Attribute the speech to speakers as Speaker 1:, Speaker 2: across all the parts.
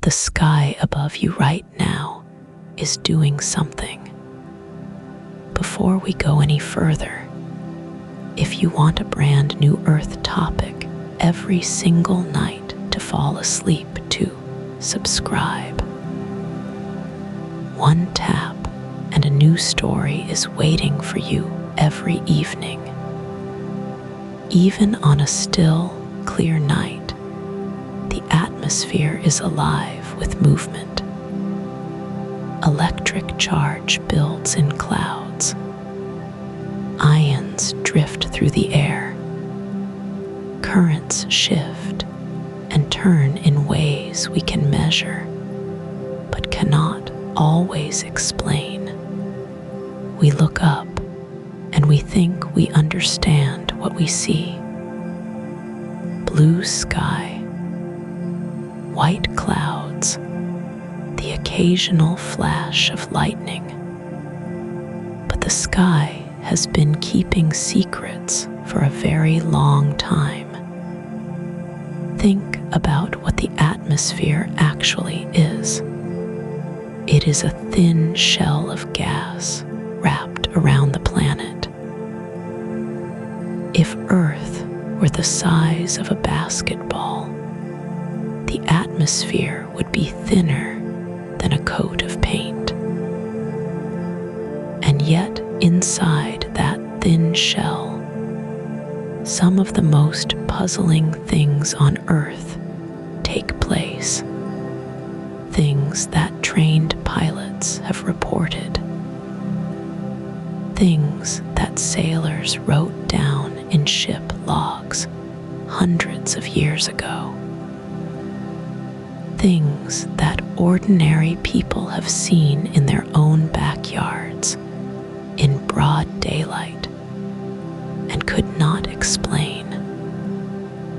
Speaker 1: the sky above you right now is doing something. Before we go any further, if you want a brand new Earth topic every single night to fall asleep to, subscribe. One tap and a new story is waiting for you every evening. Even on a still, clear night, the atmosphere is alive with movement. Electric charge builds in clouds. Ions drift through the air. Currents shift and turn in ways we can measure, but cannot always explain. We look up and we think we understand what we see. Blue sky, white clouds, the occasional flash of lightning. But the sky has been keeping secrets for a very long time. Think about what the atmosphere actually is. It is a thin shell of gas wrapped around the planet. If Earth were the size of a basketball, the atmosphere would be thinner than a coat of paint. And yet, inside that thin shell, some of the most puzzling things on Earth take place. Things that trained pilots have reported. Things that sailors wrote down in ship logs hundreds of years ago. Things that ordinary people have seen in their own backyards in broad daylight and could not explain.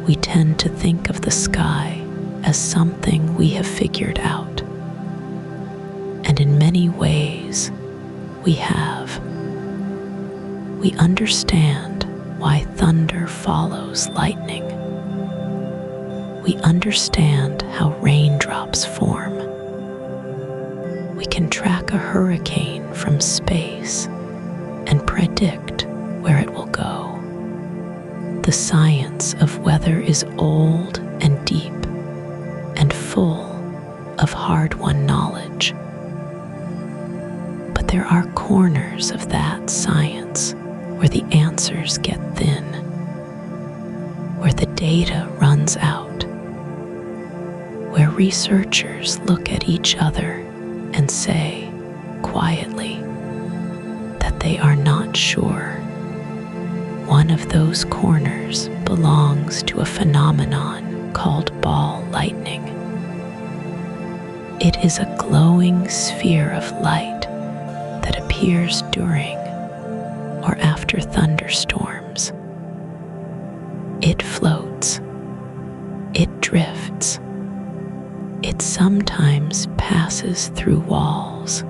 Speaker 1: We tend to think of the sky as something we have figured out. And in many ways, we have. We understand why thunder follows lightning. We understand how raindrops form. We can track a hurricane from space and predict where it will go. The science of weather is old and deep and full of hard-won knowledge. But there are corners of that science where the answers get thin, where the data runs out, where researchers look at each other and say, quietly, that they are not sure. One of those corners belongs to a phenomenon called ball lightning. It is a glowing sphere of light that appears during or after thunderstorms. It floats. It drifts. It sometimes passes through walls,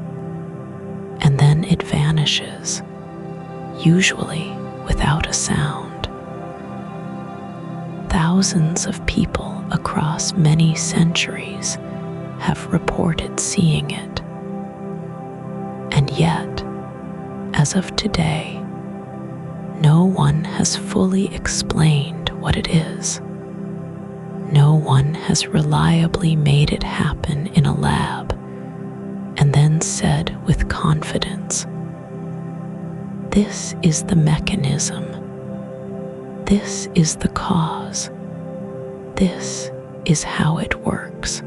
Speaker 1: and then it vanishes, usually without a sound. Thousands of people across many centuries have reported seeing it. And yet, as of today, no one has fully explained what it is. No one has reliably made it happen in a lab and then said with confidence, "This is the mechanism. This is the cause. This is how it works."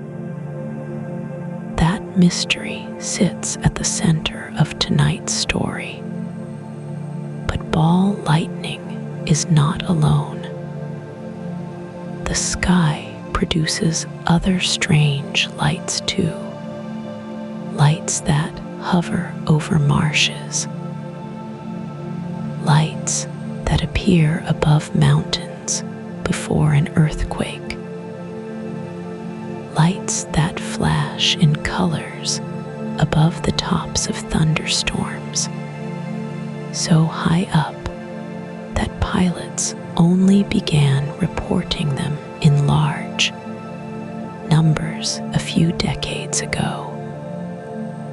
Speaker 1: That mystery sits at the center of tonight's story. But ball lightning is not alone. The sky produces other strange lights too. Lights that hover over marshes. Lights that appear above mountains before an earthquake. Lights that flash in colors above the tops of thunderstorms, so high up that pilots only began reporting them in large numbers a few decades ago.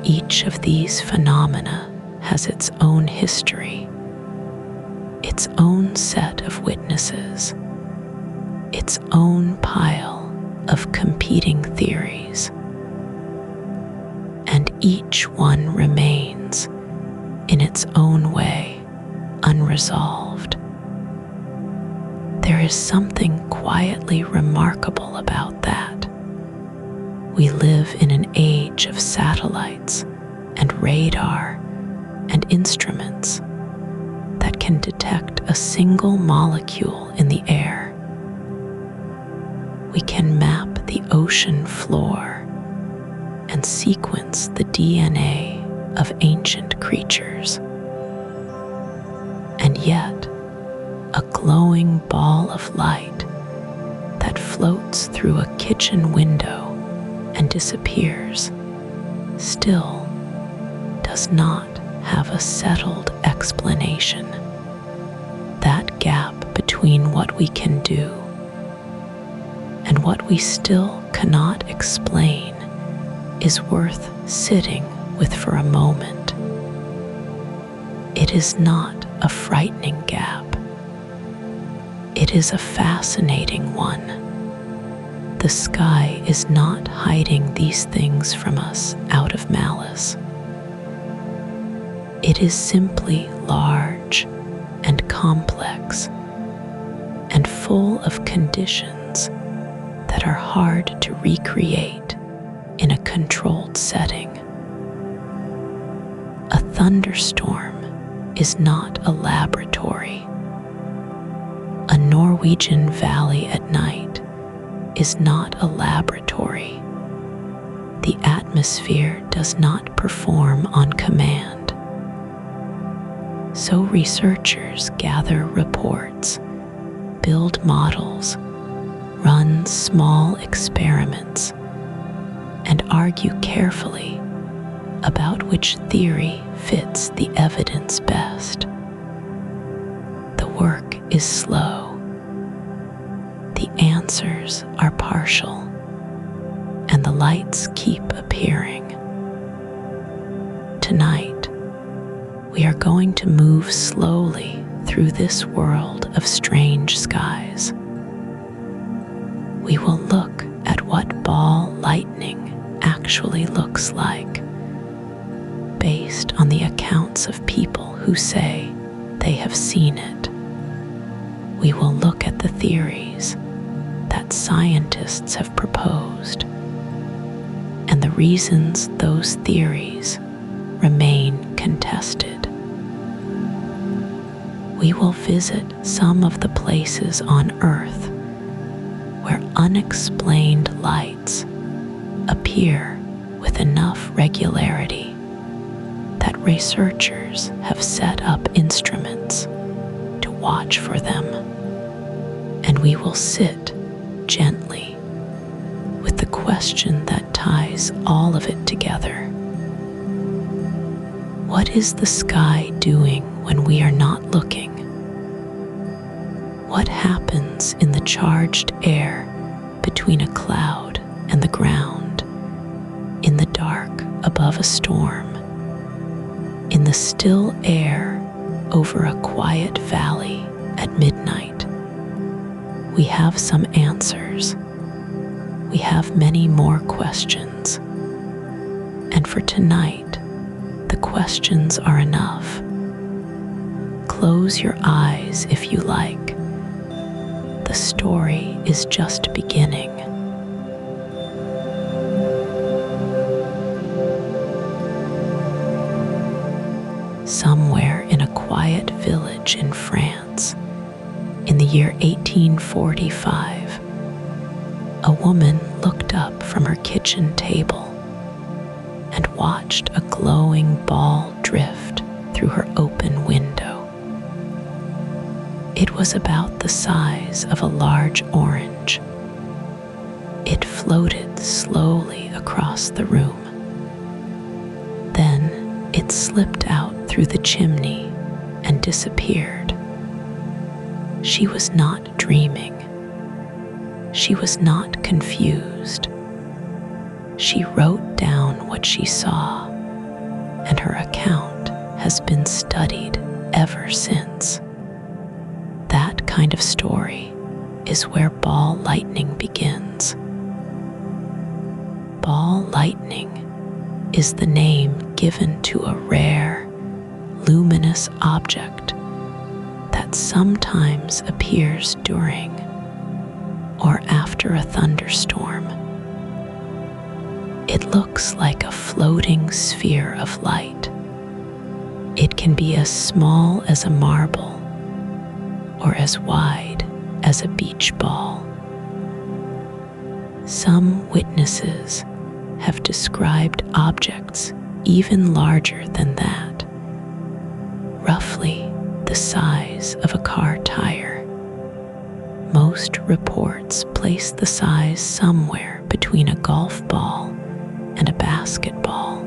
Speaker 1: Each of these phenomena has its own history, its own set of witnesses, its own pile of competing theories, and each one remains, in its own way, unresolved. There is something quietly remarkable about that. We live in an age of satellites and radar and instruments that can detect a single molecule in the air. We can map the ocean floor and sequence the DNA of ancient creatures. And yet, a glowing ball of light that floats through a kitchen window and disappears still does not have a settled explanation. That gap between what we can do and what we still cannot explain is worth sitting with for a moment. It is not a frightening gap. It is a fascinating one. The sky is not hiding these things from us out of malice. It is simply large and complex and full of conditions that are hard to recreate in a controlled setting. A thunderstorm is not a laboratory. A Norwegian valley at night is not a laboratory. The atmosphere does not perform on command. So researchers gather reports, build models, run small experiments, and argue carefully about which theory fits the evidence best. The work is slow. The answers are partial, and the lights keep appearing. Tonight, we are going to move slowly through this world of strange skies. We will look at what ball lightning actually looks like, based on the accounts of people who say they have seen it. We will look at the theories that scientists have proposed and the reasons those theories remain contested. We will visit some of the places on Earth where unexplained lights appear with enough regularity that researchers have set up instruments to watch for them. And we will sit gently with the question that ties all of it together. What is the sky doing when we are not looking? What happens in the charged air between a cloud and the ground, in the dark above a storm, in the still air over a quiet valley at midnight? We have some answers. We have many more questions. And for tonight, the questions are enough. Close your eyes if you like. The story is just beginning. Somewhere in a quiet village in France, in the year 1845, a woman looked up from her kitchen table and watched a glowing ball drift through her open window. It was about the size of a large orange. It floated slowly across the room. Then it slipped out through the chimney and disappeared. She was not dreaming. She was not confused. She wrote down what she saw, and her account has been studied ever since. That kind of story is where ball lightning begins. Ball lightning is the name given to a rare, luminous object that sometimes appears during or after a thunderstorm. It looks like a floating sphere of light. It can be as small as a marble or as wide as a beach ball. Some witnesses have described objects even larger than that, roughly the size of a car tire. Most reports place the size somewhere between a golf ball and a basketball,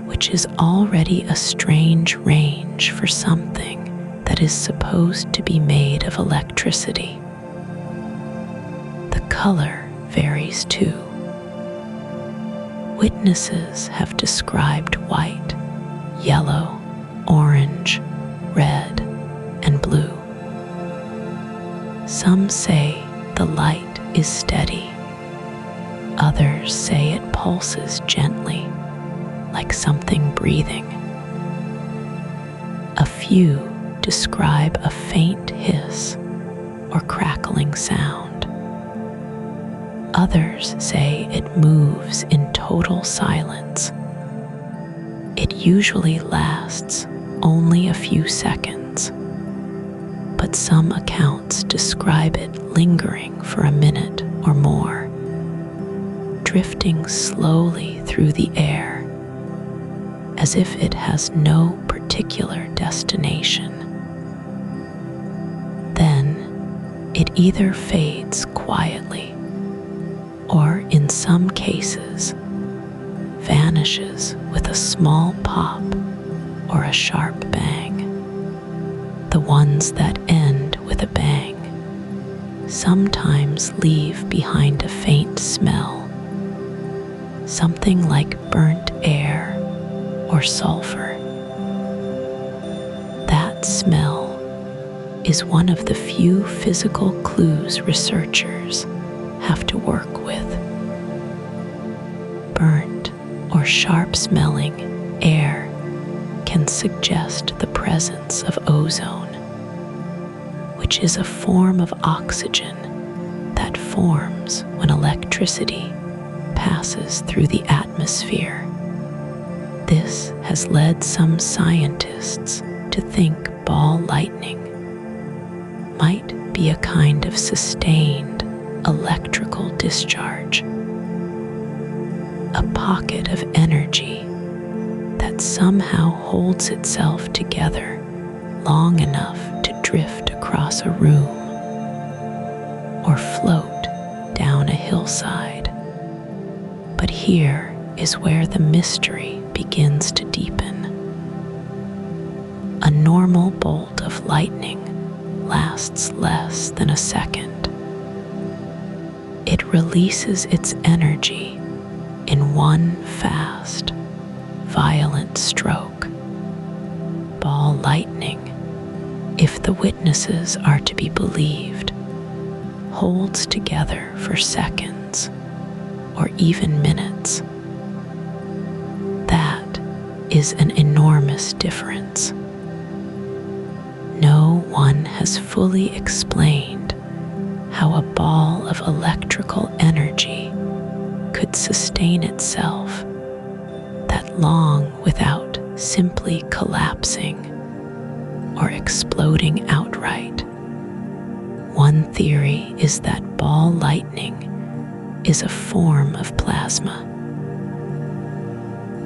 Speaker 1: which is already a strange range for something that is supposed to be made of electricity. The color varies too. Witnesses have described white, yellow, orange, red, and blue. Some say the light is steady. Others say it pulses gently, like something breathing. A few describe a faint hiss or crackling sound. Others say it moves in total silence. It usually lasts only a few seconds, but some accounts describe it lingering for a minute or more, drifting slowly through the air, as if it has no particular destination. Then it either fades quietly or, in some cases, vanishes with a small pop or a sharp bang. The ones that end with a bang sometimes leave behind a faint smell, something like burnt air or sulfur. That smell is one of the few physical clues researchers have to work with. Burnt or sharp-smelling air can suggest the presence of ozone, which is a form of oxygen that forms when electricity passes through the atmosphere. This has led some scientists to think ball lightning might be a kind of sustained electrical discharge, a pocket of energy that somehow holds itself together long enough to drift across a room or float down a hillside. But here is where the mystery begins to deepen. A normal bolt of lightning lasts less than a second. It releases its energy in one fast, violent stroke. Ball lightning, if the witnesses are to be believed, holds together for seconds or even minutes. That is an enormous difference. No one has fully explained how a ball of electrical energy could sustain itself that long without simply collapsing or exploding outright. One theory is that ball lightning is a form of plasma.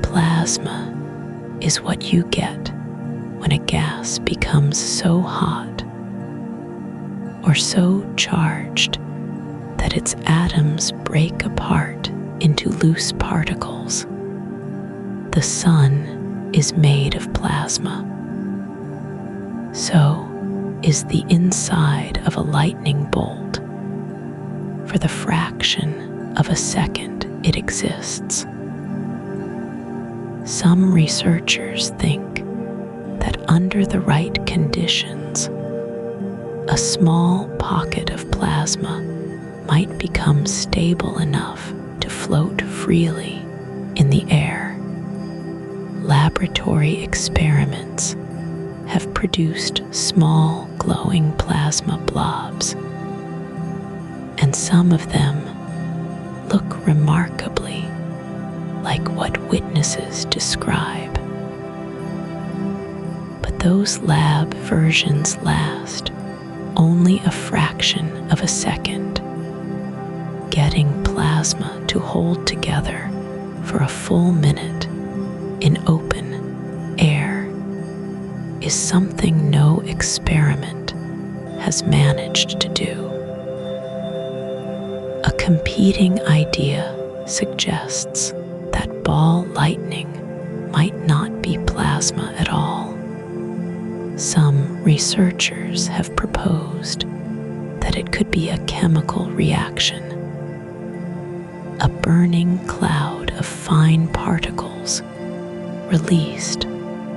Speaker 1: Plasma is what you get when a gas becomes so hot or so charged that its atoms break apart into loose particles. The sun is made of plasma. So is the inside of a lightning bolt. For the fraction of a second it exists. Some researchers think that under the right conditions, a small pocket of plasma might become stable enough to float freely in the air. Laboratory experiments have produced small glowing plasma blobs, and some of them look remarkably like what witnesses describe. But those lab versions last only a fraction of a second. Getting plasma to hold together for a full minute in open air is something no experiment has managed to do. A competing idea suggests that ball lightning might not be plasma at all. Some researchers have proposed that it could be a chemical reaction, a burning cloud of fine particles released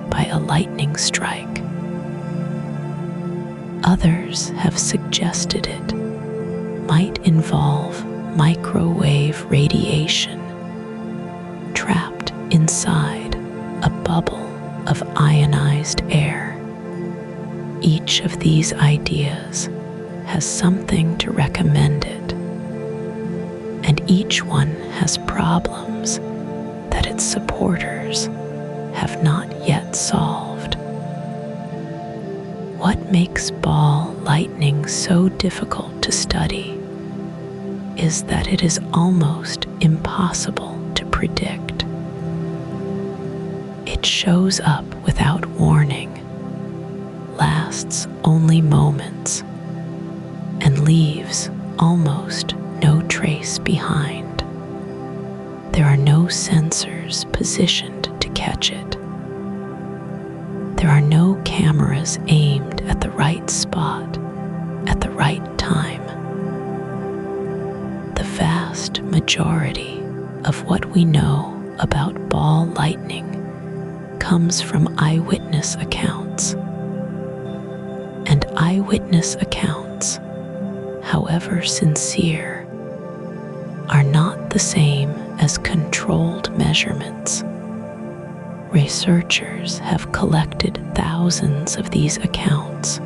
Speaker 1: by a lightning strike. Others have suggested it might involve microwave radiation trapped inside a bubble of ionized air. Each of these ideas has something to recommend it, and each one has problems that its supporters have not yet solved. What makes ball lightning so difficult to study is that it is almost impossible to predict. It shows up without warning, lasts only moments, and leaves almost no trace behind. There are no sensors positioned to catch it. There are no cameras aimed at the right spot at the right time. The vast majority of what we know about ball lightning comes from eyewitness accounts. And eyewitness accounts, however sincere, are not the same as controlled measurements. Researchers have collected thousands of these accounts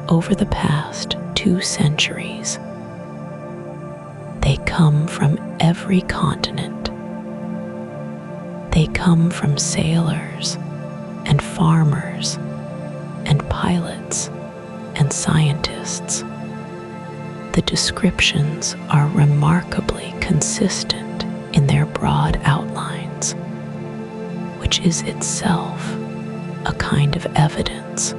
Speaker 1: over the past 2 centuries. They come from every continent. They come from sailors and farmers and pilots and scientists. The descriptions are remarkably consistent in their broad outlines, which is itself a kind of evidence.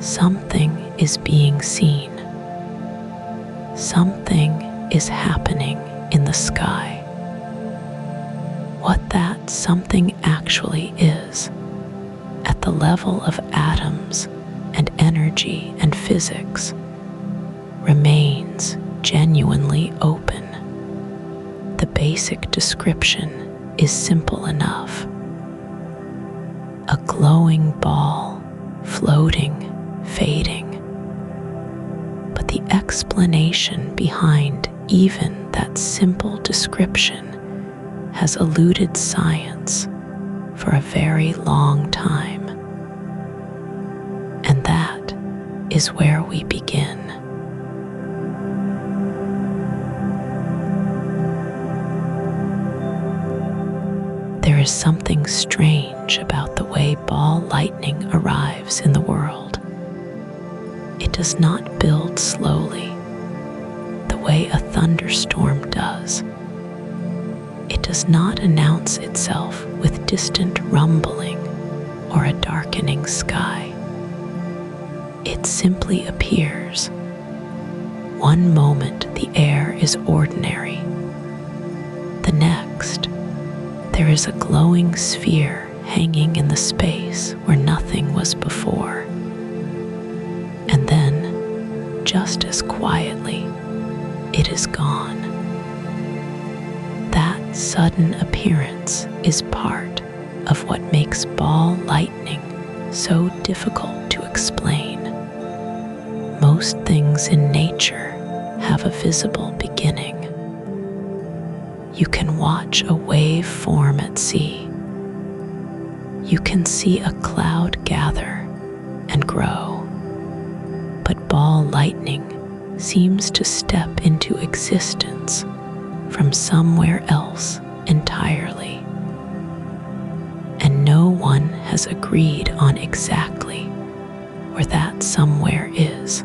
Speaker 1: Something is being seen. Something is happening in the sky. What that something actually is, at the level of atoms and energy and physics, remains genuinely open. The basic description is simple enough. A glowing ball, floating, fading. But the explanation behind even that simple description has eluded science for a very long time. And that is where we begin. There is something strange about the way ball lightning arrives in the world. It does not build slowly, the way a thunderstorm does. It does not announce itself with distant rumbling or a darkening sky. It simply appears. One moment the air is ordinary. The next, there is a glowing sphere hanging in the space where nothing was before. And then, just as quietly, it is gone. sudden appearance is part of what makes ball lightning so difficult to explain. Most things in nature have a visible beginning. You can watch a wave form at sea. You can see a cloud gather and grow. But ball lightning seems to step into existence from somewhere else entirely. And no one has agreed on exactly where that somewhere is.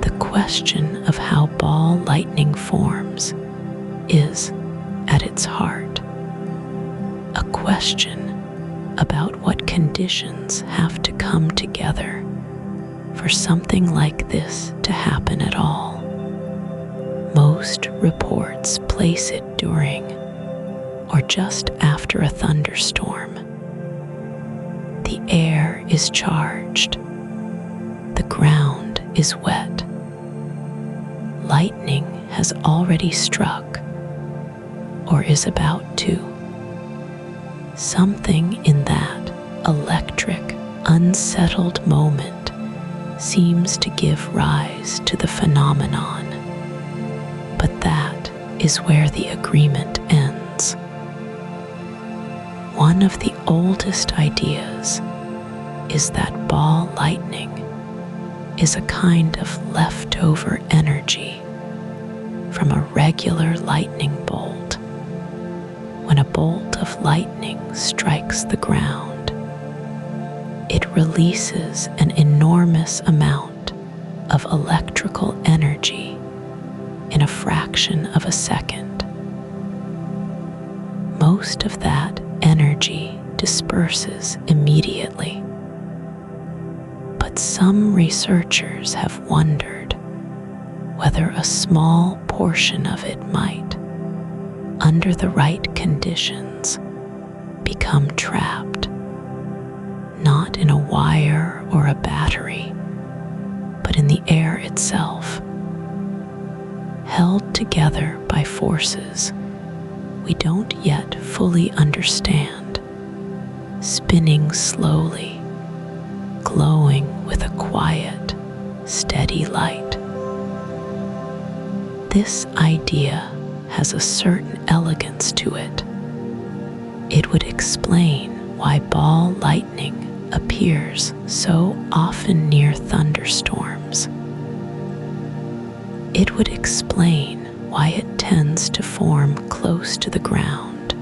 Speaker 1: The question of how ball lightning forms is, at its heart, a question about what conditions have to come together for something like this to happen at all. Most reports place it during or just after a thunderstorm. The air is charged. The ground is wet. Lightning has already struck or is about to. Something in that electric, unsettled moment seems to give rise to the phenomenon. But that is where the agreement ends. One of the oldest ideas is that ball lightning is a kind of leftover energy from a regular lightning bolt. When a bolt of lightning strikes the ground, it releases an enormous amount of electrical energy in a fraction of a second. Most of that energy disperses immediately, but some researchers have wondered whether a small portion of it might, under the right conditions, become trapped, not in a wire or a battery, but in the air itself, held together by forces we don't yet fully understand, spinning slowly, glowing with a quiet, steady light. This idea has a certain elegance to it. It would explain why ball lightning appears so often near thunderstorms. It would explain why it tends to form close to the ground,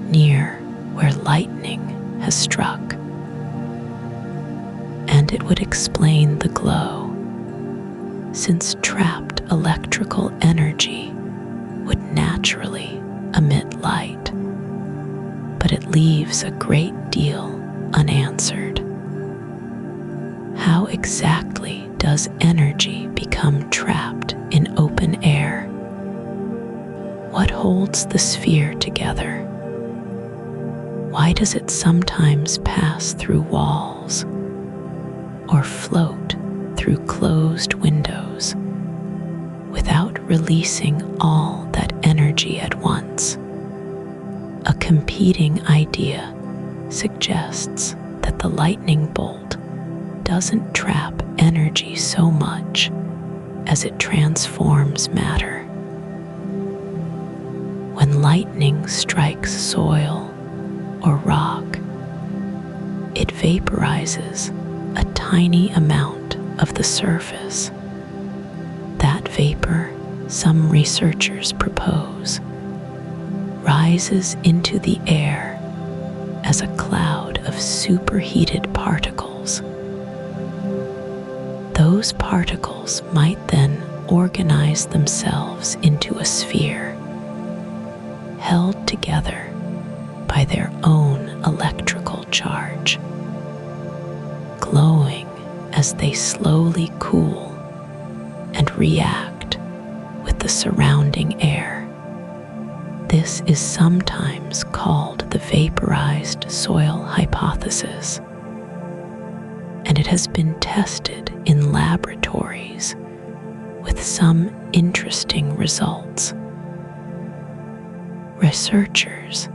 Speaker 1: near where lightning has struck. And it would explain the glow, since trapped electrical energy would naturally emit light, but it leaves a great deal unanswered. How exactly does energy become trapped in open air? What holds the sphere together? Why does it sometimes pass through walls or float through closed windows without releasing all that energy at once? A competing idea suggests that the lightning bolt doesn't trap energy so much as it transforms matter. When lightning strikes soil or rock, it vaporizes a tiny amount of the surface. That vapor, some researchers propose, rises into the air as a cloud of superheated particles. Those particles might then organize themselves into a sphere, held together by their own electrical charge, glowing as they slowly cool and react with the surrounding air. This is sometimes called the vaporized soil hypothesis, and it has been tested in laboratories with some interesting results. Researchers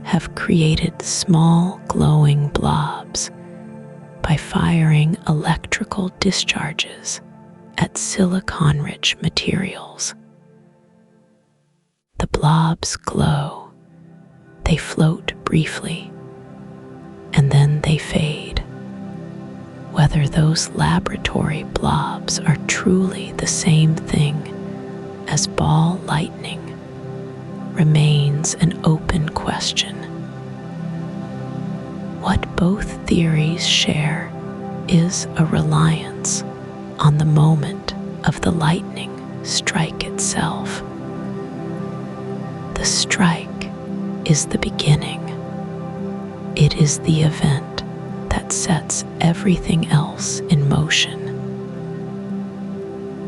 Speaker 1: have created small glowing blobs by firing electrical discharges at silicon-rich materials. The blobs glow, they float briefly, and then they fade. Whether those laboratory blobs are truly the same thing as ball lightning remains an open question. What both theories share is a reliance on the moment of the lightning strike itself. The strike is the beginning. It is the event that sets everything else in motion.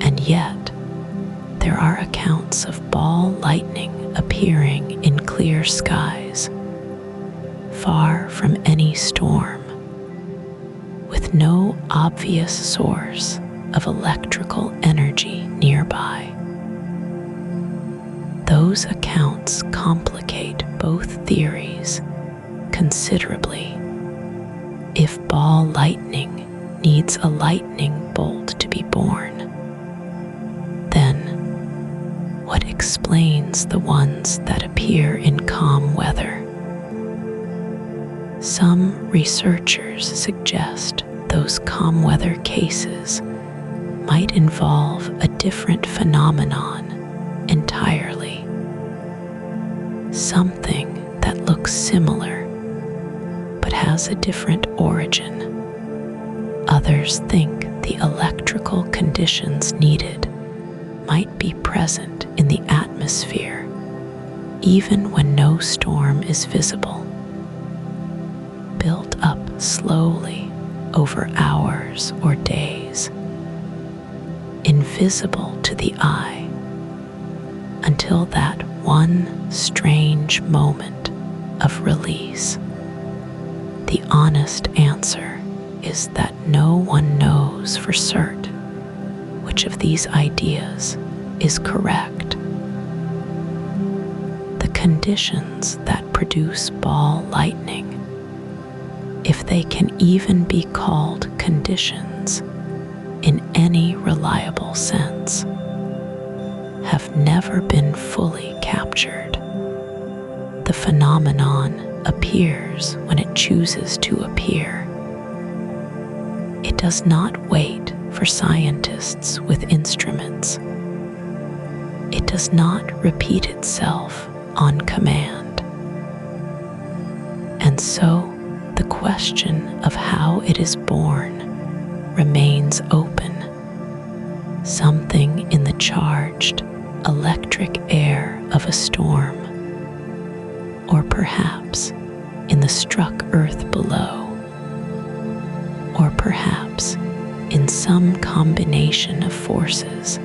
Speaker 1: And yet, there are accounts of ball lightning appearing in clear skies, far from any storm, with no obvious source of electrical energy nearby. Those accounts complicate both theories considerably. If ball lightning needs a lightning bolt to be born, then what explains the ones that appear in calm weather? Some researchers suggest those calm weather cases might involve a different phenomenon entirely. Something that looks similar but has a different origin. Others think the electrical conditions needed might be present in the atmosphere, even when no storm is visible, built up slowly over hours or days, invisible to the eye, until that one strange moment of release. The honest answer is that no one knows for certain which of these ideas is correct. The conditions that produce ball lightning, if they can even be called conditions in any reliable sense, have never been fully captured. The phenomenon appears when it chooses to appear. It does not wait for scientists with instruments. It does not repeat itself on command. And so the question of how it is born remains open. Something in the charged electric air of a storm, or perhaps in the struck earth below, or perhaps in some combination of forces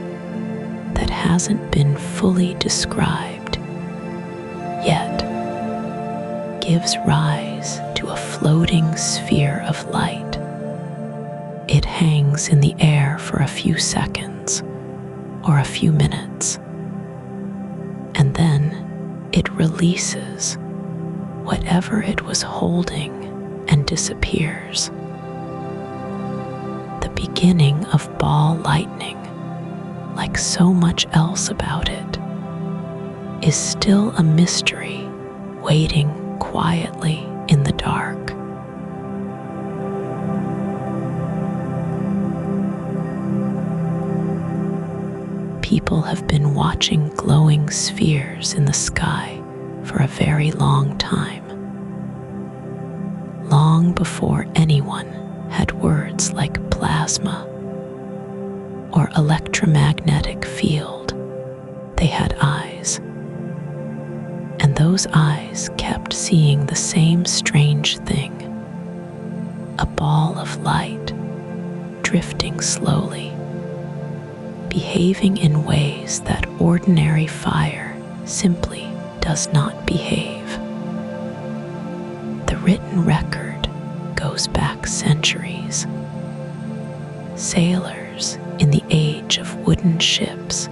Speaker 1: that hasn't been fully described yet, gives rise to a floating sphere of light. It hangs in the air for a few seconds or a few minutes, and then it releases whatever it was holding and disappears. The beginning of ball lightning, like so much else about it, is still a mystery waiting quietly in the dark. People have been watching glowing spheres in the sky for a very long time. Long before anyone had words like plasma or electromagnetic field, they had eyes. And those eyes kept seeing the same strange thing, a ball of light drifting slowly, behaving in ways that ordinary fire simply does not behave. The written record goes back centuries. Sailors in the age of wooden ships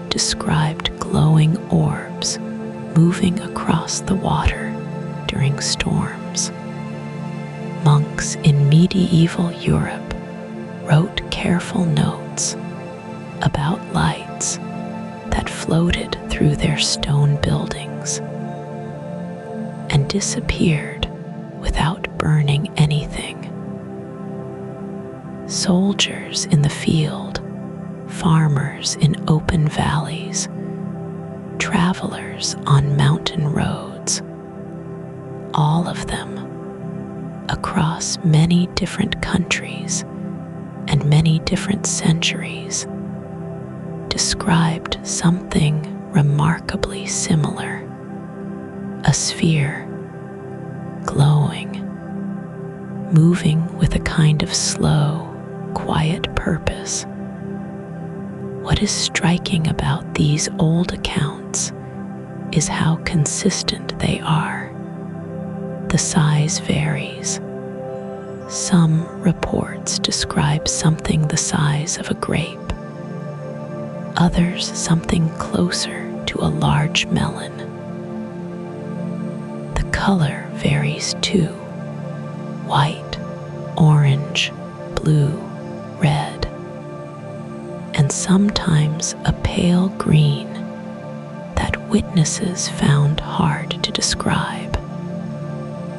Speaker 1: described glowing orbs moving across the water during storms. Monks in medieval Europe wrote careful notes about lights that floated through their stone buildings and disappeared without burning anything. Soldiers in the field, farmers in open valleys, travelers on mountain roads, all of them, across many different countries and many different centuries, described something remarkably similar: a sphere, glowing, moving with a kind of slow, quiet purpose. What is striking about these old accounts is how consistent they are. The size varies. Some reports describe something the size of a grape, others something closer to a large melon. The color varies too: white, orange, blue, red, and sometimes a pale green that witnesses found hard to describe.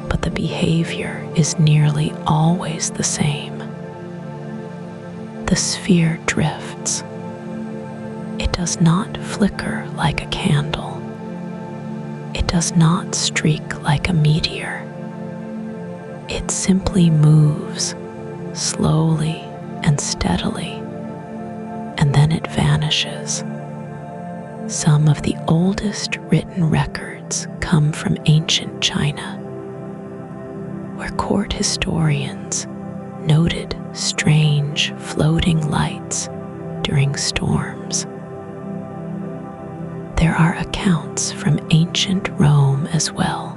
Speaker 1: But the behavior is nearly always the same. The sphere drifts. It does not flicker like a candle. It does not streak like a meteor. It simply moves slowly and steadily, and then it vanishes. Some of the oldest written records come from ancient China, where court historians noted strange floating lights during storms. There are accounts from ancient Rome as well,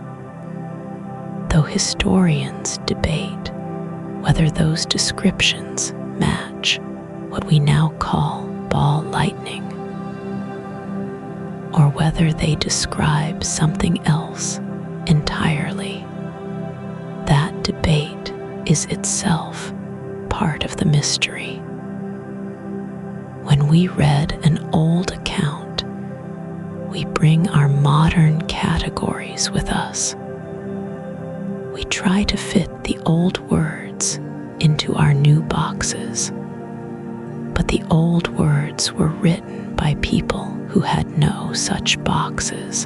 Speaker 1: though historians debate whether those descriptions match what we now call ball lightning, or whether they describe something else entirely. That debate is itself part of the mystery. When we read an old account, we bring our modern categories with us. We try to fit the old words into our new boxes, but the old words were written by people who had no such boxes,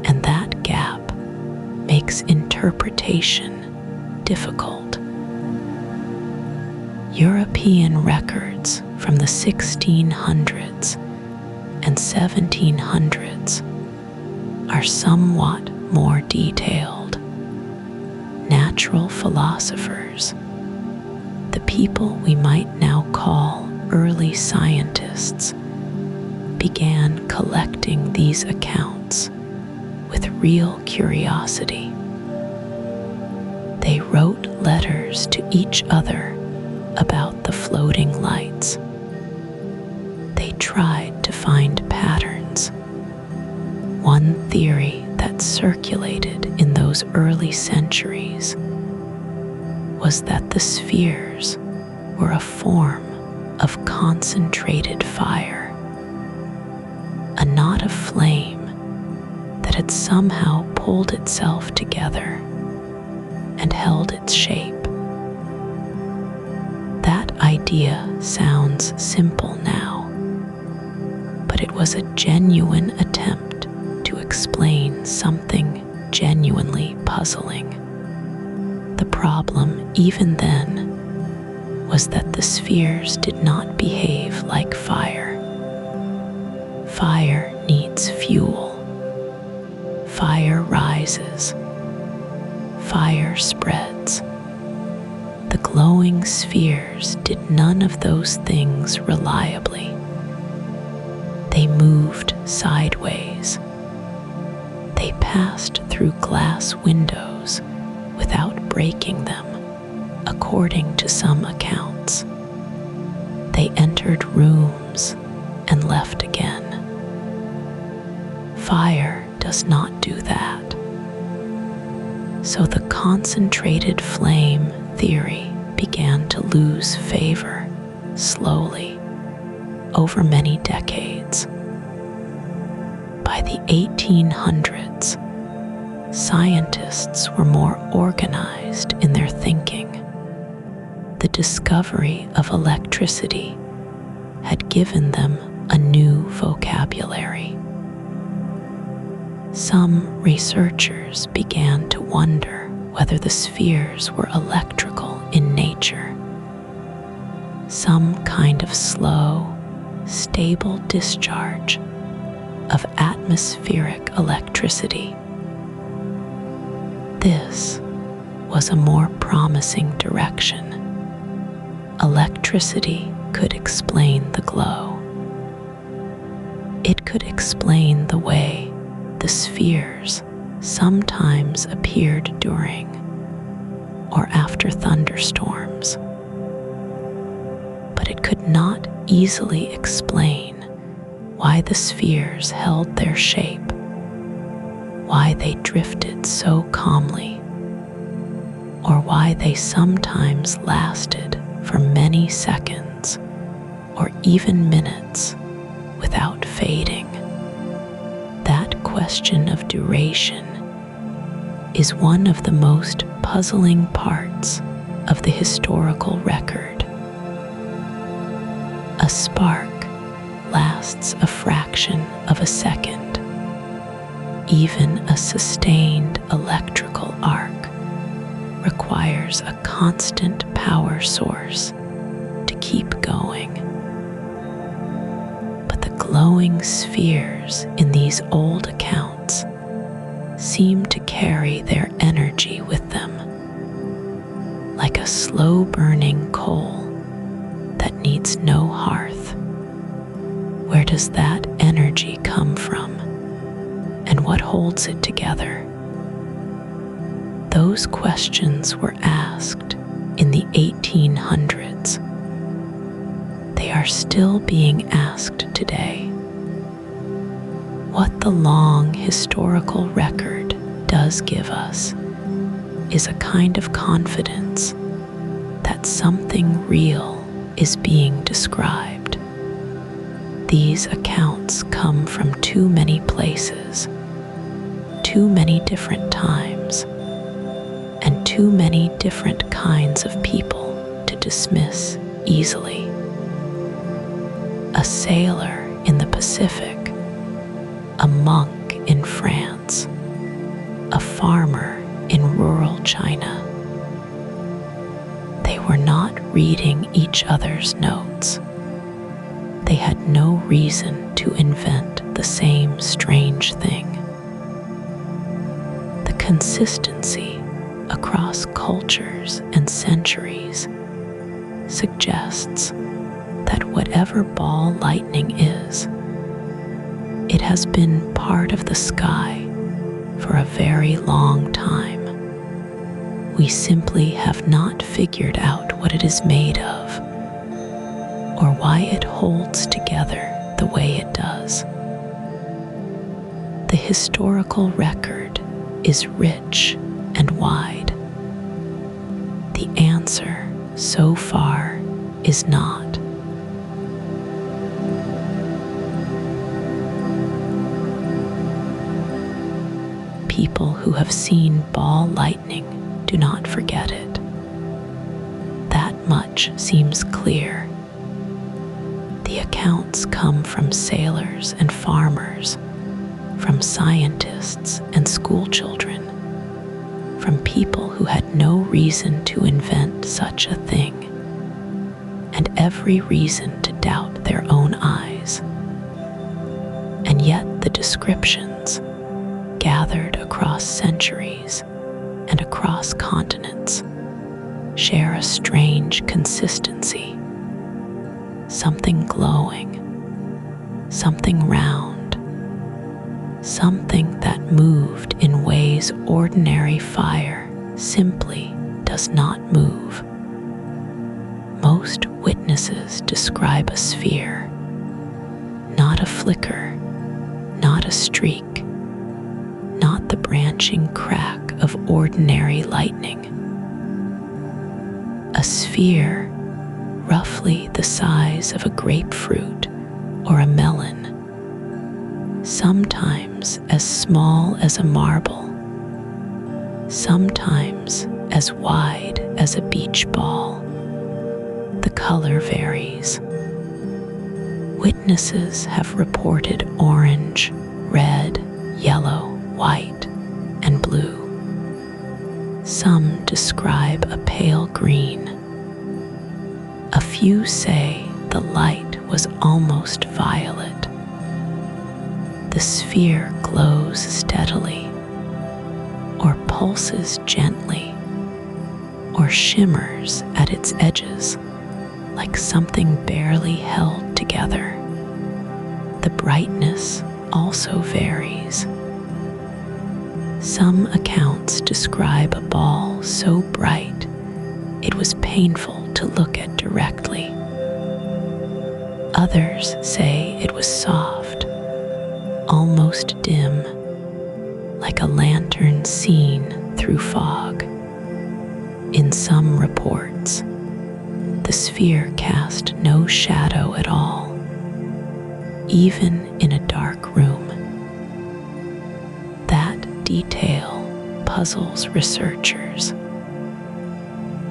Speaker 1: and that gap makes interpretation difficult. European records from the 1600s and 1700s are somewhat more detailed. Natural philosophers, the people we might now call early scientists, began collecting these accounts with real curiosity. They wrote letters to each other about the floating lights. They tried to find patterns. One theory that circulated in those early centuries was that the spheres were a form of concentrated fire, a knot of flame that had somehow pulled itself together and held its shape. That idea sounds simple now, but it was a genuine attempt to explain something genuinely puzzling. The problem, even then, was that the spheres did not behave like fire. Fire needs fuel. Fire rises. Fire spreads. The glowing spheres did none of those things reliably. They moved sideways. They passed through glass windows without breaking them, according to some accounts. They entered rooms and left again. Fire does not do that. So the concentrated flame theory began to lose favor slowly over many decades. By the 1800s, scientists were more organized in their thinking. The discovery of electricity had given them a new vocabulary. Some researchers began to wonder whether the spheres were electrical in nature, some kind of slow, stable discharge of atmospheric electricity. This was a more promising direction. Electricity could explain the glow. It could explain the way the spheres sometimes appeared during or after thunderstorms. But it could not easily explain why the spheres held their shape, why they drifted so calmly, or why they sometimes lasted for many seconds or even minutes without fading. That question of duration is one of the most puzzling parts of the historical record. A spark lasts a fraction of a second. Even a sustained electrical arc requires a constant power source to keep going. But the glowing spheres in these old accounts seem to carry their energy with them, like a slow-burning coal that needs no hearth. Where does that energy come from, and what holds it together? Those questions were asked in the 1800s. They are still being asked today. What the long historical record does give us is a kind of confidence that something real is being described. These accounts come from too many places, too many different times, and too many different kinds of people to dismiss easily. A sailor in the Pacific, a monk in France, a farmer in rural China. They were not reading each other's notes. They had no reason to invent the same strange thing. The consistency across cultures and centuries suggests that whatever ball lightning is, it has been part of the sky for a very long time. We simply have not figured out what it is made of, or why it holds together the way it does. The historical record is rich and wide. The answer, so far, is not. People who have seen ball lightning do not forget it. That much seems clear. The accounts come from sailors and farmers, from scientists and schoolchildren, from people who had no reason to invent such a thing, and every reason to doubt their own eyes. And yet the descriptions, gathered across centuries and across continents, share a strange consistency. Something glowing, something round, something that moved in ways ordinary fire simply does not move. Most witnesses describe a sphere, not a flicker, not a a streak, not the branching crack of ordinary lightning. A sphere roughly the size of a grapefruit or a melon, sometimes as small as a marble, sometimes as wide as a beach ball. The color varies. Witnesses have reported orange, red, yellow, white, and blue. Some describe a pale green. A few say the light was almost violet. The sphere glows steadily, or pulses gently, or shimmers at its edges like something barely held together. The brightness also varies. Some accounts describe a ball so bright it was painful to look at directly. Others say it was soft, almost dim, like a lantern seen through fog. In some reports, the sphere cast no shadow at all, even in a dark room. That detail puzzles researchers.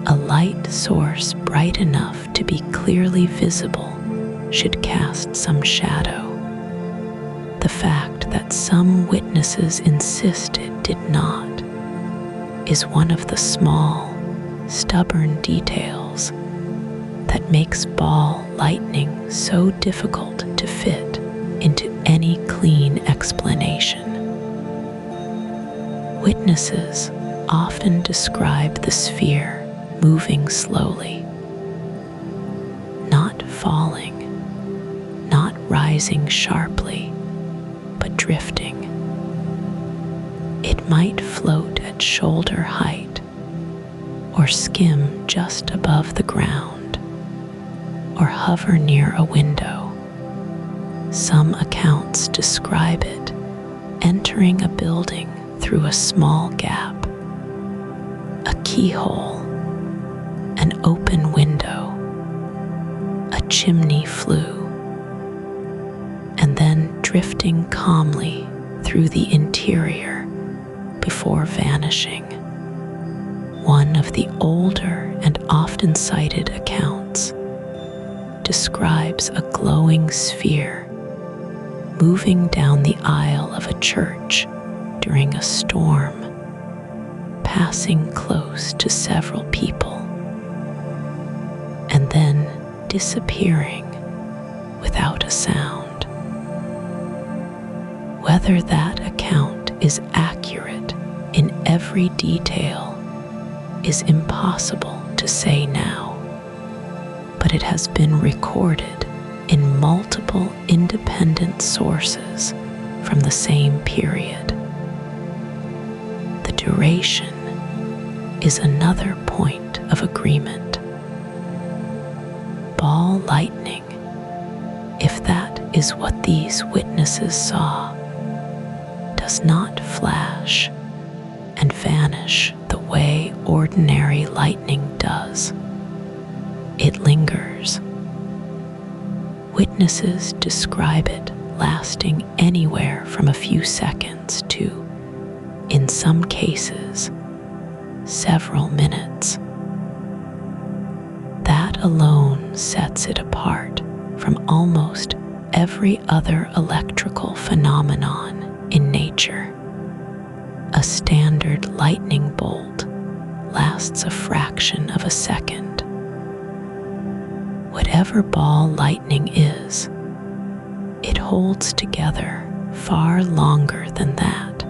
Speaker 1: A light source bright enough to be clearly visible should cast some shadow. The fact that some witnesses insist it did not is one of the small, stubborn details that makes ball lightning so difficult to fit into any clean explanation. Witnesses often describe the sphere moving slowly, not falling, not rising sharply, but drifting. It might float at shoulder height, or skim just above the ground, or hover near a window. Some accounts describe it entering a building through a small gap, a keyhole, an open window, a chimney flue, and then drifting calmly through the interior before vanishing. One of the older and often cited accounts describes a glowing sphere moving down the aisle of a church during a storm, passing close to several people, and then disappearing without a sound. Whether that account is accurate in every detail is impossible to say now, but it has been recorded in multiple independent sources from the same period. The duration is another point of agreement. Ball lightning, if that is what these witnesses saw, does not flash and vanish the way ordinary lightning does. It lingers. Witnesses describe it lasting anywhere from a few seconds to, in some cases, several minutes. That alone sets it apart from almost every other electrical phenomenon in nature. A standard lightning bolt lasts a fraction of a second. Whatever ball lightning is, it holds together far longer than that.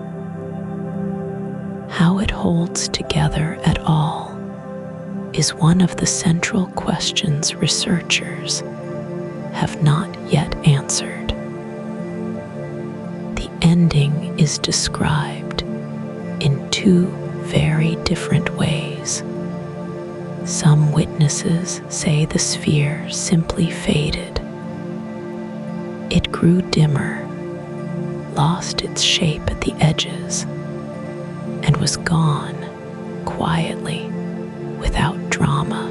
Speaker 1: How it holds together at all is one of the central questions researchers have not yet answered. The ending is described in two very different ways. Some witnesses say the sphere simply faded. It grew dimmer, lost its shape at the edges and was gone quietly without drama.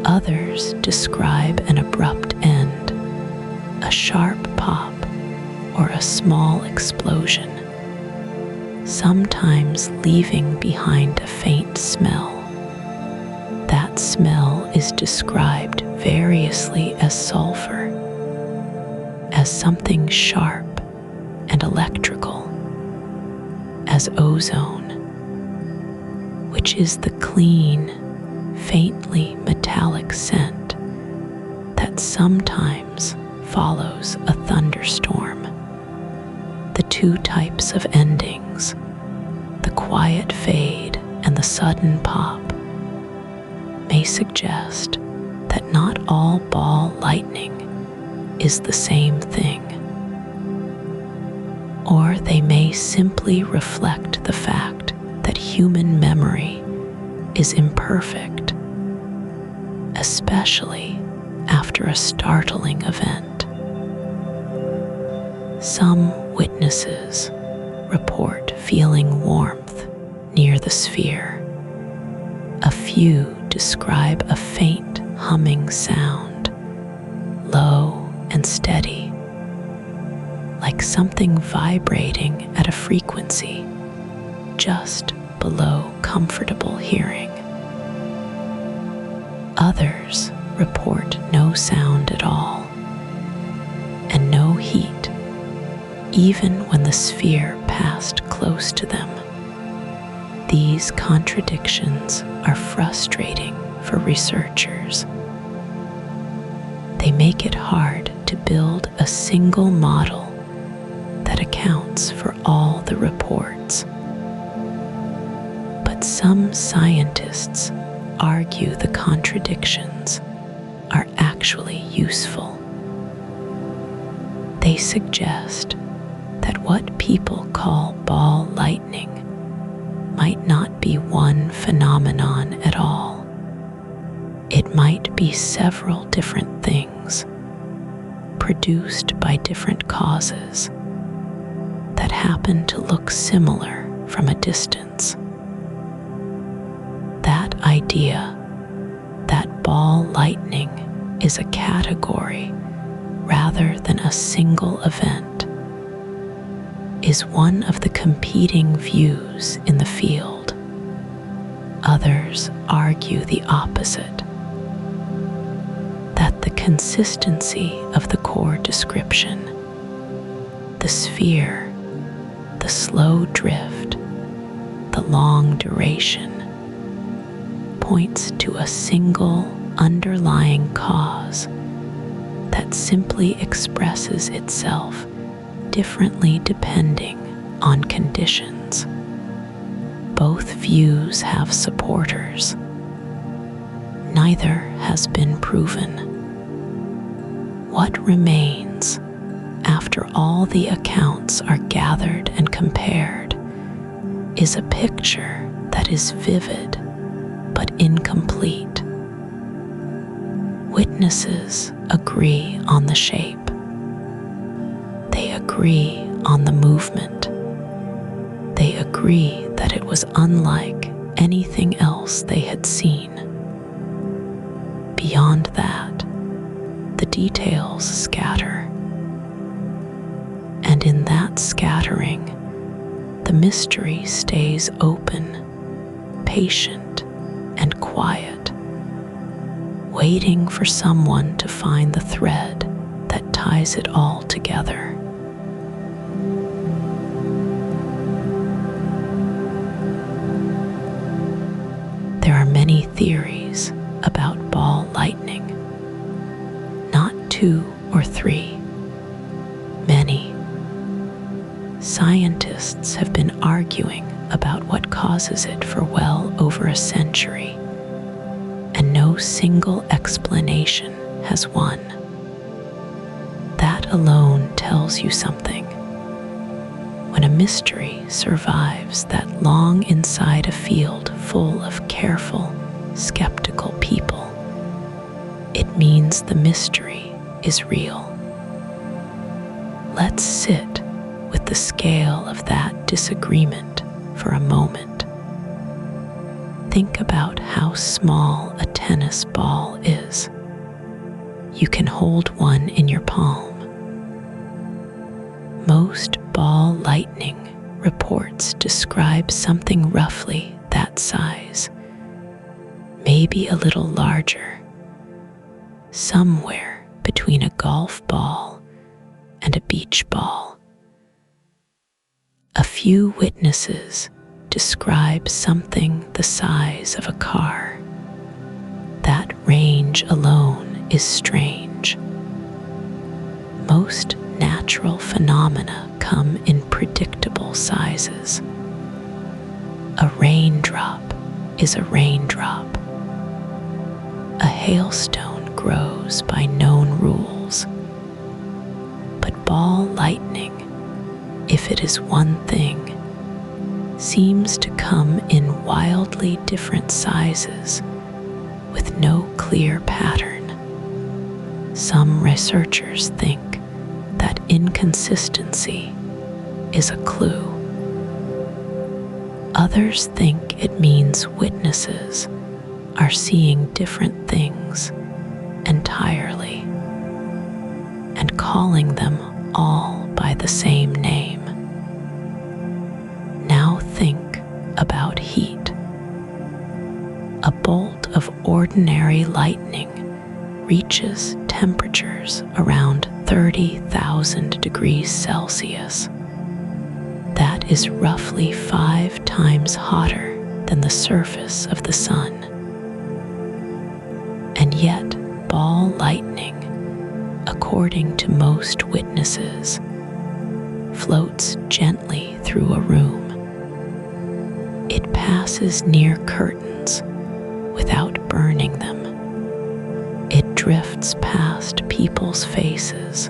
Speaker 1: Others describe an abrupt end, a sharp pop, or a small explosion, sometimes leaving behind a faint smell. That smell is described variously as sulfur, as something sharp and electrical, as ozone, which is the clean, faintly metallic scent that sometimes follows a thunderstorm. The two types of endings, the quiet fade and the sudden pop, may suggest that not all ball lightning is the same thing. Or they may simply reflect the fact that human memory is imperfect, especially after a startling event. Some witnesses report feeling warmth near the sphere. A few describe a faint humming sound, low and steady, like something vibrating at a frequency just below comfortable hearing. Others report no sound at all, and no heat, even when the sphere passed close to them. These contradictions are frustrating for researchers. They make it hard to build a single model that accounts for all the reports. But some scientists argue the contradictions are actually useful. They suggest that what people call ball lightning might not be one phenomenon at all. It might be several different things, produced by different causes, that happen to look similar from a distance. That idea that ball lightning is a category rather than a single event is one of the competing views in the field. Others argue the opposite, that the consistency of the core description, the sphere, the slow drift, the long duration, points to a single underlying cause that simply expresses itself differently depending on conditions. Both views have supporters. Neither has been proven. What remains after all the accounts are gathered and compared is a picture that is vivid but incomplete. Witnesses agree on the shape. They agree on the movement. They agree that it was unlike anything else they had seen. Beyond that, the details scatter. And in that scattering, the mystery stays open, patient, and quiet, waiting for someone to find the thread that ties it all together. There are many theories about ball lightning. Not 2 or 3, many. Scientists have been arguing about what causes it for well over a century, and no single explanation has won. That alone tells you something. When a mystery survives that long inside a field full of careful, skeptical people, it means the mystery is real. Let's sit with the scale of that disagreement for a moment. Think about how small a tennis ball is. You can hold one in your palm. Most ball lightning reports describe something roughly that size, maybe a little larger, somewhere between a golf ball and a beach ball. A few witnesses describe something the size of a car. That range alone is strange. Most natural phenomena come in predictable sizes. A raindrop is a raindrop. A hailstone grows by known rules. But ball lightning, if it is one thing, seems to come in wildly different sizes with no clear pattern. Some researchers think that inconsistency is a clue. Others think it means witnesses are seeing different things entirely and calling them all by the same name. Now think about heat. A bolt of ordinary lightning reaches temperatures around 30,000 degrees Celsius. That is roughly 5 times hotter than the surface of the sun. And yet, ball lightning, according to most witnesses, floats gently through a room. It passes near curtains without burning them. It drifts past people's faces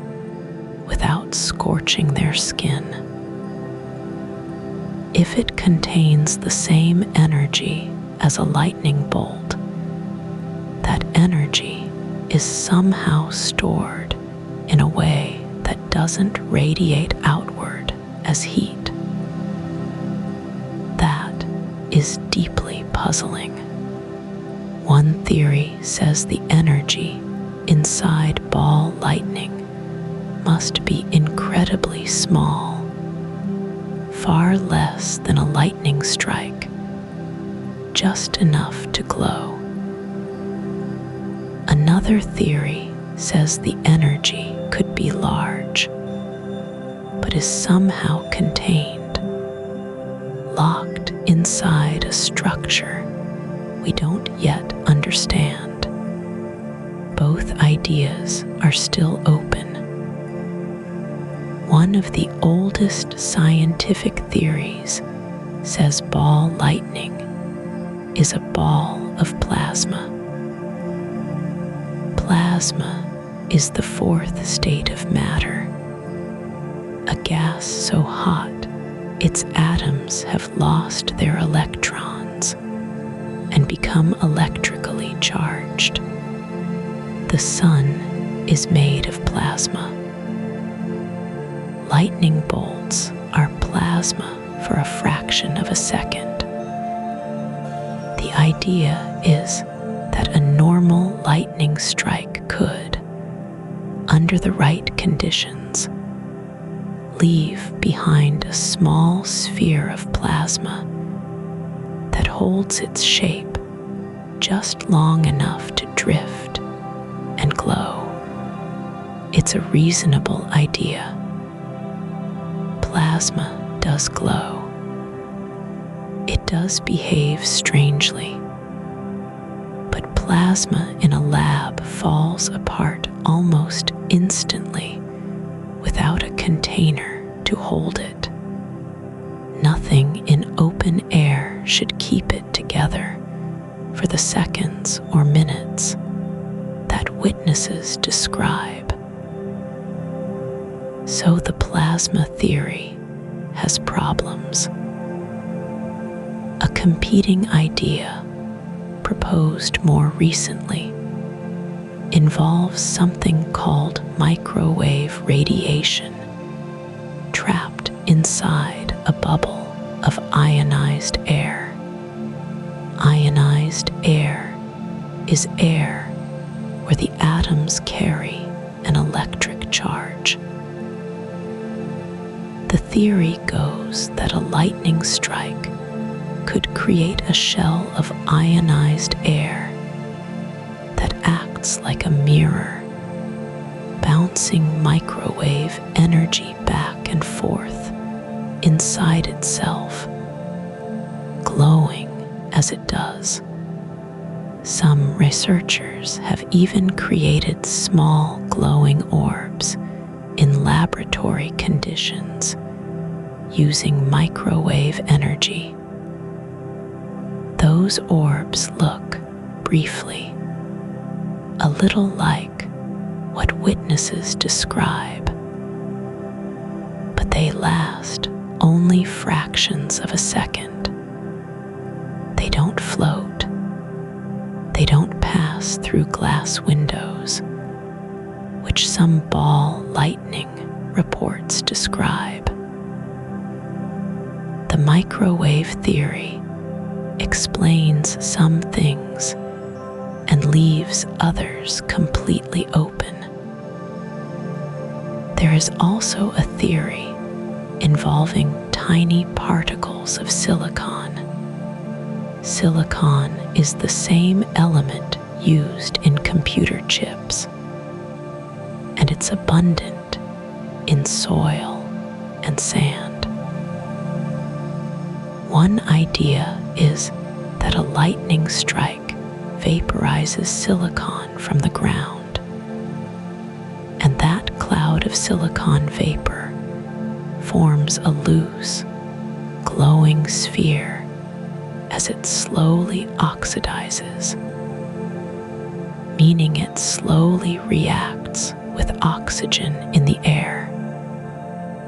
Speaker 1: without scorching their skin. If it contains the same energy as a lightning bolt, that energy is somehow stored in a way that doesn't radiate outward as heat. That is deeply puzzling. One theory says the energy inside ball lightning must be incredibly small, far less than a lightning strike, just enough to glow. Another theory says the energy could be large, but is somehow contained, locked inside a structure we don't yet understand. Both ideas are still open. One of the oldest scientific theories says ball lightning is a ball of plasma. Plasma is the fourth state of matter, a gas so hot its atoms have lost their electrons and become electrically charged. The sun is made of plasma. Lightning bolts are plasma for a fraction of a second. The idea is that a normal lightning strike could, under the right conditions, leave behind a small sphere of plasma that holds its shape just long enough to drift and glow. It's a reasonable idea. Plasma does glow. It does behave strangely. But plasma in a lab falls apart almost instantly without a container to hold it. Nothing in open air should keep it together for the seconds or minutes that witnesses describe. So the plasma theory has problems. A competing idea, proposed more recently, involves something called microwave radiation trapped inside a bubble of ionized air. Ionized air is air where the atoms carry an electric charge. The theory goes that a lightning strike could create a shell of ionized air that acts like a mirror, bouncing microwave energy back and forth inside itself, glowing as it does. Some researchers have even created small glowing orbs in laboratory conditions using microwave energy. Those orbs look, briefly, a little like what witnesses describe, but they last only fractions of a second. They don't float. They don't pass through glass windows, which some ball lightning reports describe. The microwave theory explains some things and leaves others completely open. There is also a theory involving tiny particles of silicon. Silicon is the same element used in computer chips, and it's abundant in soil and sand. One idea is that a lightning strike vaporizes silicon from the ground, and that cloud of silicon vapor forms a loose, glowing sphere as it slowly oxidizes, meaning it slowly reacts with oxygen in the air.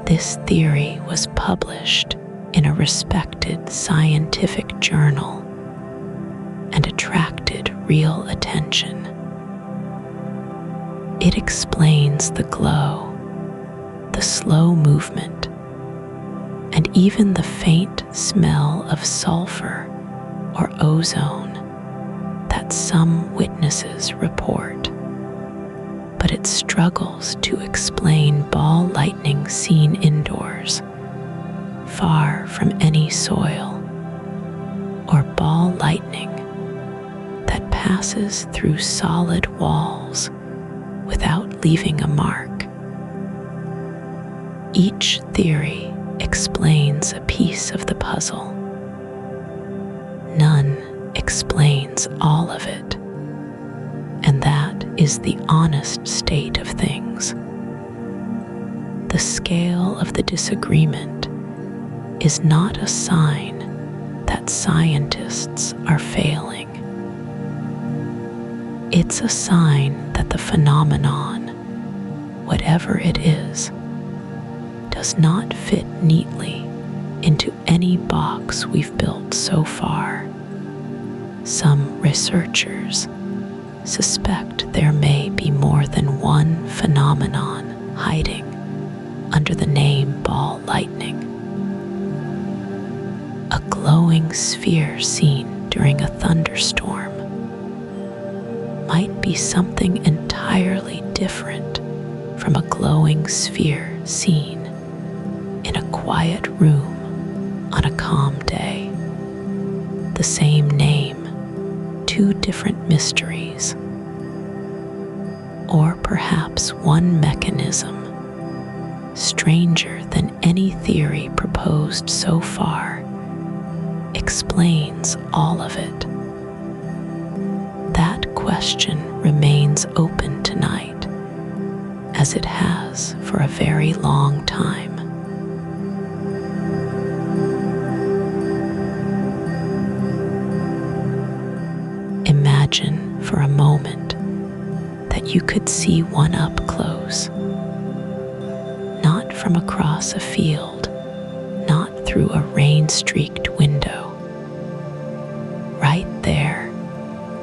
Speaker 1: This theory was published in a respected scientific journal and attracted real attention. It explains the glow, the slow movement, and even the faint smell of sulfur or ozone that some witnesses report. But it struggles to explain ball lightning seen indoors, far from any soil, or ball lightning that passes through solid walls without leaving a mark. Each theory explains a piece of the puzzle. None explains all of it, and that is the honest state of things. The scale of the disagreement is not a sign that scientists are failing. It's a sign that the phenomenon, whatever it is, does not fit neatly into any box we've built so far. Some researchers suspect there may be more than one phenomenon hiding under the name ball lightning. A glowing sphere seen during a thunderstorm might be something entirely different from a glowing sphere seen in a quiet room on a calm day. The same name, two different mysteries. Or perhaps one mechanism, stranger than any theory proposed so far, explains all of it. That question remains open tonight, as it has for a very long time. Imagine for a moment that you could see one up close, not from across a field, not through a rain-streaked window. Right there,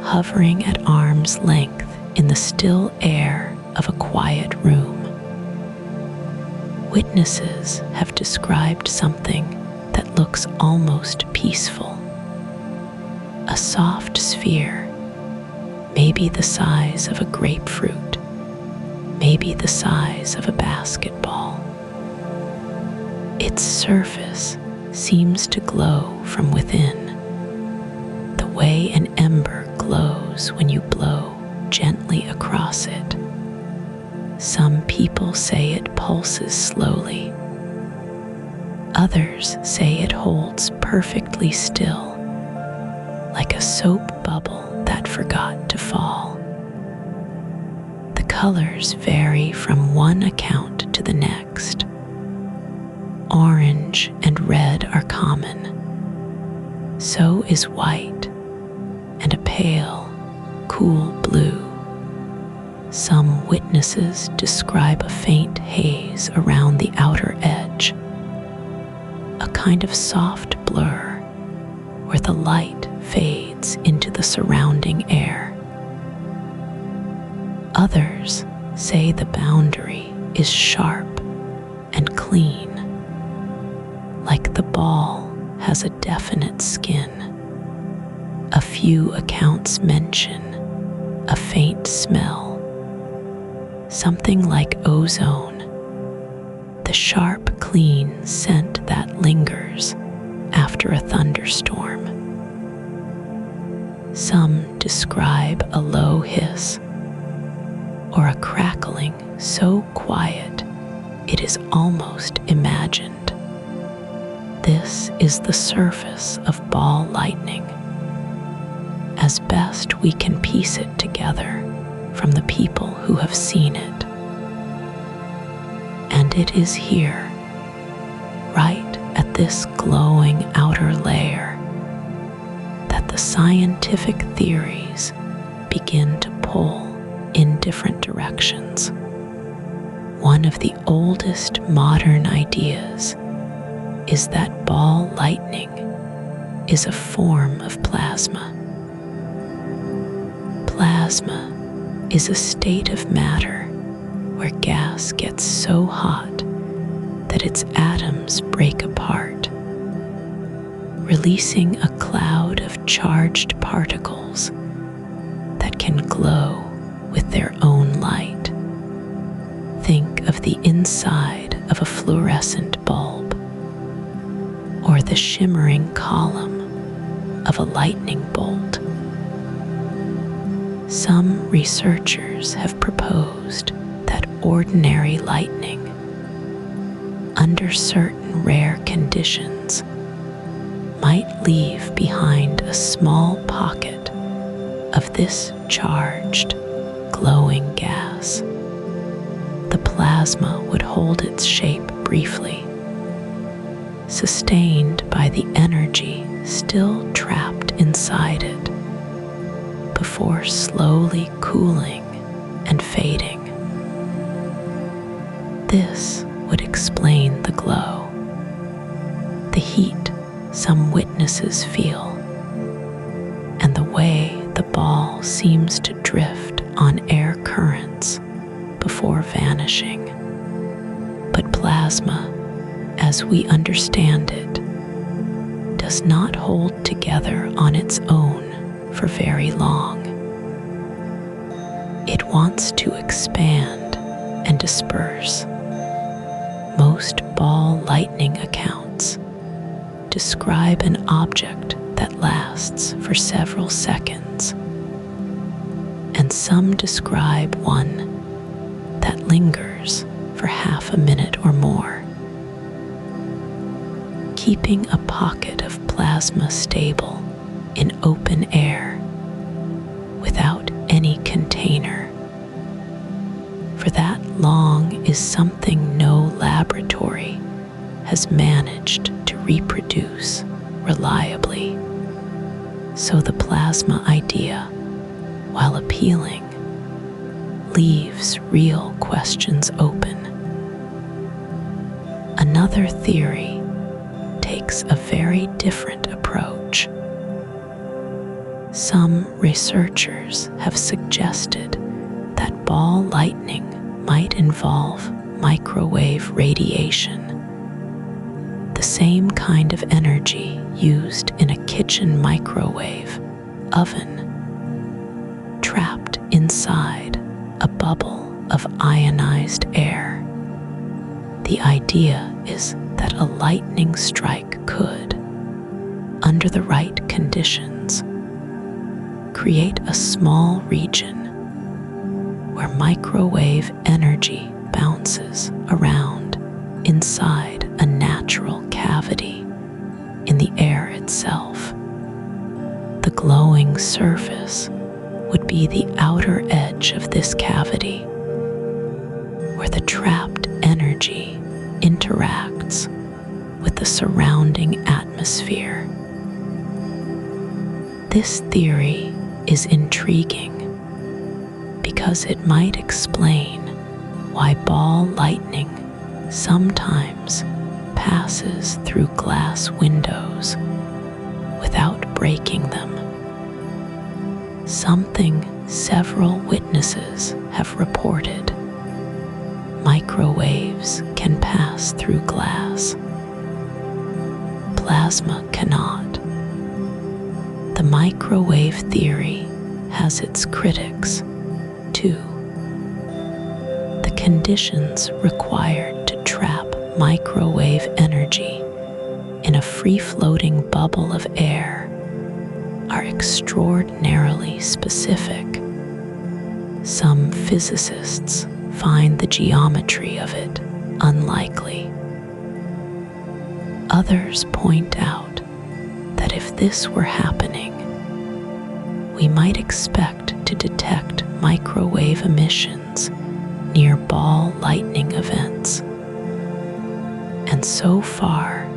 Speaker 1: hovering at arm's length in the still air of a quiet room, Witnesses have described something that looks almost peaceful. A soft sphere, maybe the size of a grapefruit, maybe the size of a basketball. Its surface seems to glow from within, the way an ember glows when you blow gently across it. Some people say it pulses slowly. Others say it holds perfectly still, like a soap bubble that forgot to fall. The colors vary from one account to the next. Orange and red are common. So is white and a pale, cool blue. Some witnesses describe a faint haze around the outer edge, a kind of soft blur where the light fades into the surrounding air. Others say the boundary is sharp and clean, like the ball has a definite skin. A few accounts mention a faint smell, something like ozone, the sharp, clean scent that lingers after a thunderstorm. Some describe a low hiss or a crackling so quiet it is almost imagined. This is the surface of ball lightning, as best we can piece it together from the people who have seen it. And it is here, right at this glowing outer layer, that the scientific theories begin to pull in different directions. One of the oldest modern ideas is that ball lightning is a form of plasma. Plasma is a state of matter where gas gets so hot that its atoms break apart, releasing a cloud of charged particles that can glow with their own light. Think of the inside of a fluorescent bulb, or the shimmering column of a lightning bolt. Some researchers have proposed that ordinary lightning, under certain rare conditions, might leave behind a small pocket of this charged, glowing gas. The plasma would hold its shape briefly, sustained by the energy still trapped inside it, before slowly cooling and fading. This would explain the glow, the heat some witnesses feel, and the way the ball seems to drift on air currents before vanishing. But plasma, as we understand it, does not hold together on its own for very long. It wants to expand and disperse. Most ball lightning accounts describe an object that lasts for several seconds, and some describe one that lingers for half a minute or more. Keeping a pocket of plasma stable in open air without any container for that long is something no laboratory has managed to reproduce reliably. So the plasma idea, while appealing, leaves real questions open. Another theory takes a very different approach. Some researchers have suggested that ball lightning might involve microwave radiation, the same kind of energy used in a kitchen microwave oven, trapped inside a bubble of ionized air. The idea is that a lightning strike could, under the right conditions, create a small region where microwave energy bounces around inside a natural cavity in the air itself. The glowing surface would be the outer edge of this cavity, where the trapped energy interacts with the surrounding atmosphere. This theory is intriguing because it might explain why ball lightning sometimes passes through glass windows without breaking them. Something several witnesses have reported. Microwaves can pass through glass. Plasma cannot. The microwave theory has its critics, too. The conditions required to trap microwave energy in a free-floating bubble of air are extraordinarily specific. Some physicists find the geometry of it unlikely. Others point out that if this were happening, we might expect to detect microwave emissions near ball lightning events. And so far,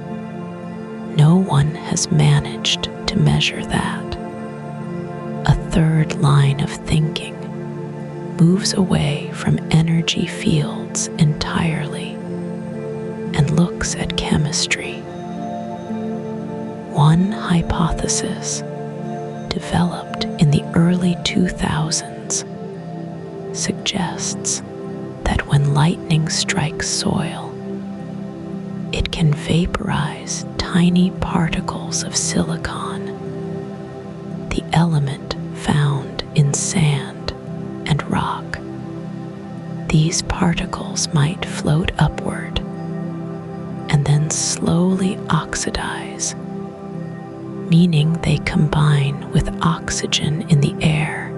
Speaker 1: no one has managed to measure that. A third line of thinking moves away from energy fields entirely and looks at chemistry. One hypothesis, developed in the early 2000s, suggests that when lightning strikes soil, it can vaporize tiny particles of silicon, the element found in sand and rock. These particles might float upward and then slowly oxidize, meaning they combine with oxygen in the air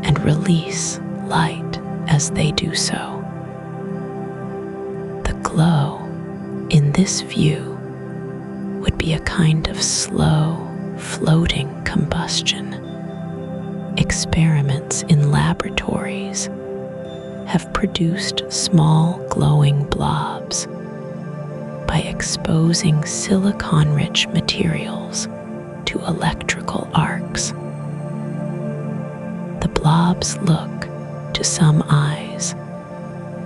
Speaker 1: and release light as they do so. The glow in this view would be a kind of slow, floating combustion. Experiments in laboratories have produced small glowing blobs by exposing silicon-rich materials to electrical arcs. The blobs look, to some eyes,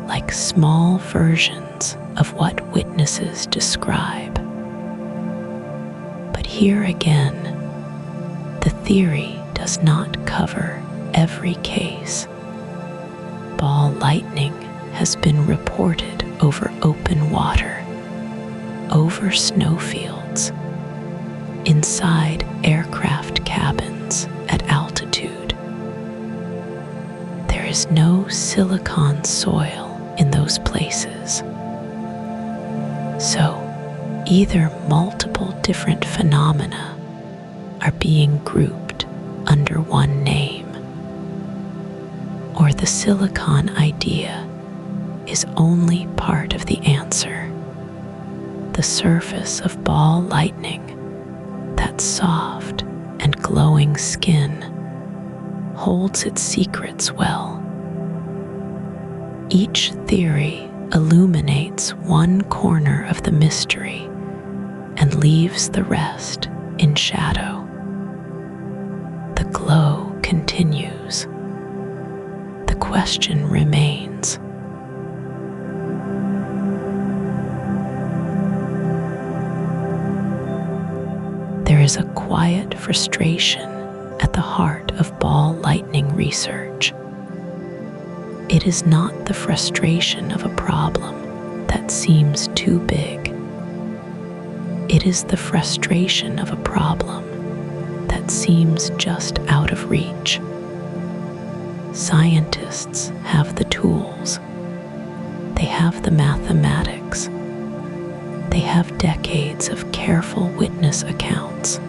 Speaker 1: like small versions of what witnesses describe. But here again, the theory does not cover every case. Ball lightning has been reported over open water, over snowfields, inside aircraft cabins at altitude. There is no silicon soil in those places. So, either multiple different phenomena are being grouped under one name, or the silicon idea is only part of the answer. The surface of ball lightning, that soft and glowing skin, holds its secrets well. Each theory illuminates one corner of the mystery and leaves the rest in shadow. The glow continues. The question remains. There is a quiet frustration at the heart of ball lightning research. It is not the frustration of a problem that seems too big. It is the frustration of a problem that seems just out of reach. Scientists have the tools. They have the mathematics. They have decades of careful witness accounts.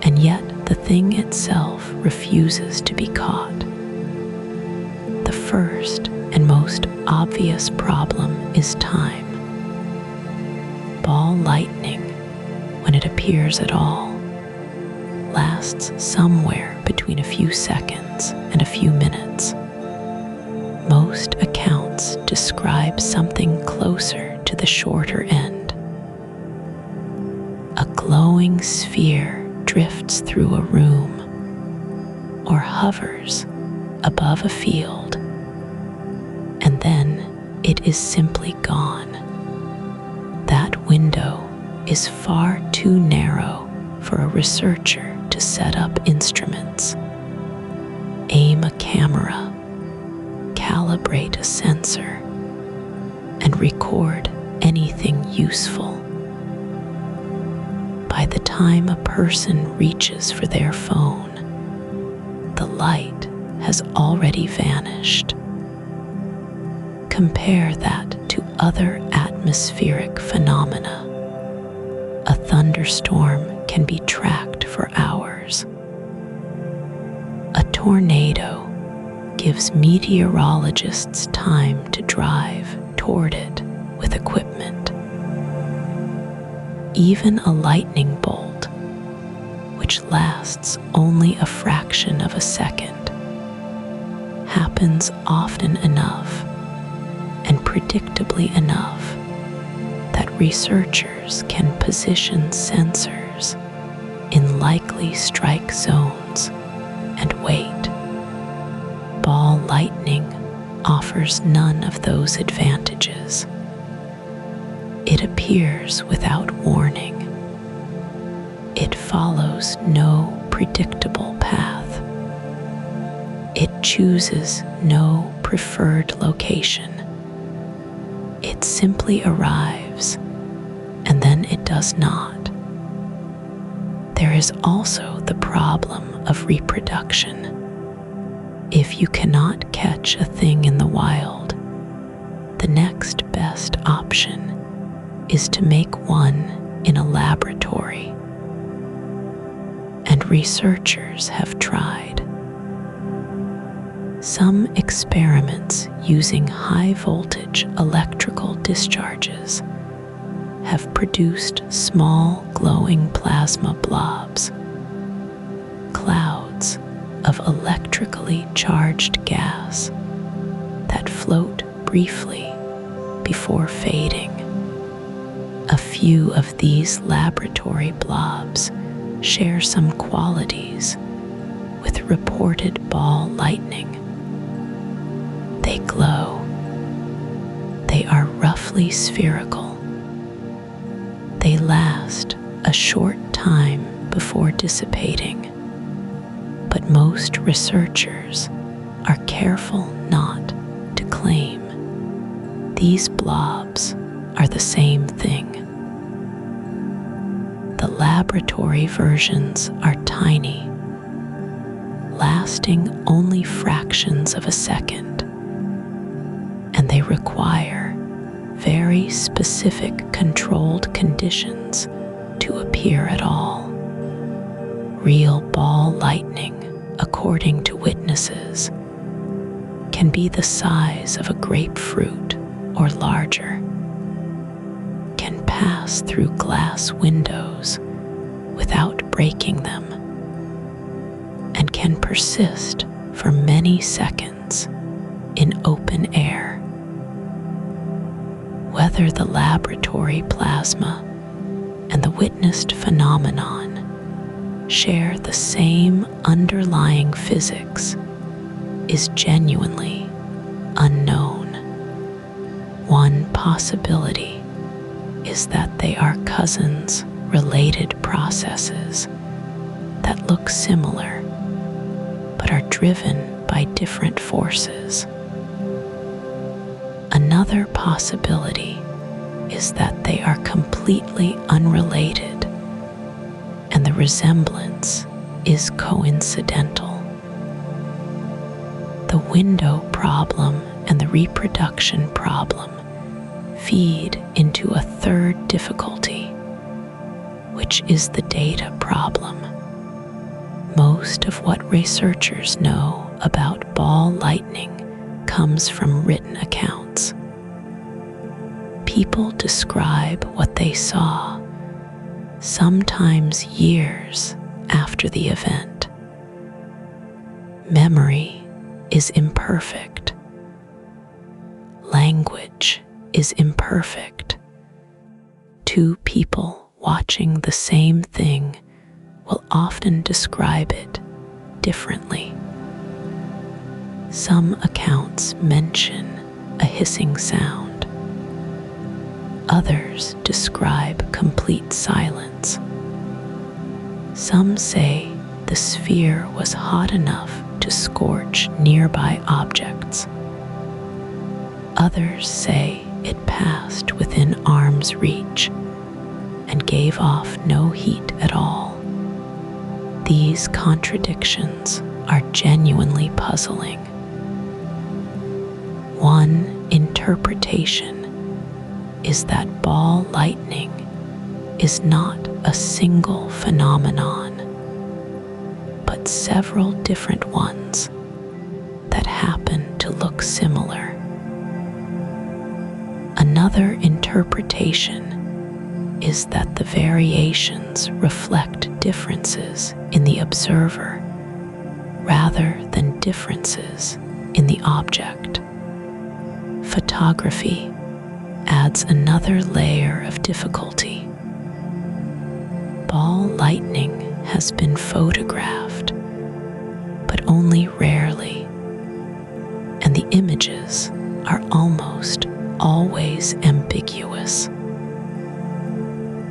Speaker 1: And yet the thing itself refuses to be caught. The first and most obvious problem is time. Ball lightning, when it appears at all, lasts somewhere between a few seconds and a few minutes. Most accounts describe something closer to the shorter end. A glowing sphere drifts through a room or hovers above a field, and then it is simply gone. That window is far too narrow for a researcher to set up instruments, aim a camera, calibrate a sensor, and record anything useful. By the time a person reaches for their phone, the light has already vanished. Compare that to other atmospheric phenomena. A thunderstorm can be tracked for hours. A tornado gives meteorologists time to drive toward it with equipment. Even a lightning bolt, which lasts only a fraction of a second, happens often enough and predictably enough that researchers can position sensors in likely strike zones and wait. Ball lightning offers none of those advantages. It appears without warning. It follows no predictable path. It chooses no preferred location. It simply arrives, and then it does not. There is also the problem of reproduction. If you cannot catch a thing in the wild, the next best option is to make one in a laboratory. And researchers have tried. Some experiments using high-voltage electrical discharges have produced small glowing plasma blobs, clouds of electrically charged gas that float briefly before fading. A few of these laboratory blobs share some qualities with reported ball lightning. They glow. They are roughly spherical. They last a short time before dissipating, but most researchers are careful not to claim these blobs are the same thing. The laboratory versions are tiny, lasting only fractions of a second, and they require very specific controlled conditions to appear at all. Real ball lightning, according to witnesses, can be the size of a grapefruit or larger, can pass through glass windows without breaking them, and can persist for many seconds in open air. Whether the laboratory plasma and the witnessed phenomenon share the same underlying physics is genuinely unknown. One possibility is that they are cousins, related processes that look similar but are driven by different forces. Another possibility is that they are completely unrelated, and the resemblance is coincidental. The window problem and the reproduction problem feed into a third difficulty, which is the data problem. Most of what researchers know about ball lightning comes from written accounts. People describe what they saw, sometimes years after the event. Memory is imperfect. Language is imperfect. Two people watching the same thing will often describe it differently. Some accounts mention a hissing sound. Others describe complete silence. Some say the sphere was hot enough to scorch nearby objects. Others say it passed within arm's reach and gave off no heat at all. These contradictions are genuinely puzzling. One interpretation is that ball lightning is not a single phenomenon, but several different ones that happen to look similar. Another interpretation is that the variations reflect differences in the observer rather than differences in the object. Photography adds another layer of difficulty. Ball lightning has been photographed, but only rarely, and the images are almost always ambiguous.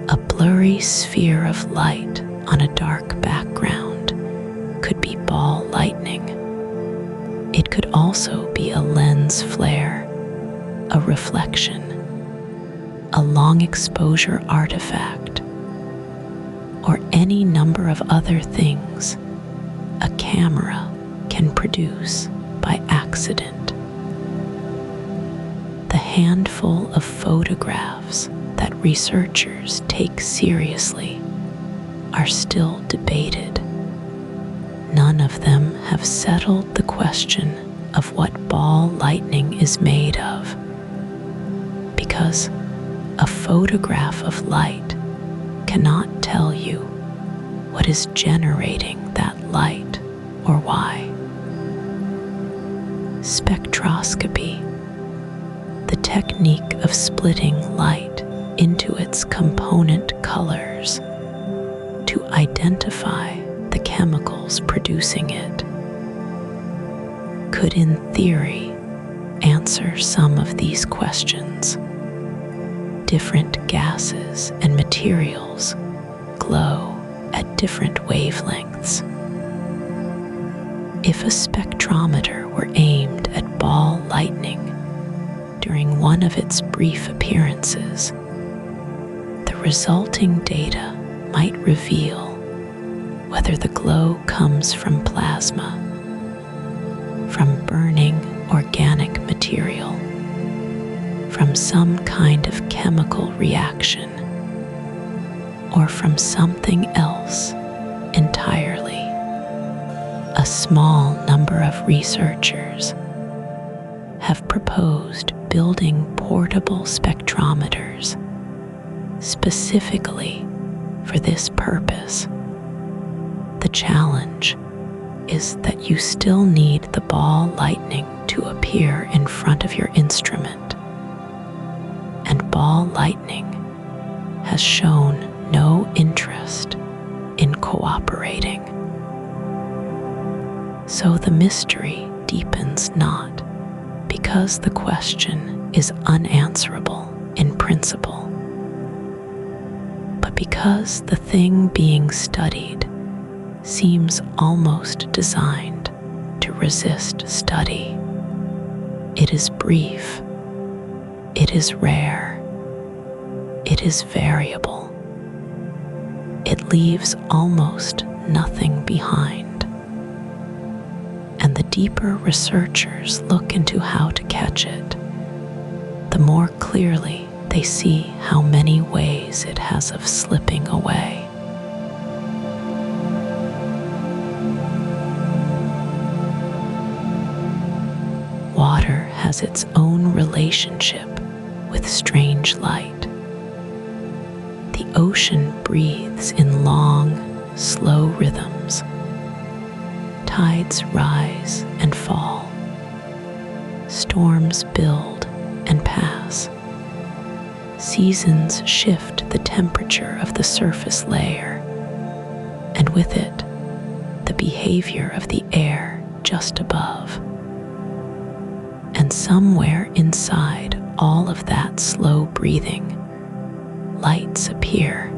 Speaker 1: A blurry sphere of light on a dark background could be ball lightning. It could also be a lens flare, a reflection, a long exposure artifact, or any number of other things a camera can produce by accident. The handful of photographs that researchers take seriously are still debated. None of them have settled the question of what ball lightning is made of, because a photograph of light cannot tell you what is generating that light or why. Spectroscopy, the technique of splitting light into its component colors to identify the chemicals producing it, could in theory answer some of these questions. Different gases and materials glow at different wavelengths. If a spectrometer were aimed at ball lightning during one of its brief appearances, the resulting data might reveal whether the glow comes from plasma, from burning organic material, from some kind of chemical reaction, or from something else entirely. A small number of researchers have proposed building portable spectrometers specifically for this purpose. The challenge is that you still need the ball lightning to appear in front of your instrument, and ball lightning has shown no interest in cooperating. So the mystery deepens not because the question is unanswerable in principle, but because the thing being studied seems almost designed to resist study. It is brief. It is rare. It is variable. It leaves almost nothing behind. And the deeper researchers look into how to catch it, the more clearly they see how many ways it has of slipping away. Water has its own relationship with strange light. The ocean breathes in long, slow rhythms. Tides rise and fall. Storms build and pass. Seasons shift the temperature of the surface layer, and with it, the behavior of the air just above. And somewhere inside all of that slow breathing, lights appear.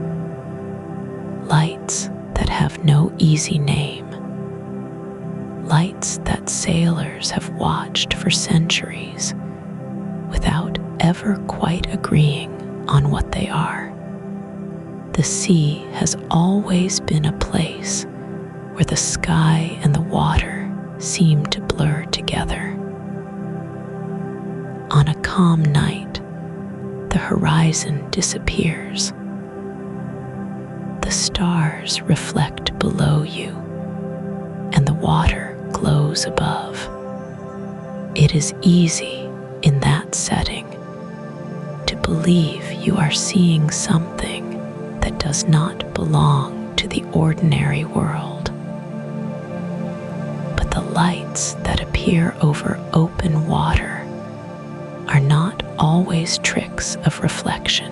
Speaker 1: Lights that have no easy name. Lights that sailors have watched for centuries without ever quite agreeing on what they are. The sea has always been a place where the sky and the water seem to blur together. On a calm night, the horizon disappears. The stars reflect below you, and the water glows above. It is easy in that setting to believe you are seeing something that does not belong to the ordinary world. But the lights that appear over open water are not always tricks of reflection.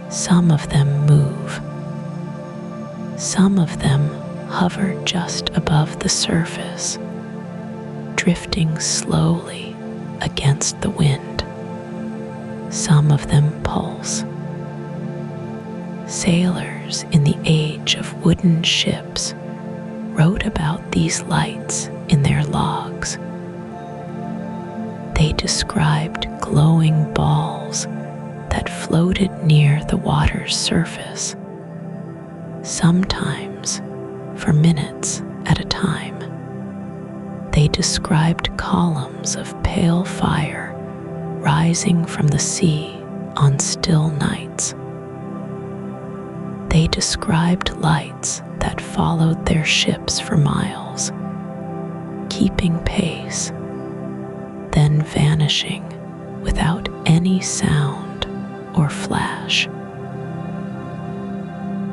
Speaker 1: Some of them move. Some of them hover just above the surface, drifting slowly against the wind. Some of them pulse. Sailors in the age of wooden ships wrote about these lights in their logs. They described glowing balls that floated near the water's surface, sometimes for minutes at a time. They described columns of pale fire rising from the sea on still nights. They described lights that followed their ships for miles, keeping pace, then vanishing without any sound or flash.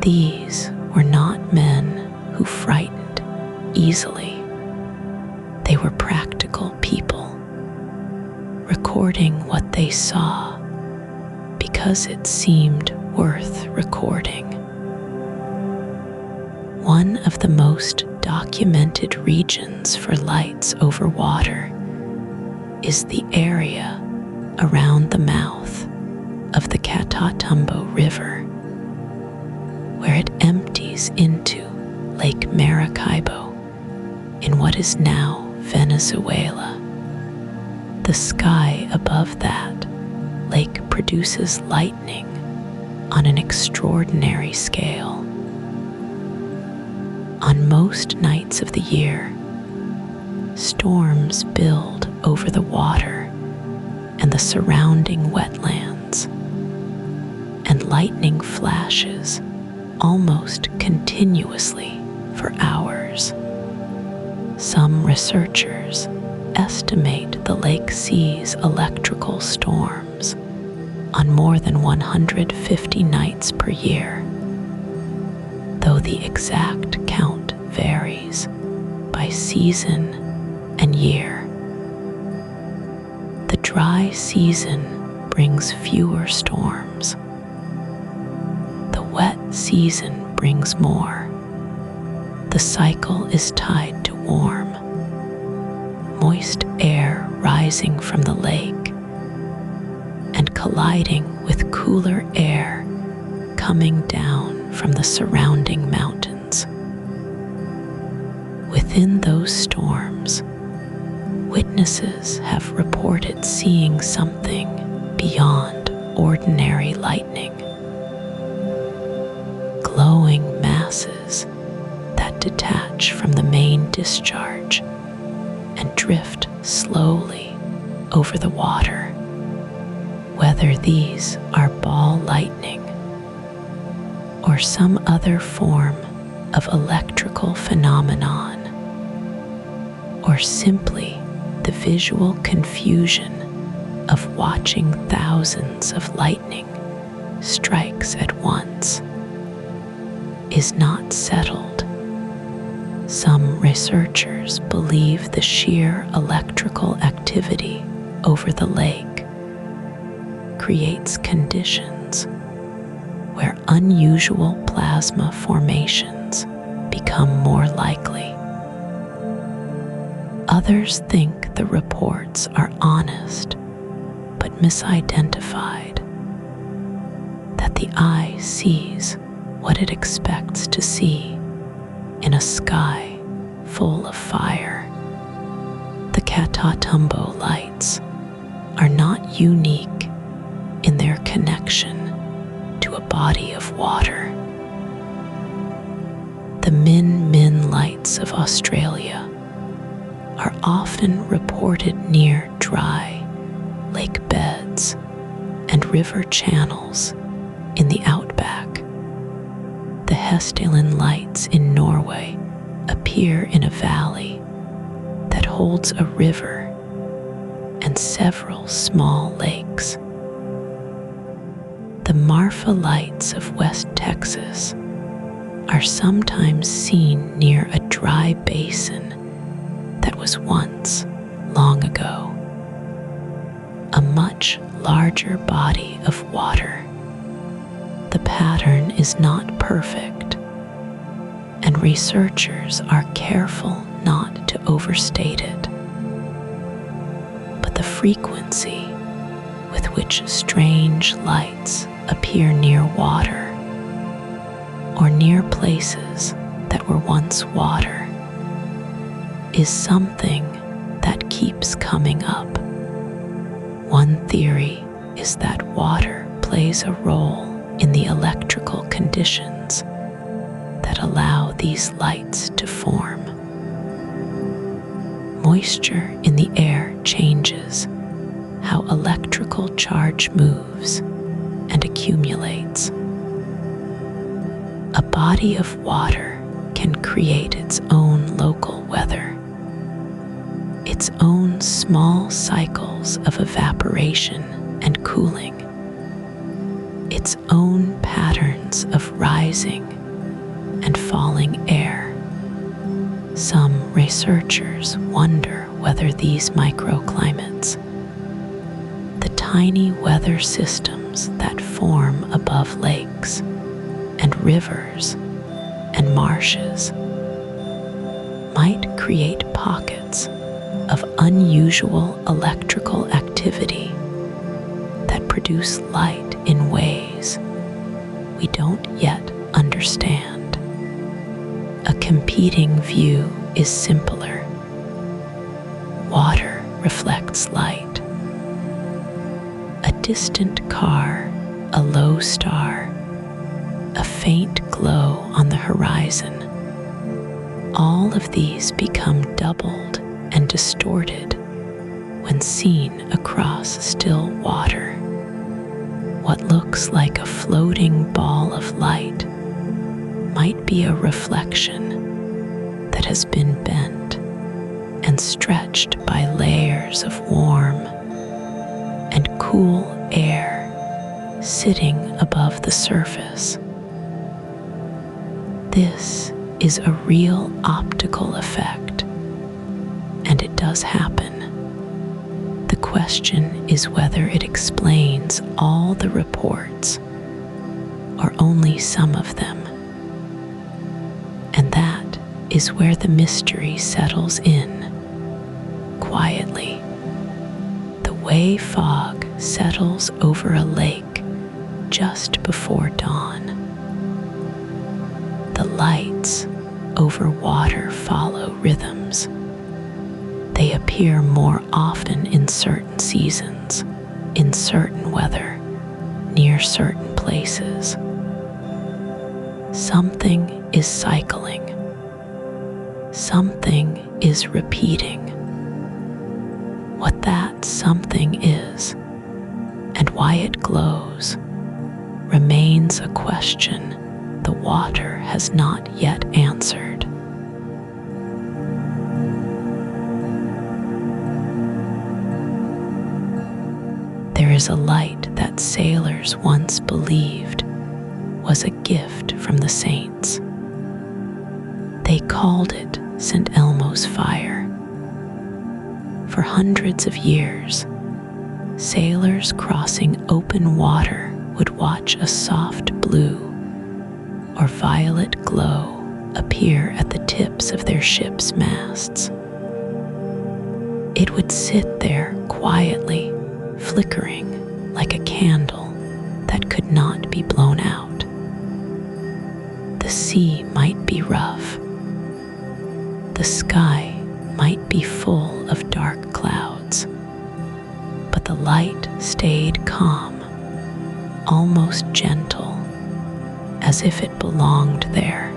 Speaker 1: These were not men who frightened easily. They were practical people, recording what they saw because it seemed worth recording. One of the most documented regions for lights over water is the area around the mouth of the Catatumbo River, where it empties into Lake Maracaibo in what is now Venezuela. The sky above that lake produces lightning on an extraordinary scale. On most nights of the year, storms build over the water and the surrounding wetlands, and lightning flashes almost continuously for hours. Some researchers estimate the lake sea's electrical storms on more than 150 nights per year, though the exact count varies by season and year. The dry season brings fewer storms. The wet season brings more. The cycle is tied to warm, moist air rising from the lake and colliding with cooler air coming down from the surrounding mountains. Within within those storms, witnesses have reported seeing something beyond ordinary lightning. Glowing masses that detach from the main discharge and drift slowly over the water. Whether these are ball lightning or some other form of electrical phenomenon, or simply the visual confusion of watching thousands of lightning strikes at once, is not settled. Some researchers believe the sheer electrical activity over the lake creates conditions where unusual plasma formations become more likely. Others think the reports are honest but misidentified, that the eye sees what it expects to see in a sky full of fire. The Hessdalen Lights are not unique in their connection to a body of water. The Min Lights of Australia are often reported near dry lake beds and river channels in the outback. The Hessdalen Lights in Norway appear in a valley that holds a river and several small lakes. The Marsh Lights of West Texas are sometimes seen near a dry basin that was once, long ago, a much larger body of water. The pattern is not perfect, and researchers are careful not to overstate it. But the frequency with which strange lights appear near water or near places that were once water is something that keeps coming up. One theory is that water plays a role in the electrical conditions that allow these lights to form. Moisture in the air changes how electrical charge moves and accumulates. A body of water can create its own local weather, its own small cycles of evaporation and cooling, its own patterns of rising and falling air. Some researchers wonder whether these microclimates, the tiny weather systems that form above lakes and rivers and marshes, might create pockets of unusual electrical activity that produce light in ways we don't yet understand. A competing view is simpler. Water reflects light. A distant car, a low star, a faint glow on the horizon, all of these become doubled and distorted when seen across still water. What looks like a floating ball of light might be a reflection that has been bent and stretched by layers of warm and cool air sitting above the surface. This is a real optical effect, and it does happen. The question is whether it explains all the reports or only some of them. And that is where the mystery settles in, quietly. The way fog settles over a lake just before dawn. The lights over water follow rhythms. They appear more often in certain seasons, in certain weather, near certain places. Something is cycling. Something is repeating. What that something is, and why it glows, remains a question the water has not yet answered. There is a light that sailors once believed was a gift from the saints. They called it St. Elmo's fire. For hundreds of years, sailors crossing open water would watch a soft blue or violet glow appear at the tips of their ship's masts. It would sit there quietly, flickering like a candle that could not be blown out. The sea might be rough. The sky might be full of dark clouds, but the light stayed calm, almost gentle, as if it belonged there.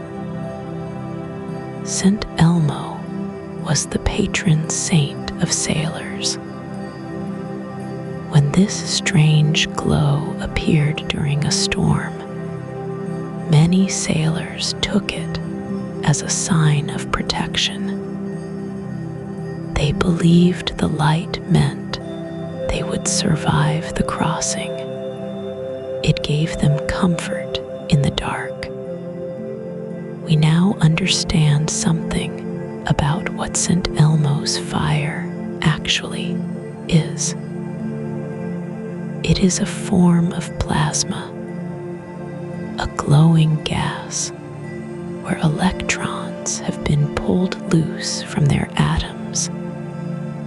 Speaker 1: St. Elmo was the patron saint of sailors. When this strange glow appeared during a storm, many sailors took it as a sign of protection. They believed the light meant they would survive the crossing. It gave them comfort in the dark. We now understand something about what St. Elmo's fire actually is. It is a form of plasma, a glowing gas where electrons have been pulled loose from their atoms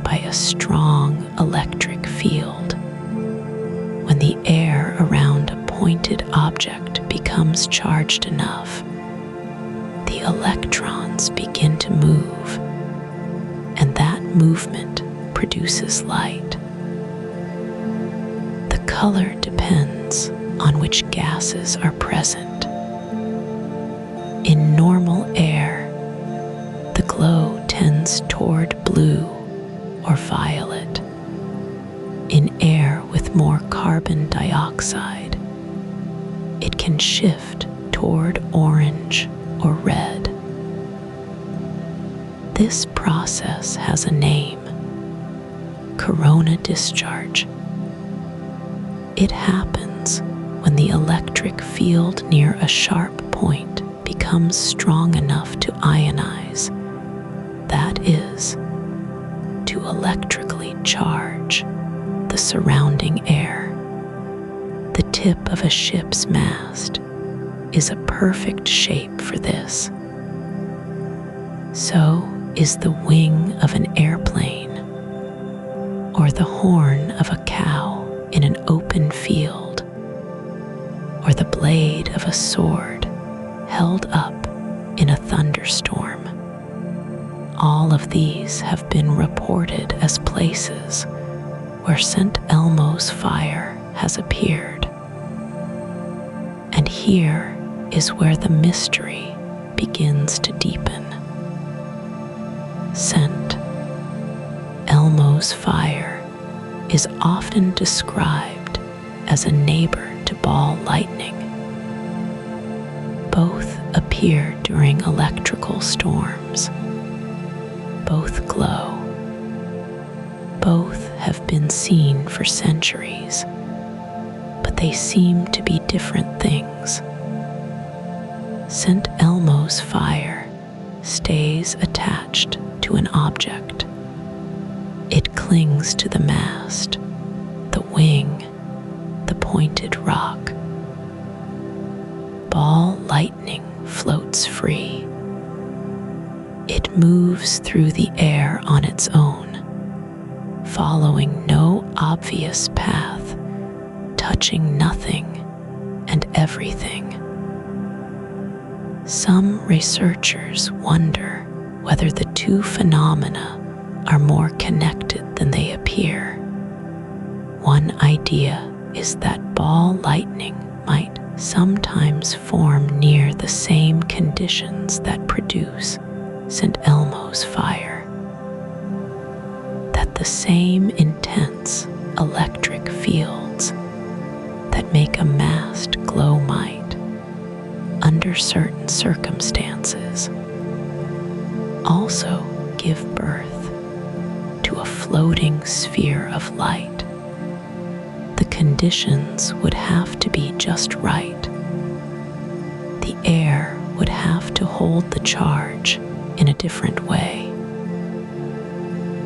Speaker 1: by a strong electric field. When the air around a pointed object becomes charged enough, the electrons begin to move, and that movement produces light. The color depends on which gases are present. In normal air, the glow tends toward blue or violet. In air with more carbon dioxide, it can shift toward orange or red. This process has a name: corona discharge. It happens when the electric field near a sharp point becomes strong enough to ionize, that is, to electrically charge the surrounding air. The tip of a ship's mast is a perfect shape for this. So is the wing of an airplane, or the horn of a cow in an open field, or the blade of a sword held up in a thunderstorm. All of these have been reported as places where St. Elmo's fire has appeared. And here is where the mystery begins to deepen. St. Elmo's fire is often described as a neighbor to ball lightning. Both appear during electrical storms. Both glow. Both have been seen for centuries, but they seem to be different things. St. Elmo's fire stays attached to an object. It clings to the mast, the wing, the pointed rock. Ball lightning floats free. It moves through the air on its own, following no obvious path, touching nothing and everything. Some researchers wonder whether the two phenomena are more connected than they appear. One idea is that ball lightning might sometimes form near the same conditions that produce St. Elmo's fire. That the same intense electric fields that make a mast glow might, under certain circumstances, also give birth to a floating sphere of light. The conditions would have to be just right. The air would have to hold the charge in a different way.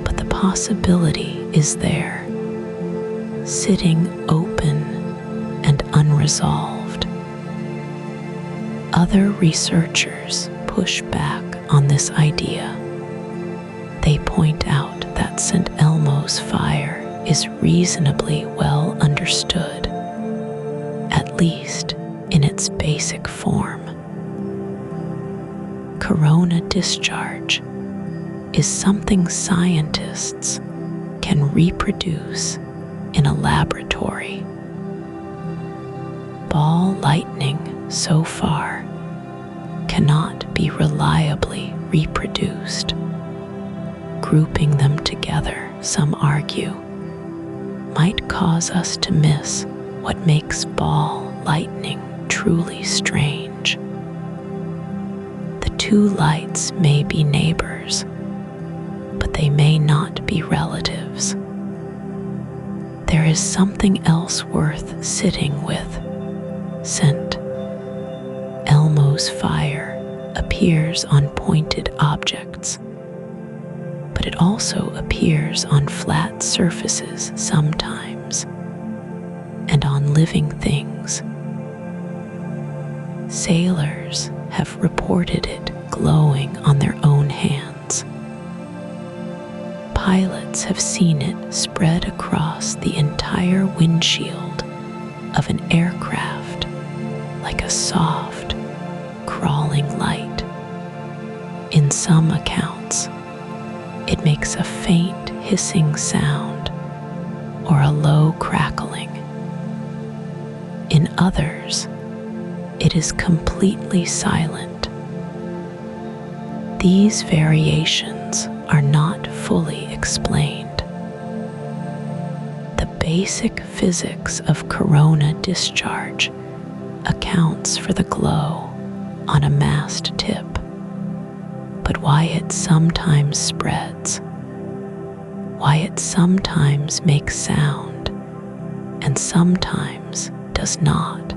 Speaker 1: But the possibility is there, sitting open and unresolved. Other researchers push back on this idea. They point out that St. Elmo's fire is reasonably well understood, at least in its basic form. Corona discharge is something scientists can reproduce in a laboratory. Ball lightning, so far, cannot be reliably reproduced. Grouping them together, some argue, might cause us to miss what makes ball lightning truly strange. The two lights may be neighbors, but they may not be relatives. There is something else worth sitting with. St. Elmo's fire appears on pointed objects, but it also appears on flat surfaces sometimes, and on living things. Sailors have reported it glowing on their own hands. Pilots have seen it spread across the entire windshield of an aircraft like a soft, crawling light. In some accounts, it makes a faint hissing sound or a low crackling. In others, it is completely silent. These variations are not fully explained. The basic physics of corona discharge accounts for the glow on a mast tip, but why it sometimes spreads, why it sometimes makes sound and sometimes does not,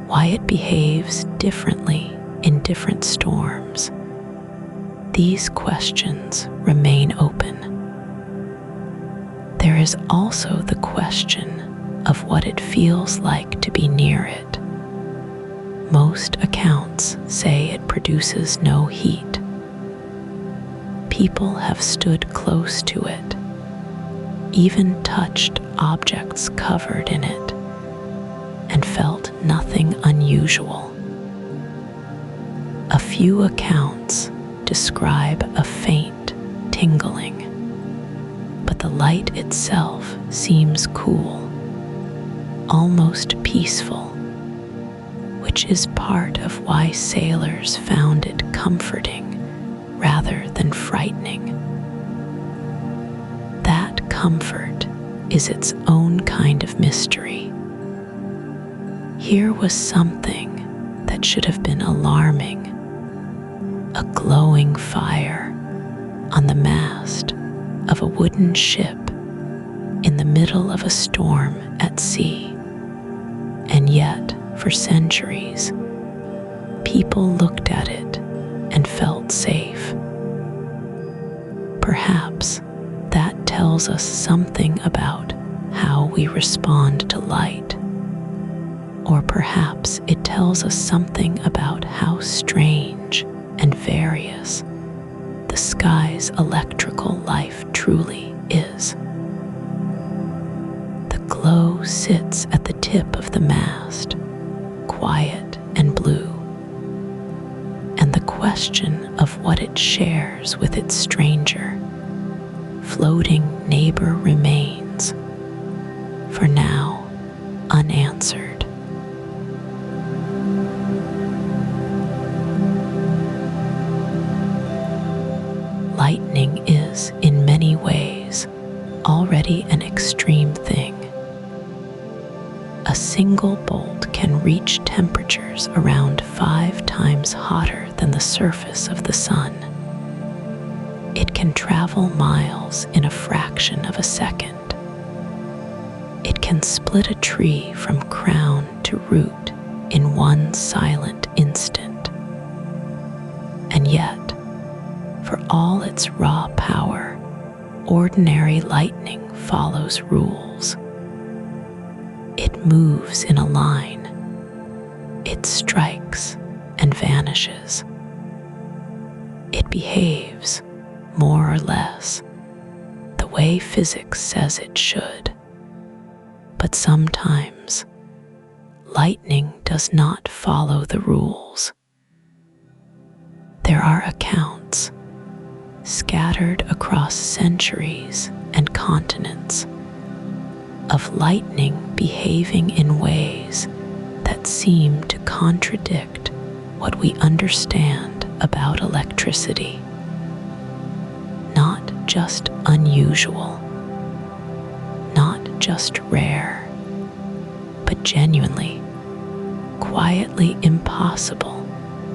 Speaker 1: why it behaves differently in different storms, these questions remain open. There is also the question of what it feels like to be near it. Most accounts say it produces no heat. People have stood close to it, even touched objects covered in it, and felt nothing unusual. A few accounts describe a faint tingling, but the light itself seems cool, almost peaceful, which is part of why sailors found it comforting rather than frightening. That comfort is its own kind of mystery. Here was something that should have been alarming, a glowing fire on the mast of a wooden ship in the middle of a storm at sea. And yet, for centuries, people looked at it and felt safe. Perhaps that tells us something about how we respond to light. Or perhaps it tells us something about how strange and various the sky's electrical life truly is. The glow sits at the tip of the mast, quiet and blue, question of what it shares with its stranger, floating neighbor remains, for now unanswered. Lightning is, in many ways, already an extreme thing. A single bolt can reach temperatures around 5 times hotter than the surface of the sun. It can travel miles in a fraction of a second. It can split a tree from crown to root in one silent instant. And yet, for all its raw power, ordinary lightning follows rules. It moves in a line. It strikes and vanishes. It behaves, more or less, the way physics says it should. But sometimes, lightning does not follow the rules. There are accounts, scattered across centuries and continents, of lightning behaving in ways that seem to contradict what we understand about electricity. Not just unusual, not just rare, but genuinely, quietly impossible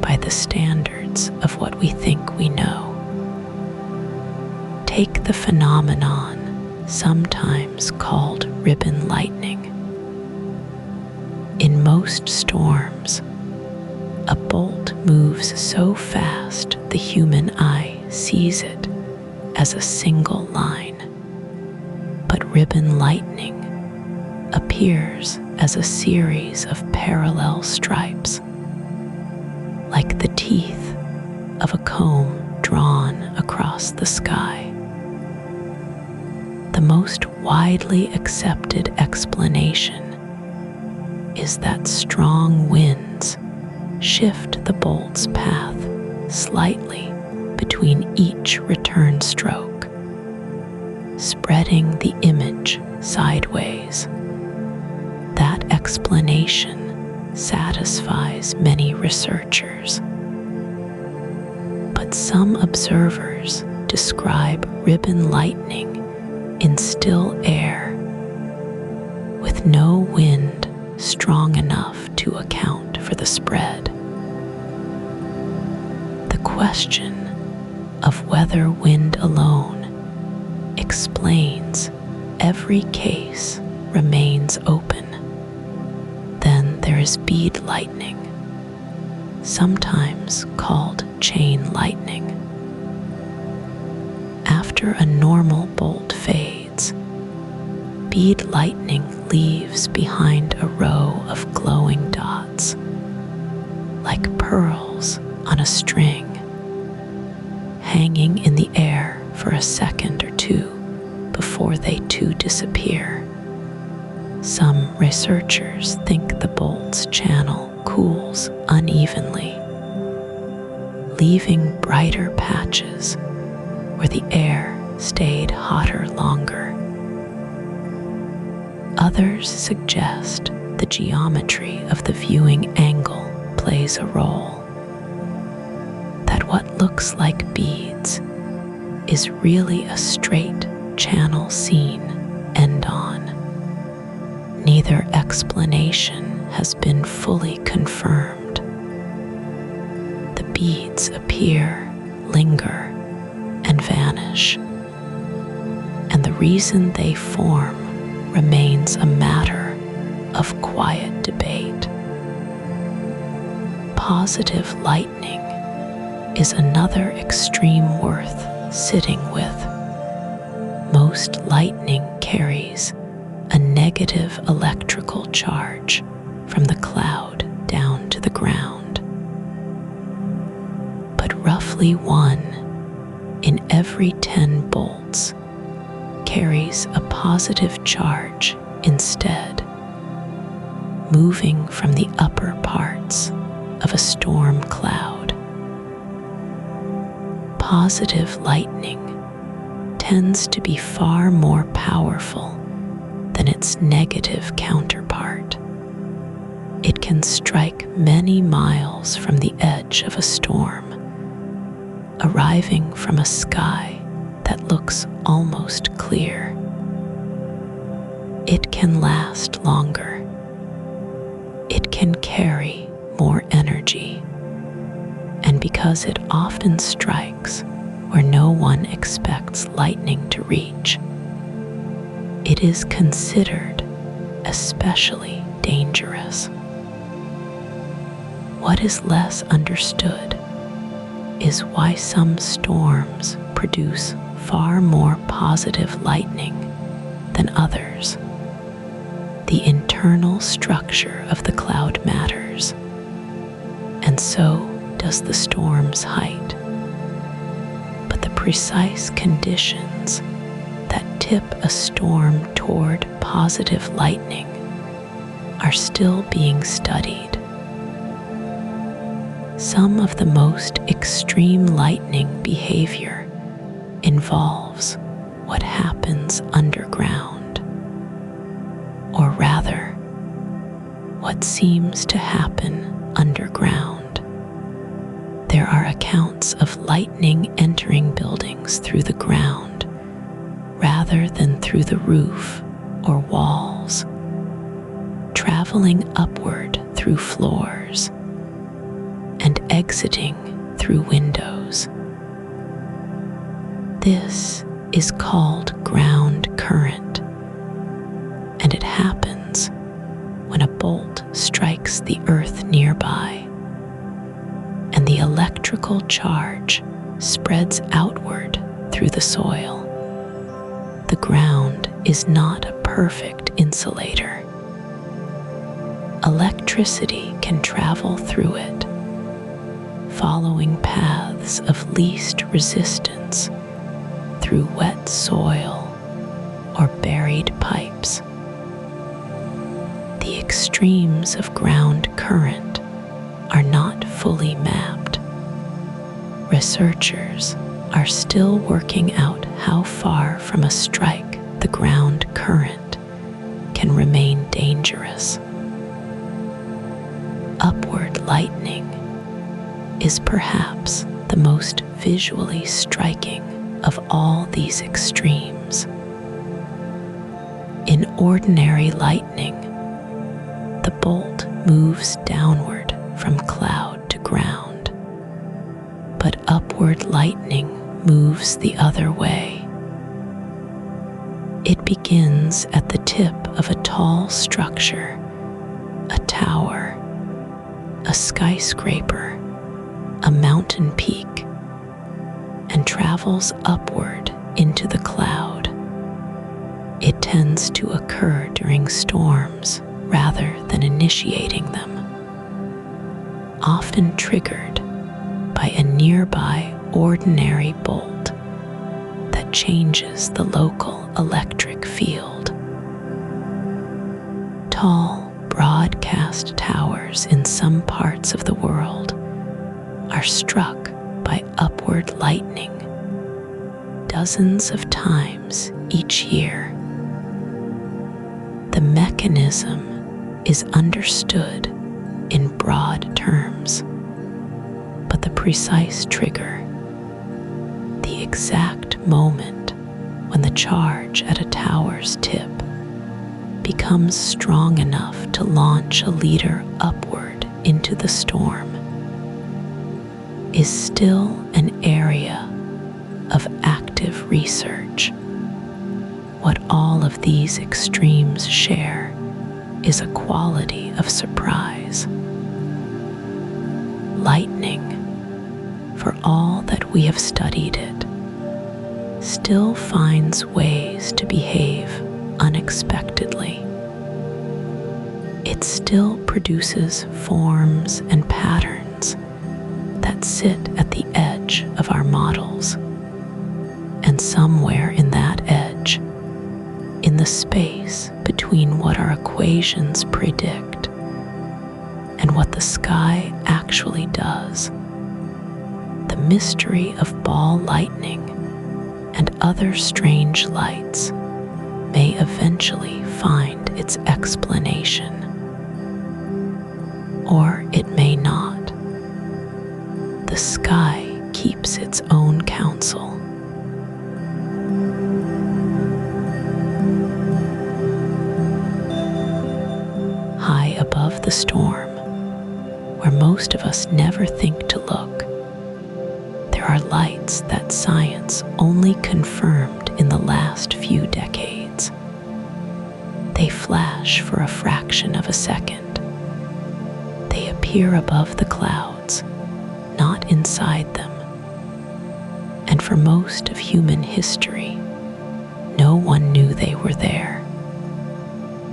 Speaker 1: by the standards of what we think we know. Take the phenomenon sometimes called ribbon lightning. In most storms, a bolt moves so fast the human eye sees it as a single line. But ribbon lightning appears as a series of parallel stripes, like the teeth of a comb drawn across the sky. The most widely accepted explanation is that strong winds shift the bolt's path slightly between each return stroke, spreading the image sideways. That explanation satisfies many researchers. But some observers describe ribbon lightning in still air, with no wind strong enough to account for the spread. The question of whether wind alone explains every case remains open. Then there is bead lightning, sometimes called chain lightning. After a normal bolt fades, bead lightning leaves behind a row of glowing dots, like pearls on a string, hanging in the air for a second or two before they too disappear. Some researchers think the bolt's channel cools unevenly, leaving brighter patches where the air stayed hotter longer. Others suggest the geometry of the viewing angle plays a role, that what looks like beads is really a straight channel seen end on. Neither explanation has been fully confirmed. The beads appear, linger, and vanish, and the reason they form remains a matter of quiet debate. Positive lightning is another extreme worth sitting with. Most lightning carries a negative electrical charge from the cloud down to the ground. But roughly 1 in every 10 bolts carries a positive charge instead, moving from the upper parts of a storm cloud. Positive lightning tends to be far more powerful than its negative counterpart. It can strike many miles from the edge of a storm, arriving from a sky that looks almost clear. It can last longer. It can carry more energy. And because it often strikes where no one expects lightning to reach, it is considered especially dangerous. What is less understood is why some storms produce far more positive lightning than others. The internal structure of the cloud matters, and so does the storm's height. But the precise conditions that tip a storm toward positive lightning are still being studied. Some of the most extreme lightning behavior involves what happens underground, or rather, what seems to happen underground. There are accounts of lightning entering buildings through the ground rather than through the roof or walls, traveling upward through floors and exiting through windows. This is called ground current, and it happens when a bolt strikes the earth nearby and the electrical charge spreads outward through the soil. The ground is not a perfect insulator. Electricity can travel through it, following paths of least resistance through wet soil or buried pipes. The extremes of ground current are not fully mapped. Researchers are still working out how far from a strike the ground current can remain dangerous. Upward lightning is perhaps the most visually striking of all these extremes. In ordinary lightning, the bolt moves downward from cloud to ground, but upward lightning moves the other way. It begins at the tip of a tall structure, a tower, a skyscraper, a mountain peak, and travels upward into the cloud. It tends to occur during storms rather than initiating them, often triggered by a nearby ordinary bolt that changes the local electric field. Tall, broadcast towers in some parts of the world are struck by upward lightning dozens of times each year. The mechanism is understood in broad terms, but the precise trigger, the exact moment when the charge at a tower's tip becomes strong enough to launch a leader upward into the storm, is still an area of active research. What all of these extremes share is a quality of surprise. Lightning, for all that we have studied it, still finds ways to behave unexpectedly. It still produces forms and patterns that sit at the edge of our models, and somewhere in that edge, in the space between what our equations predict and what the sky actually does, the mystery of ball lightning and other strange lights may eventually find its explanation. Or it may not. The sky keeps its own counsel. High above the storm, where most of us never think to look, there are lights that science only confirmed in the last few decades. They flash for a fraction of a second. They appear above the clouds, not inside them. And for most of human history, no one knew they were there.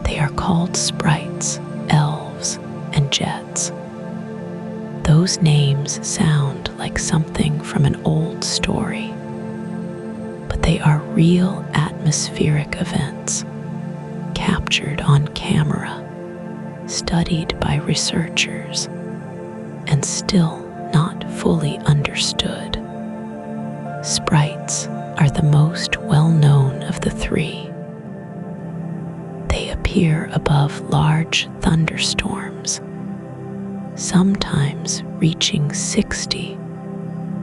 Speaker 1: They are called sprites, elves, and jets. Those names sound like something from an old story, but they are real atmospheric events captured on camera, studied by researchers, and still not fully understood. Sprites are the most well-known of the three. They appear above large thunderstorms, sometimes reaching 60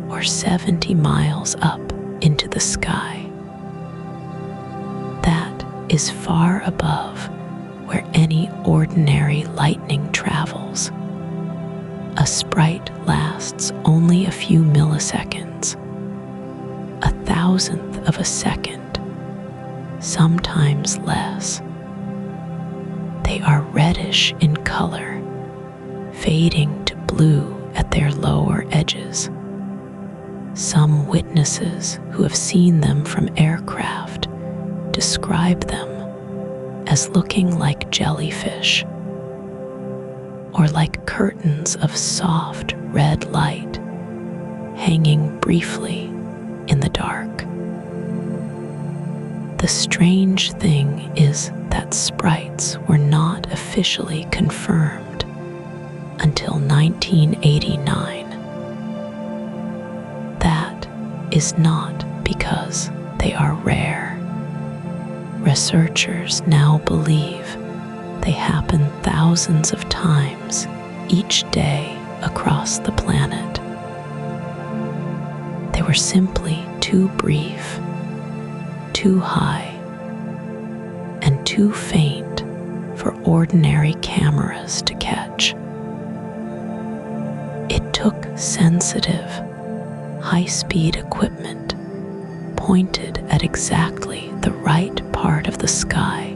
Speaker 1: or 70 miles up into the sky. That is far above where any ordinary lightning travels. A sprite lasts only a few milliseconds, 1,000th of a second, sometimes less. They are reddish in color, fading to blue at their lower edges. Some witnesses who have seen them from aircraft describe them as looking like jellyfish, or like curtains of soft red light hanging briefly in the dark. The strange thing is that sprites were not officially confirmed until 1989. That is not because they are rare. Researchers now believe they happen thousands of times each day across the planet. They were simply too brief, too high, and too faint for ordinary cameras to catch. It took sensitive, high-speed equipment pointed at exactly the right part of the sky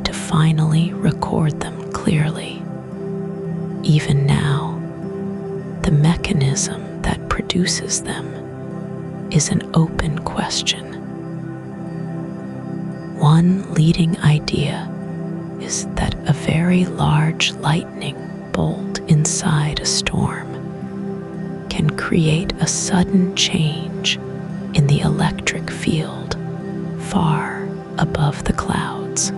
Speaker 1: to finally record them clearly. Even now, the mechanism that produces them is an open question. One leading idea is that a very large lightning bolt inside a storm can create a sudden change in the electric field far above the clouds.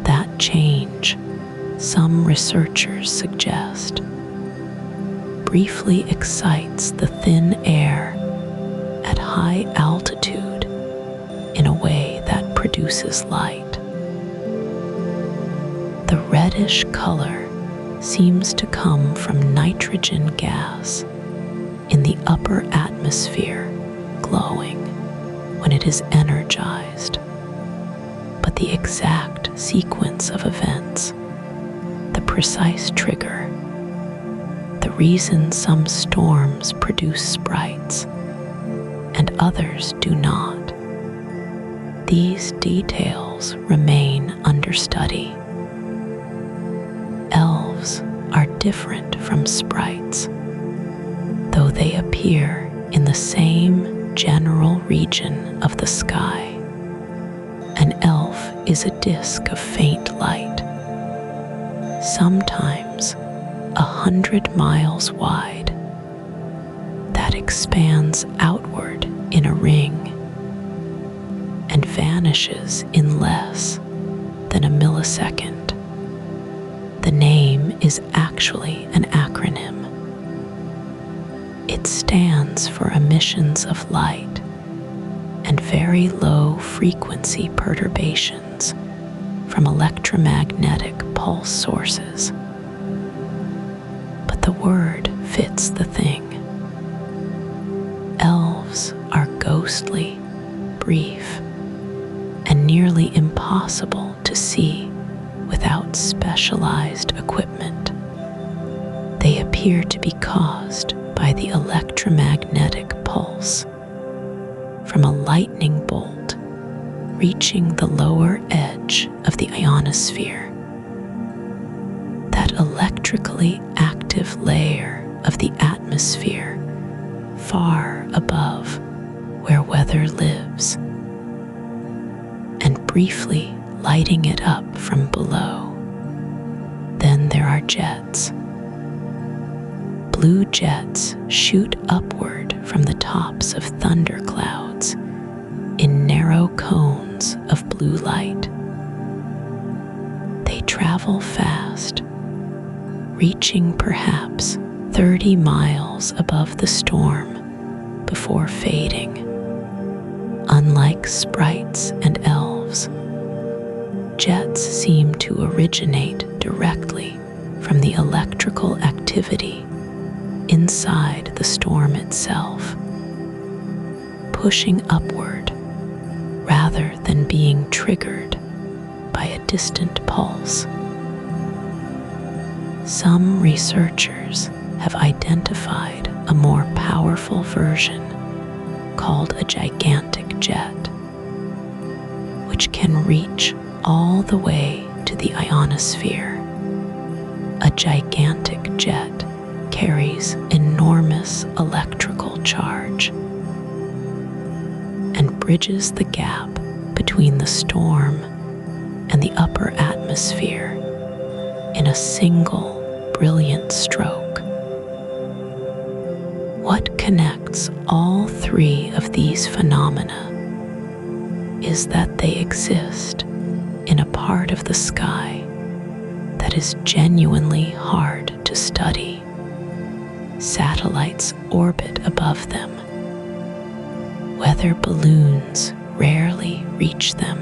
Speaker 1: That change, some researchers suggest, briefly excites the thin air at high altitude in a way that produces light. The reddish color seems to come from nitrogen gas in the upper atmosphere glowing when it is energized. But the exact sequence of events, the precise trigger, the reason some storms produce sprites and others do not, these details remain under study. Elves are different from sprites, though they appear in the same general region of the sky. An elf is a disk of faint light, sometimes 100 miles wide, that expands outward in a ring and vanishes in less than a millisecond. The name is actually an acronym. It stands for emissions of light and very low frequency perturbations from electromagnetic pulse sources. But the word fits the thing. Elves are ghostly, brief, and nearly impossible to see without specialized equipment. They appear to be caused by the electromagnetic pulse from a lightning bolt reaching the lower edge of the ionosphere. That electrically active layer of the atmosphere far above where weather lives, and briefly lighting it up from below. Then there are jets. Blue jets shoot upward from the tops of thunderclouds in narrow cones of blue light. They travel fast, reaching perhaps 30 miles above the storm before fading. Unlike sprites and elves, jets seem to originate directly from the electrical activity inside the storm itself, pushing upward rather than being triggered by a distant pulse. Some researchers have identified a more powerful version called a gigantic jet, which can reach all the way to the ionosphere. A gigantic jet carries enormous electrical charge and bridges the gap between the storm and the upper atmosphere in a single brilliant stroke. What connects all three of these phenomena is that they exist in a part of the sky that is genuinely hard to study. Satellites orbit above them. Weather balloons rarely reach them.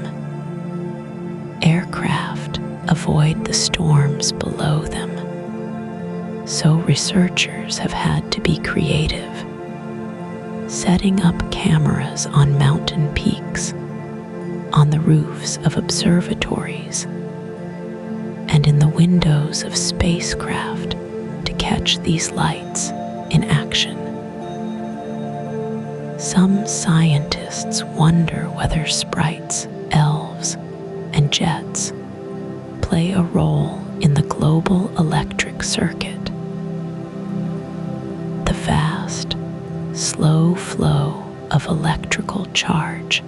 Speaker 1: Aircraft avoid the storms below them. So researchers have had to be creative, setting up cameras on mountain peaks, on the roofs of observatories, and in the windows of spacecraft to catch these lights in action. Some scientists wonder whether sprites, elves, and jets play a role in the global electric circuit. The vast, slow flow of electrical charge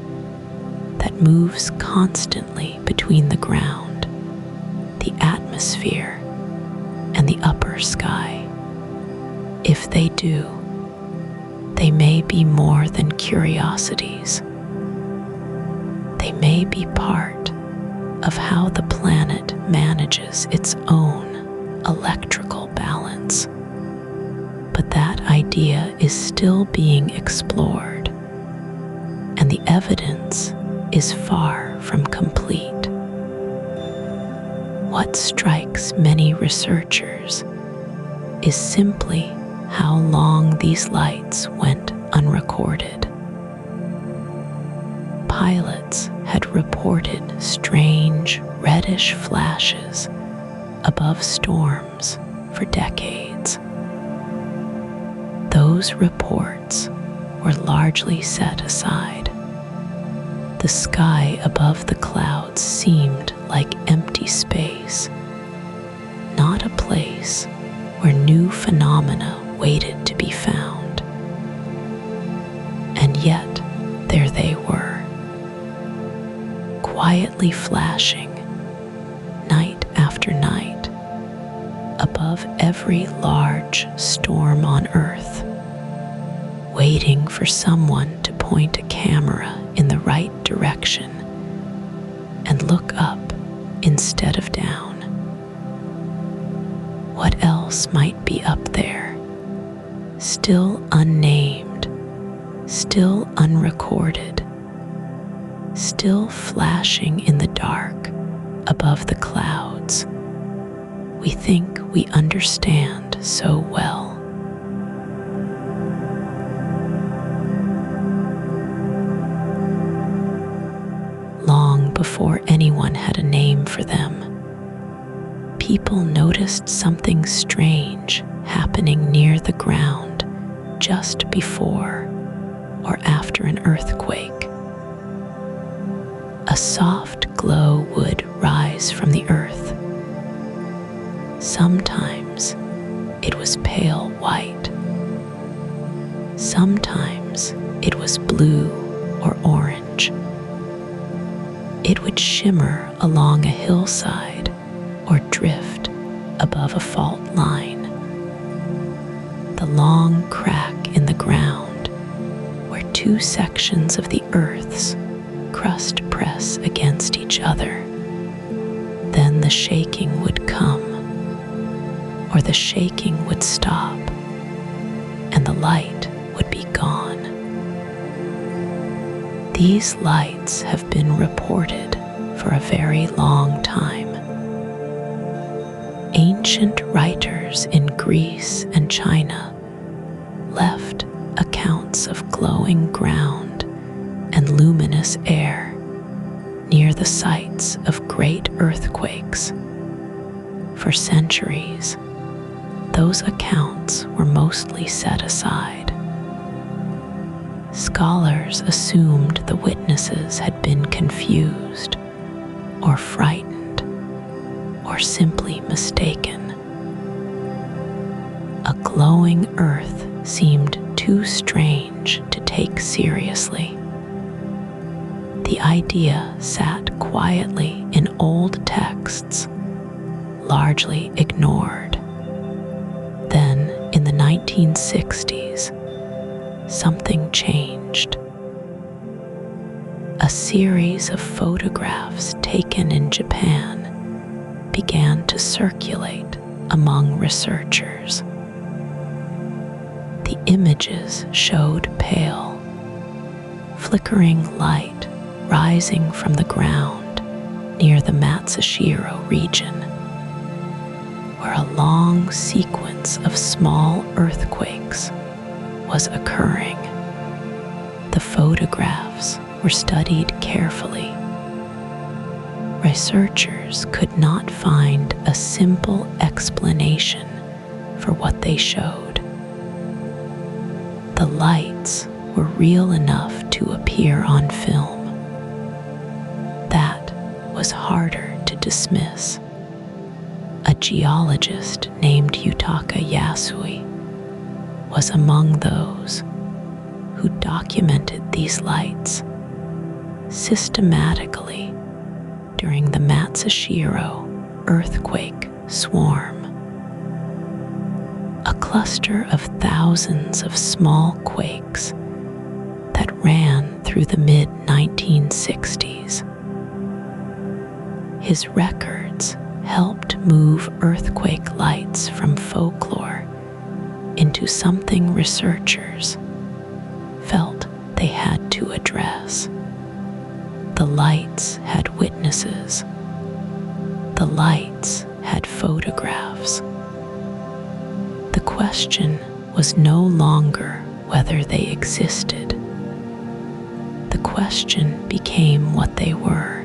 Speaker 1: that moves constantly between the ground, the atmosphere, and the upper sky. If they do, they may be more than curiosities. They may be part of how the planet manages its own electrical balance. But that idea is still being explored, and the evidence is far from complete. What strikes many researchers is simply how long these lights went unrecorded. Pilots had reported strange reddish flashes above storms for decades. Those reports were largely set aside. The sky above the clouds seemed like empty space, not a place where new phenomena waited to be found. And yet, there they were, quietly flashing, night after night, above every large storm on Earth, waiting for someone to point a camera in the right direction and look up instead of down. What else might be up there, still unnamed, still unrecorded, still flashing in the dark above the clouds we think we understand so well. Long before anyone had a name for them, people noticed something strange happening near the ground just before or after an earthquake. A soft glow would rise from the earth. Sometimes it was pale white. Sometimes it was blue or orange. It would shimmer along a hillside or drift above a fault line. The long crack in the ground where two sections of the Earth's crust press against each other. Then the shaking would come, or the shaking would stop, and the light would be gone. These lights have been reported for a very long time. Ancient writers in Greece and China left accounts of glowing ground and luminous air near the sites of great earthquakes. For centuries, those accounts were mostly set aside. Scholars assumed the witnesses had been confused or frightened or simply mistaken. A glowing earth seemed too strange to take seriously. The idea sat quietly in old texts, largely ignored. Then, in the 1960s, something changed. A series of photographs taken in Japan began to circulate among researchers. The images showed pale, flickering light rising from the ground near the Matsushiro region, where a long sequence of small earthquakes was occurring. The photographs were studied carefully. Researchers could not find a simple explanation for what they showed. The lights were real enough to appear on film. That was harder to dismiss. A geologist named Yutaka Yasui was among those who documented these lights systematically during the Matsushiro earthquake swarm. A cluster of thousands of small quakes that ran through the mid-1960s. His records helped move earthquake lights from folklore into something researchers felt they had to address. The lights had witnesses. The lights had photographs. The question was no longer whether they existed. The question became what they were.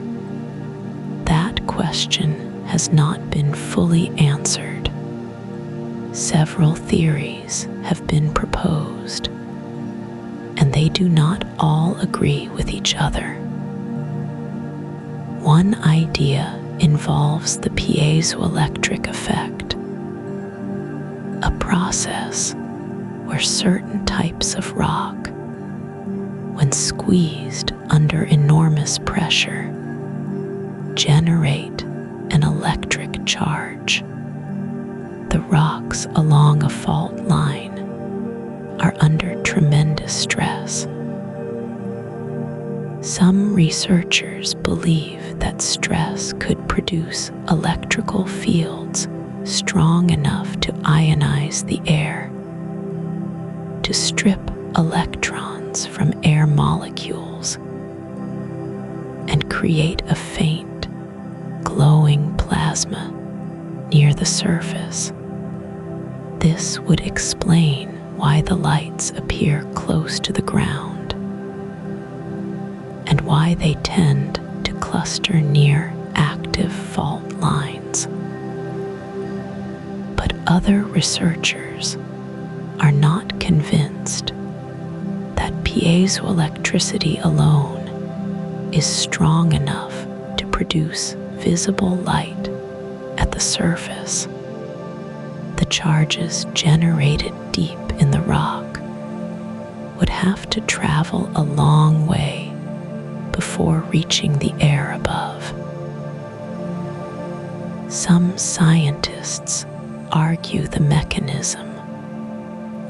Speaker 1: That question has not been fully answered. Several theories have been proposed, and they do not all agree with each other. One idea involves the piezoelectric effect, a process where certain types of rock, when squeezed under enormous pressure, generate an electric charge. The rocks along a fault line are under tremendous stress. Some researchers believe that stress could produce electrical fields strong enough to ionize the air, to strip electrons from air molecules and create a faint, glowing plasma near the surface. This would explain why the lights appear close to the ground and why they tend to cluster near active fault lines. But other researchers are not convinced that piezoelectricity alone is strong enough to produce visible light at the surface. The charges generated deep in the rock would have to travel a long way before reaching the air above. Some scientists argue the mechanism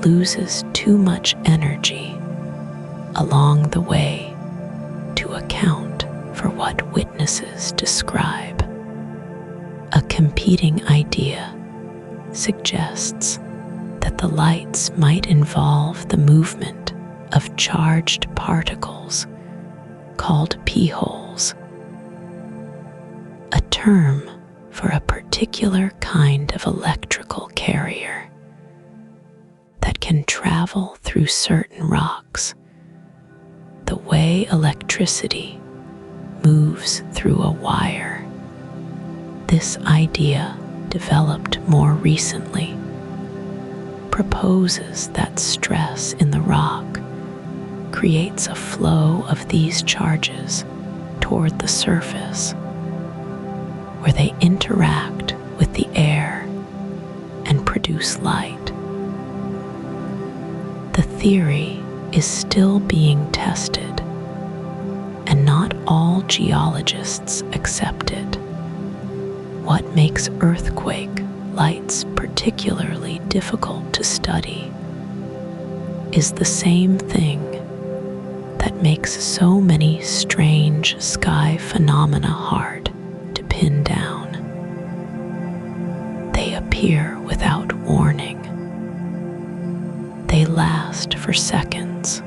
Speaker 1: loses too much energy along the way to account for what witnesses describe. A competing idea suggests that the lights might involve the movement of charged particles called p-holes, a term for a particular kind of electrical carrier that can travel through certain rocks the way electricity moves through a wire. This idea, developed more recently, proposes that stress in the rock creates a flow of these charges toward the surface, where they interact with the air and produce light. The theory is still being tested, and not all geologists accept it. What makes earthquake lights particularly difficult to study is the same thing that makes so many strange sky phenomena hard to pin down. They appear without warning. They last for seconds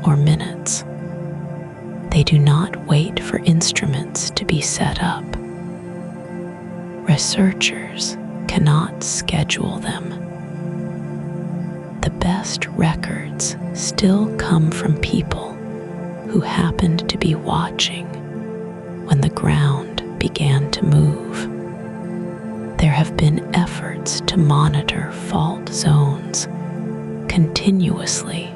Speaker 1: or minutes. They do not wait for instruments to be set up. Researchers cannot schedule them. The best records still come from people who happened to be watching when the ground began to move. There have been efforts to monitor fault zones continuously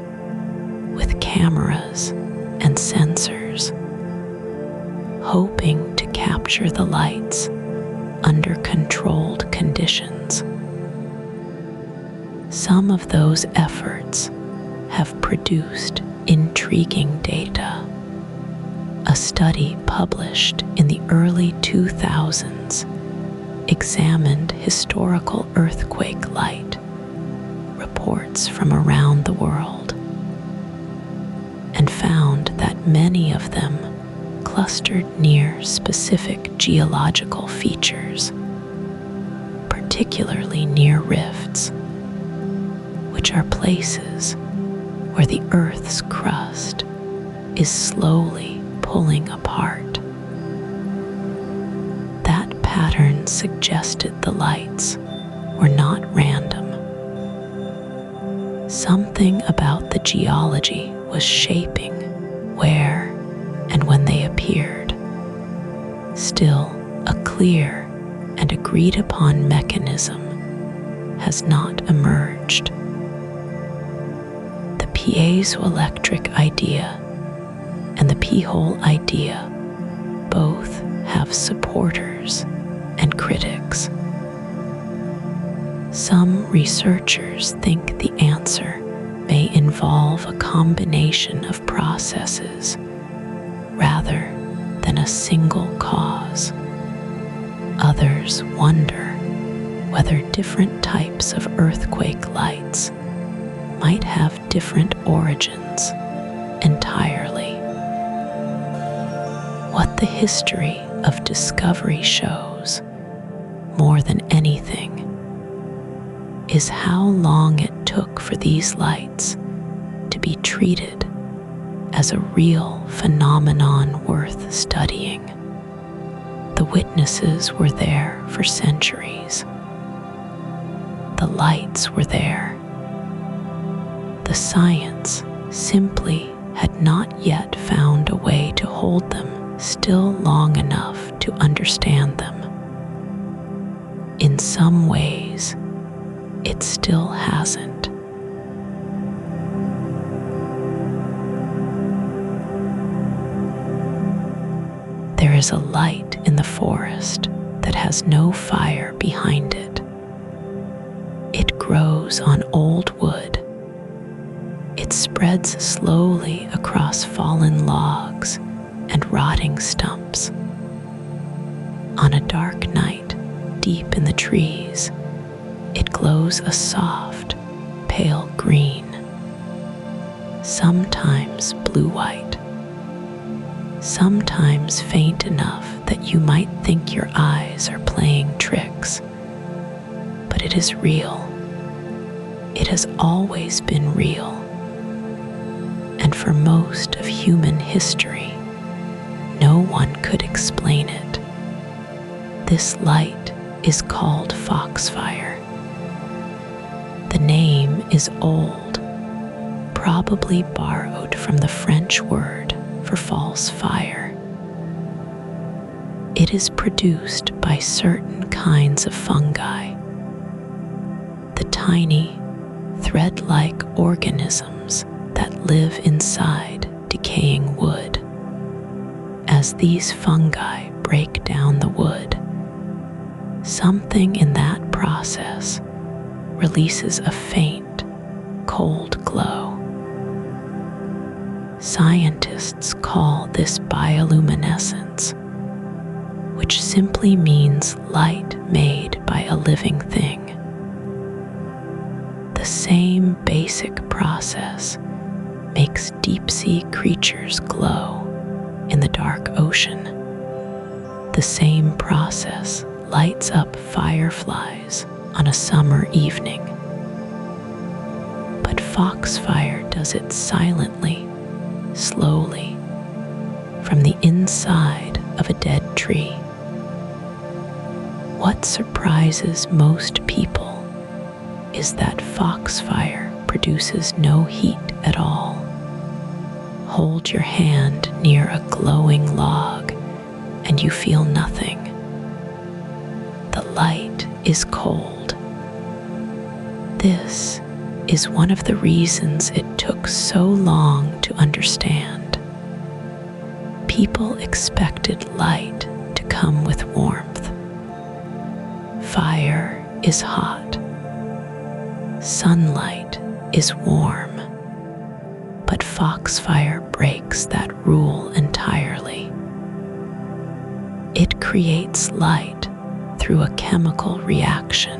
Speaker 1: with cameras and sensors, hoping to capture the lights under controlled conditions. Some of those efforts have produced intriguing data. A study published in the early 2000s examined historical earthquake light reports from around the world and found that many of them clustered near specific geological features, particularly near rifts, which are places where the Earth's crust is slowly pulling apart. That pattern suggested the lights were not random. Something about the geology was shaping where and when they appeared. Still, a clear and agreed upon mechanism has not emerged. The piezoelectric idea and the p-hole idea both have supporters and critics. Some researchers think the answer may involve a combination of processes rather than a single cause. Others wonder whether different types of earthquake lights might have different origins entirely. What the history of discovery shows, more than anything, is how long it took for these lights be treated as a real phenomenon worth studying. The witnesses were there for centuries. The lights were there. The science simply had not yet found a way to hold them still long enough to understand them. In some ways, it still hasn't. There is a light in the forest that has no fire behind it. It grows on old wood. It spreads slowly across fallen logs and rotting stumps. On a dark night, deep in the trees, it glows a soft, pale green, sometimes blue-white, sometimes faint enough that you might think your eyes are playing tricks. But it is real. It has always been real. And for most of human history, no one could explain it. This light is called Foxfire. The name is old, probably borrowed from the French word for false fire. It is produced by certain kinds of fungi, the tiny, thread-like organisms that live inside decaying wood. As these fungi break down the wood, something in that process releases a faint, cold glow. Scientists call this bioluminescence, which simply means light made by a living thing. The same basic process makes deep-sea creatures glow in the dark ocean. The same process lights up fireflies on a summer evening. But Foxfire does it silently, slowly, from the inside of a dead tree. What surprises most people is that Foxfire produces no heat at all. Hold your hand near a glowing log and you feel nothing. The light is cold. This is one of the reasons it took so long to understand. People expected light to come with warmth. Fire is hot. Sunlight is warm. But Foxfire breaks that rule entirely. It creates light through a chemical reaction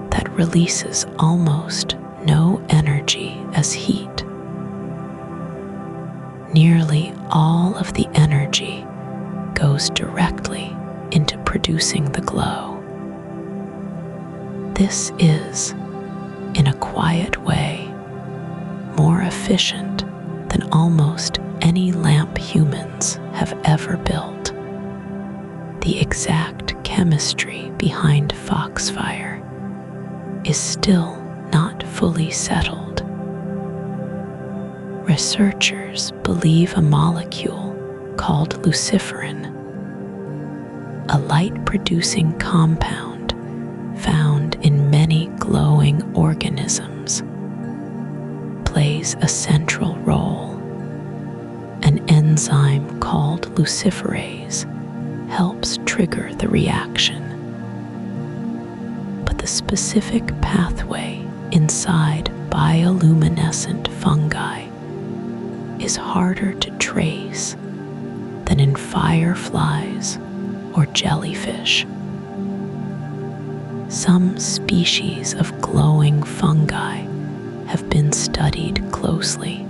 Speaker 1: that releases almost no energy as heat. Nearly all of the energy goes directly into producing the glow. This is, in a quiet way, more efficient than almost any lamp humans have ever built. The exact chemistry behind Foxfire is still not fully settled. Researchers believe a molecule called luciferin, a light-producing compound found in many glowing organisms, plays a central role. An enzyme called luciferase helps trigger the reaction. But the specific pathway inside bioluminescent fungi is harder to trace than in fireflies or jellyfish. Some species of glowing fungi have been studied closely.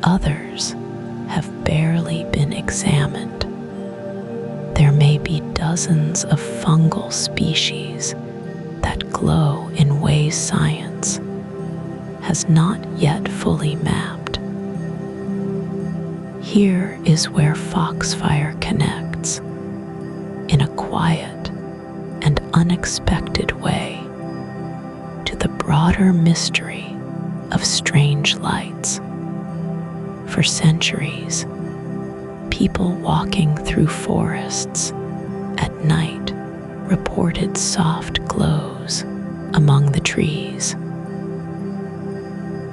Speaker 1: Others have barely been examined. There may be dozens of fungal species that glow in ways science has not yet fully mapped. Here is where Foxfire connects, in a quiet and unexpected way, to the broader mystery of strange lights. For centuries, people walking through forests at night reported soft glows among the trees.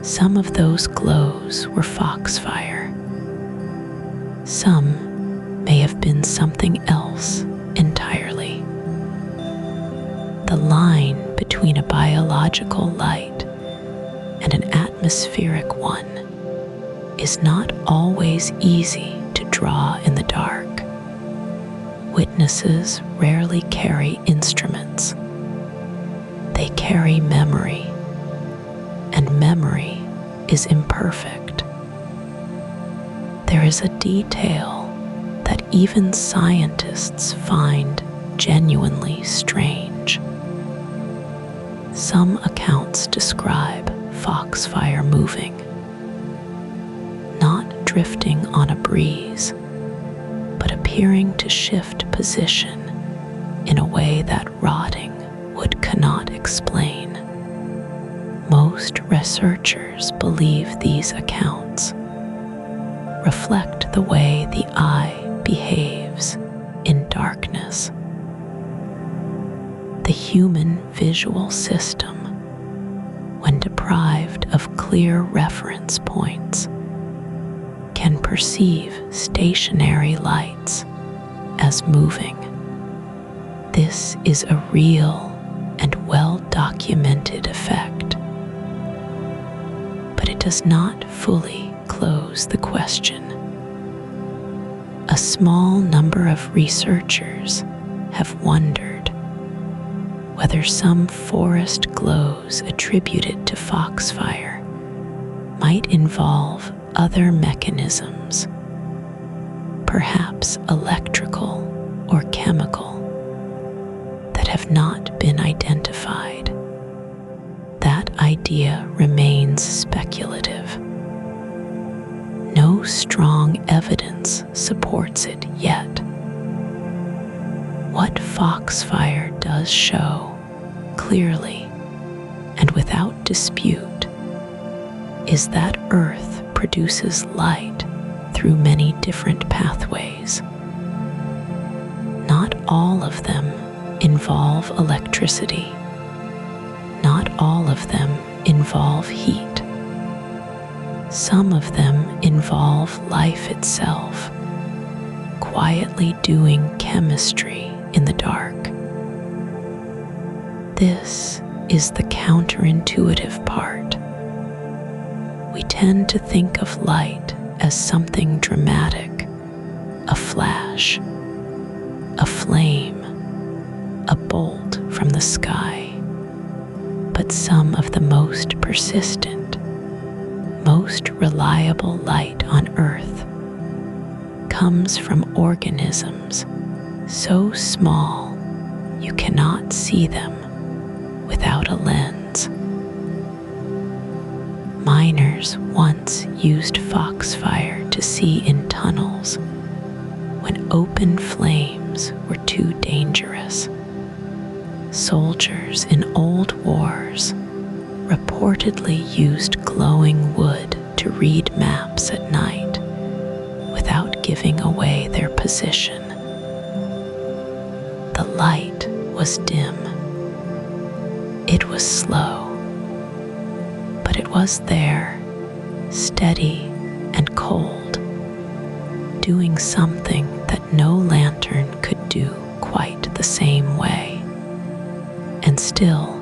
Speaker 1: Some of those glows were Foxfire. Some may have been something else entirely. The line between a biological light and an atmospheric one is not always easy to draw in the dark. Witnesses rarely carry instruments. They carry memory, and memory is imperfect. There is a detail that even scientists find genuinely strange. Some accounts describe Foxfire moving, not drifting on a breeze, but appearing to shift position in a way that rotting wood cannot explain. Most researchers believe these accounts reflect the way the eye behaves in darkness. The human visual system, when deprived of clear reference points, can perceive stationary lights as moving. This is a real and well-documented effect, but it does not fully close the question. A small number of researchers have wondered whether some forest glows attributed to Foxfire might involve other mechanisms, perhaps electrical or chemical, that have not been identified. That idea remains speculative. No strong evidence supports it yet. What Foxfire does show clearly and without dispute is that Earth produces light through many different pathways. Not all of them involve electricity. Not all of them involve heat. Some of them involve life itself, quietly doing chemistry in the dark. This is the counterintuitive part. We tend to think of light as something dramatic, a flash, a flame, a bolt from the sky. But some of the most persistent, most reliable light on Earth comes from organisms so small you cannot see them without a lens. Miners once used Foxfire to see in tunnels when open flames were too dangerous. Soldiers in old wars reportedly used glowing wood to read maps at night without giving away their position. The light was dim. It was slow, but it was there, steady and cold, doing something that no lantern could do quite the same way. And still,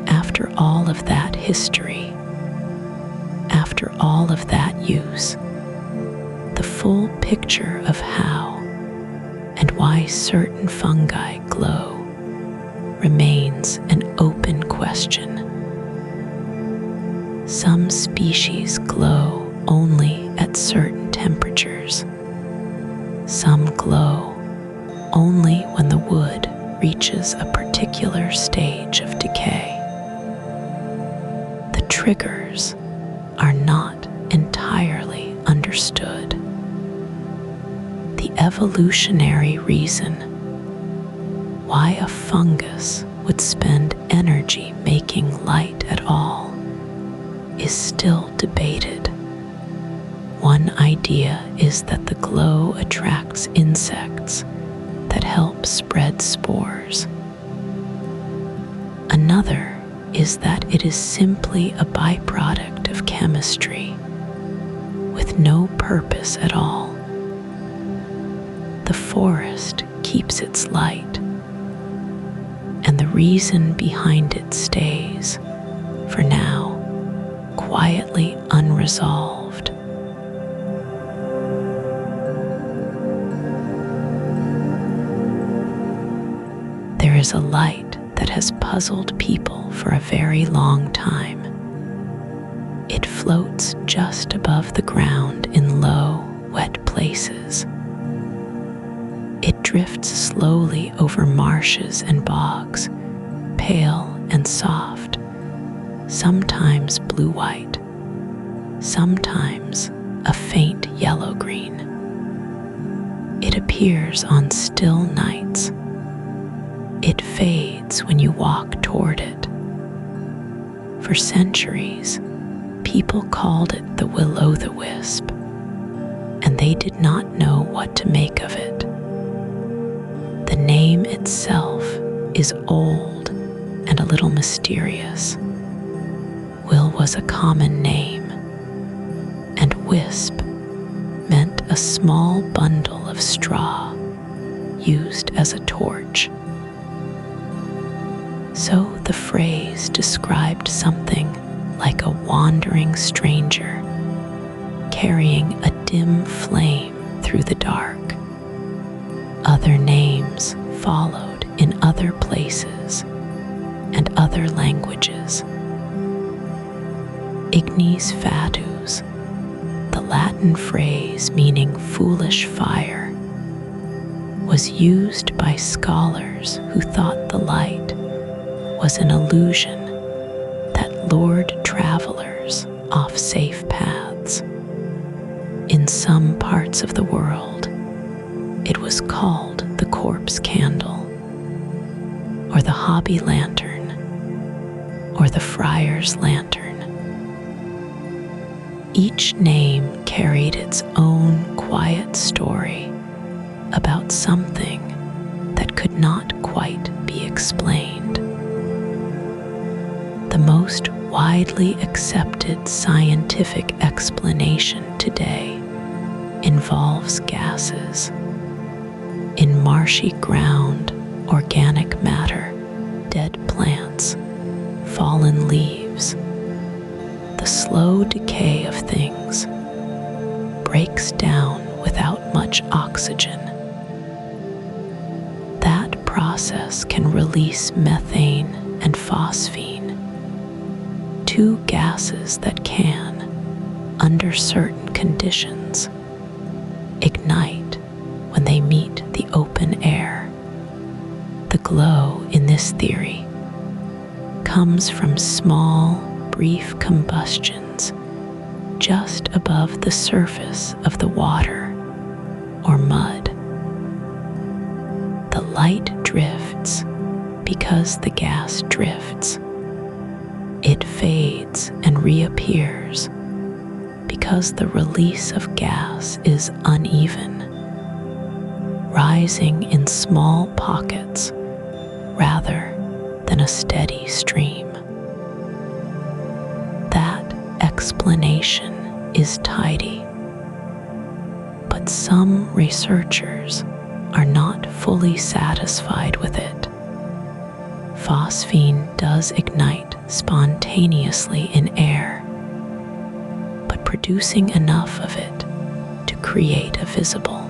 Speaker 1: after all of that history, after all of that use, the full picture of how and why certain fungi glow remains an open question. Some species glow only at certain temperatures. Some glow only when the wood reaches a particular stage of decay. The triggers are not entirely understood. The evolutionary reason why a fungus would spend energy making light at all is still debated. One idea is that the glow attracts insects that help spread spores. Another is that it is simply a byproduct of chemistry with no purpose at all. The forest keeps its light, and the reason behind it stays, for now, quietly unresolved. There is a light that has puzzled people for a very long time. It floats just above the ground in low, wet places. It drifts slowly over marshes and bogs, pale and soft, sometimes blue-white, sometimes a faint yellow-green. It appears on still nights. It fades when you walk toward it. For centuries, people called it the will-o'-the-wisp, and they did not know what to make of it. The name itself is old and a little mysterious. Will was a common name, and wisp meant a small bundle of straw used as a torch. So the phrase described something like a wandering stranger carrying a dim flame through the dark. Other names followed in other places and other languages. Ignis fatuus, the Latin phrase meaning foolish fire, was used by scholars who thought the light was an illusion that lured travelers off safe paths. In some parts of the world, it was called the corpse candle, or the hobby lantern, or the friar's lantern. Each name carried its own quiet story about something that could not quite be explained. The most widely accepted scientific explanation today involves gases. In marshy ground, organic matter, dead plants, fallen leaves, the slow decay of things breaks down without much oxygen. That process can release methane and phosphine, two gases that can, under certain conditions, ignite when they meet the open air. The glow in this theory comes from small, brief combustions just above the surface of the water or mud. The light drifts because the gas drifts. It fades and reappears because the release of gas is uneven, rising in small pockets rather than a steady stream. That explanation is tidy, but some researchers are not fully satisfied with it. Phosphine does ignite spontaneously in air, but producing enough of it to create a visible,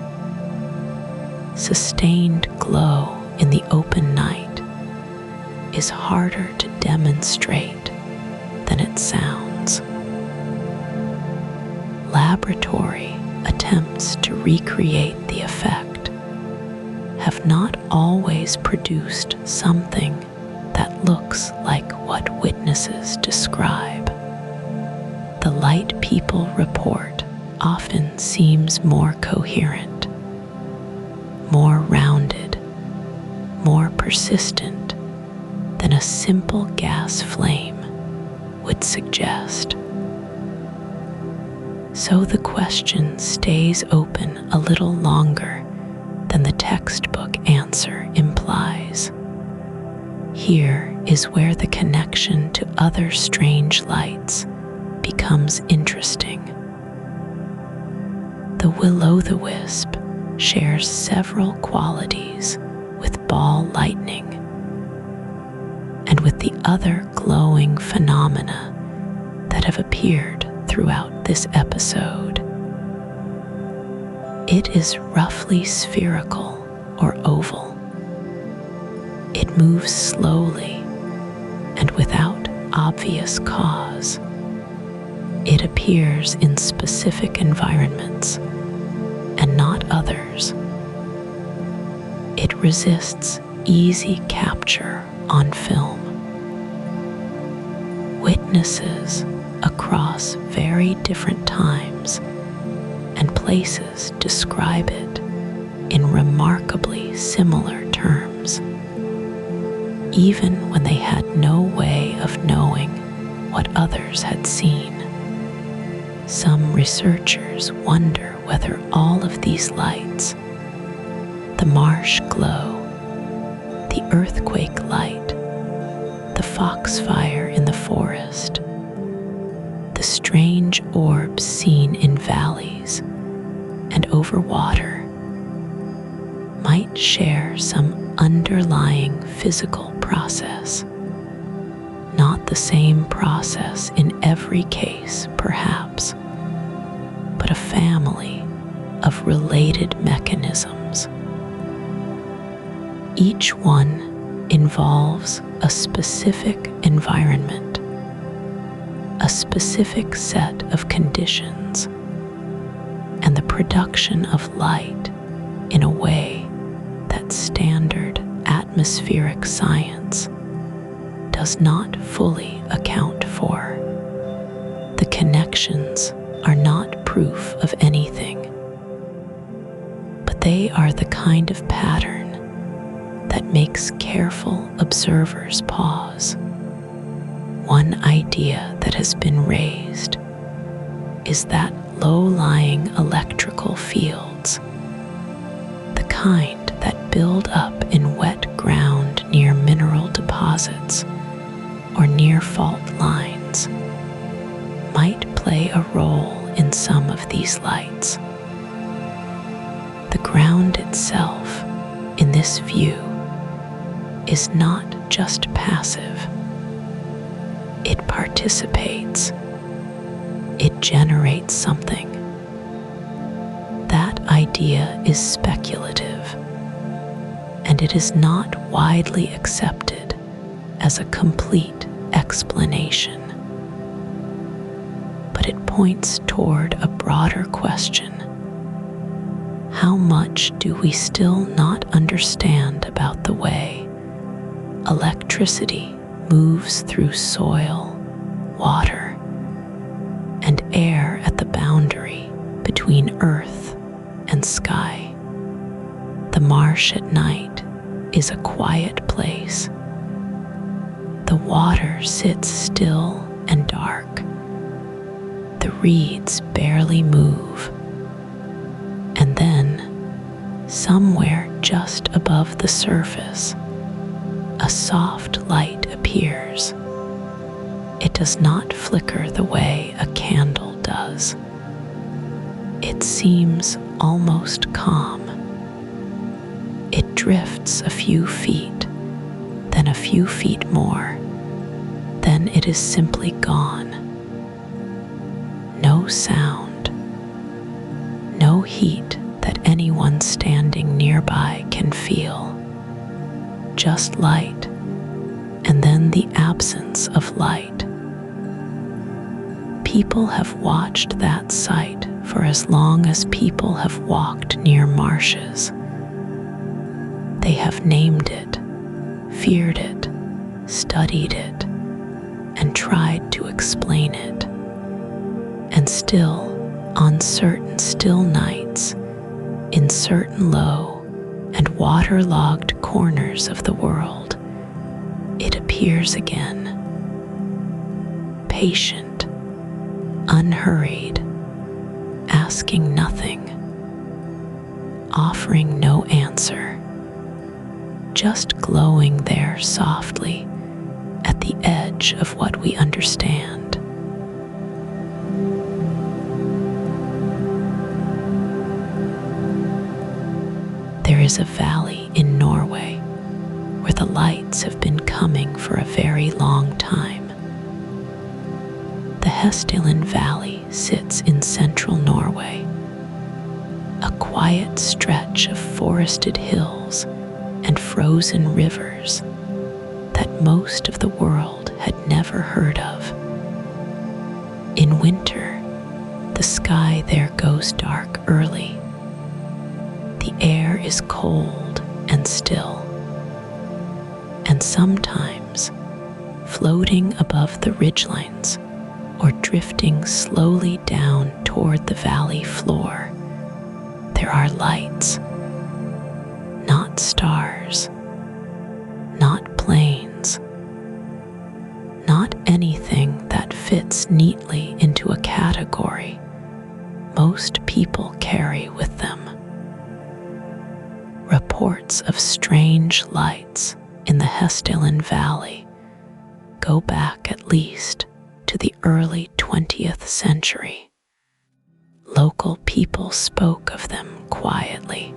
Speaker 1: sustained glow in the open night is harder to demonstrate than it sounds. Laboratory attempts to recreate the effect have not always produced something that looks like what witnesses describe. the light people report often seems more coherent, more rounded, more persistent than a simple gas flame would suggest. So the question stays open a little longer than the textbook answer implies. Here is where the connection to other strange lights becomes interesting. The will-o'-the-wisp shares several qualities with ball lightning and with the other glowing phenomena that have appeared throughout this episode. It is roughly spherical or oval. It moves slowly and without obvious cause. It appears in specific environments and not others. It resists easy capture on film. Witnesses across very different times and places describe it in remarkably similar terms, even when they had no way of knowing what others had seen. Some researchers wonder whether all of these lights, the marsh glow, the earthquake light, the foxfire in the forest, the strange orbs seen in valleys and over water, might share some underlying physical process. Not the same process in every case, perhaps, but a family of related mechanisms. Each one involves a specific environment, a specific set of conditions, and the production of light in a way that standard atmospheric science does not fully account for. The connections are not proof of anything, but they are the kind of pattern that makes careful observers pause. One idea that has been raised is that low-lying electrical fields, the kind that build up in wet ground near mineral deposits or near fault lines, might play a role in some of these lights. The ground itself, in this view, is not just passive. It participates. It generates something. That idea is speculative, and it is not widely accepted as a complete explanation. But it points toward a broader question. How much do we still not understand about the way electricity moves through soil, water, and air at the boundary between earth and sky? The marsh at night is a quiet place. The water sits still and dark. The reeds barely move. And then, somewhere just above the surface, a soft light appears. It does not flicker the way a candle does. It seems almost calm. It drifts a few feet, then a few feet more, then it is simply gone. No sound, no heat that anyone standing nearby can feel. Just light, and then the absence of light. People have watched that sight for as long as people have walked near marshes. They have named it, feared it, studied it, and tried to explain it. still, on certain still nights, in certain low and waterlogged corners of the world, it appears again, patient, unhurried, asking nothing, offering no answer, just glowing there softly at the edge of what we understand. There is a valley in Norway where the lights have been coming for a very long time. The Hessdalen Valley sits in central Norway, a quiet stretch of forested hills and frozen rivers that most of the world had never heard of. In winter, the sky there goes dark early. The air is cold and still, and sometimes, floating above the ridgelines or drifting slowly down toward the valley floor, there are lights, not stars, not planes, not anything that fits neatly into a category most people carry with them. Reports of strange lights in the Hessdalen Valley go back at least to the early 20th century. Local people spoke of them quietly,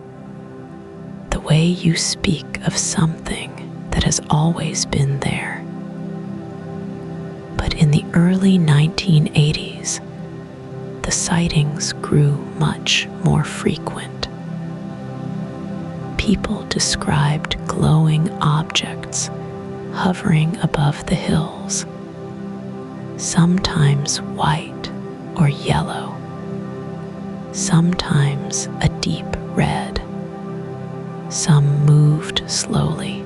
Speaker 1: the way you speak of something that has always been there. But in the early 1980s, the sightings grew much more frequent. People described glowing objects hovering above the hills, sometimes white or yellow, sometimes a deep red. Some moved slowly,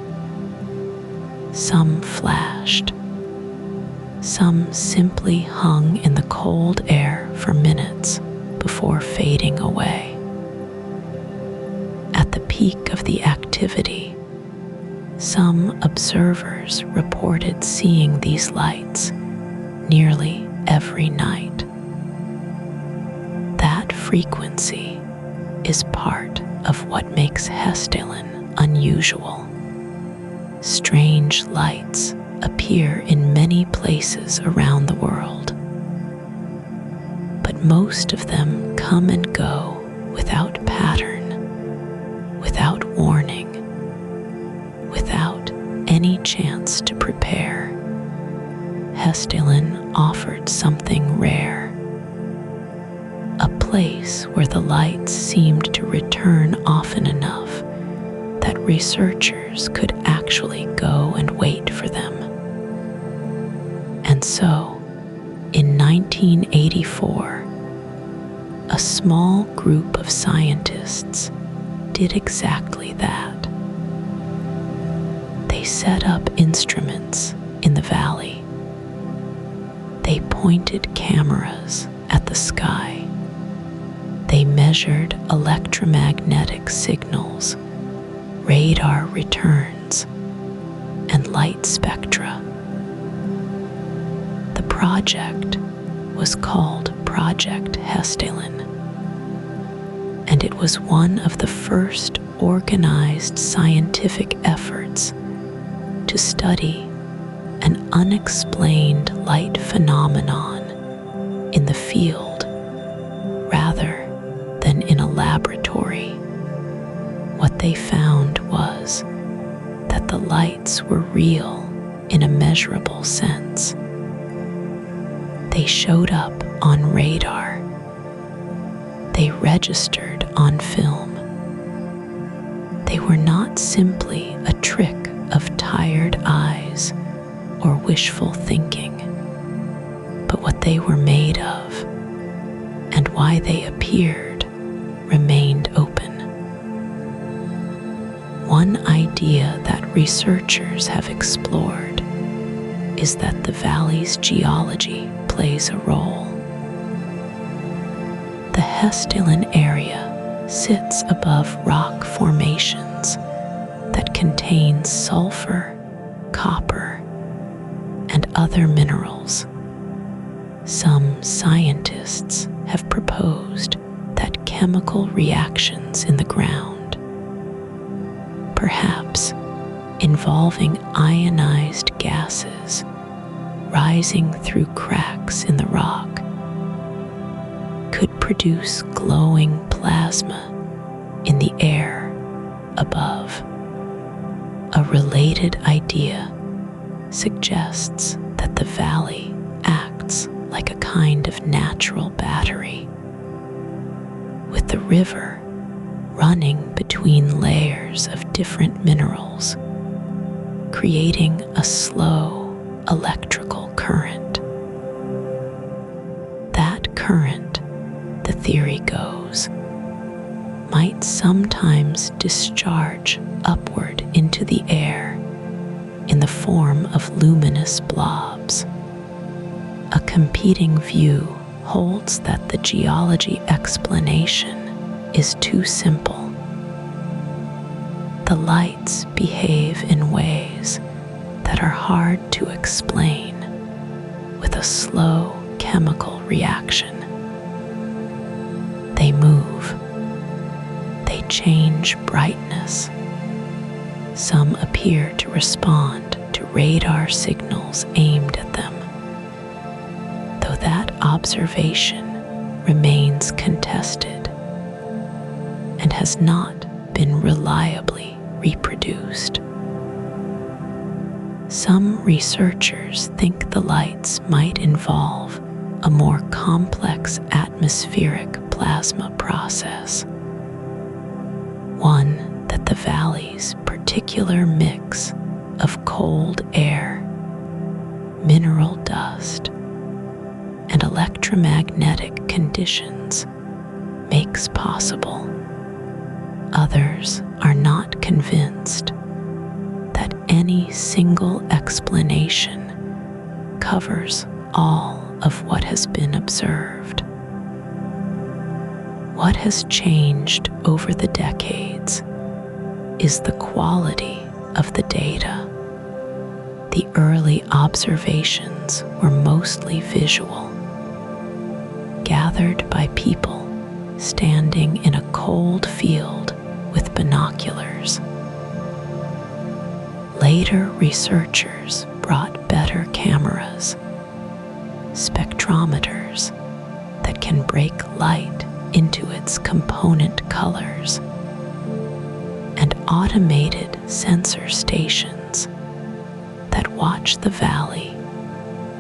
Speaker 1: some flashed, some simply hung in the cold air for minutes before fading away. At the peak of the activity, some observers reported seeing these lights nearly every night. That frequency is part of what makes Hessdalen unusual. Strange lights appear in many places around the world, but most of them come and go without pattern, without warning, without any chance to prepare. Hessdalen offered something rare, a place where the lights seemed to return often enough that researchers could actually go and wait for them. And so, in 1984, a small group of scientists did exactly that. They set up instruments in the valley. They pointed cameras at the sky. They measured electromagnetic signals, radar returns, and light spectra. The project was called Project Hessdalen, and it was one of the first organized scientific efforts to study an unexplained light phenomenon in the field rather than in a laboratory. What they found was that the lights were real in a measurable sense. They showed up on radar. They registered on film. They were not simply a trick of tired eyes or wishful thinking, but what they were made of and why they appeared remained open. One idea that researchers have explored is that the valley's geology plays a role. Hessdalen area sits above rock formations that contain sulfur, copper, and other minerals. Some scientists have proposed that chemical reactions in the ground, perhaps involving ionized gases rising through cracks in the rock, could produce glowing plasma in the air above. A related idea suggests that the valley acts like a kind of natural battery, with the river running between layers of different minerals, creating a slow electrical current. That current, the theory goes, might sometimes discharge upward into the air in the form of luminous blobs. A competing view holds that the geology explanation is too simple. The lights behave in ways that are hard to explain with a slow chemical reaction. They move. They change brightness. Some appear to respond to radar signals aimed at them, though that observation remains contested and has not been reliably reproduced. Some researchers think the lights might involve a more complex atmospheric plasma process, one that the valley's particular mix of cold air, mineral dust, and electromagnetic conditions makes possible. Others are not convinced that any single explanation covers all of what has been observed. What has changed over the decades is the quality of the data. The early observations were mostly visual, gathered by people standing in a cold field with binoculars. Later researchers brought better cameras, spectrometers that can break light into its component colors, and automated sensor stations that watch the valley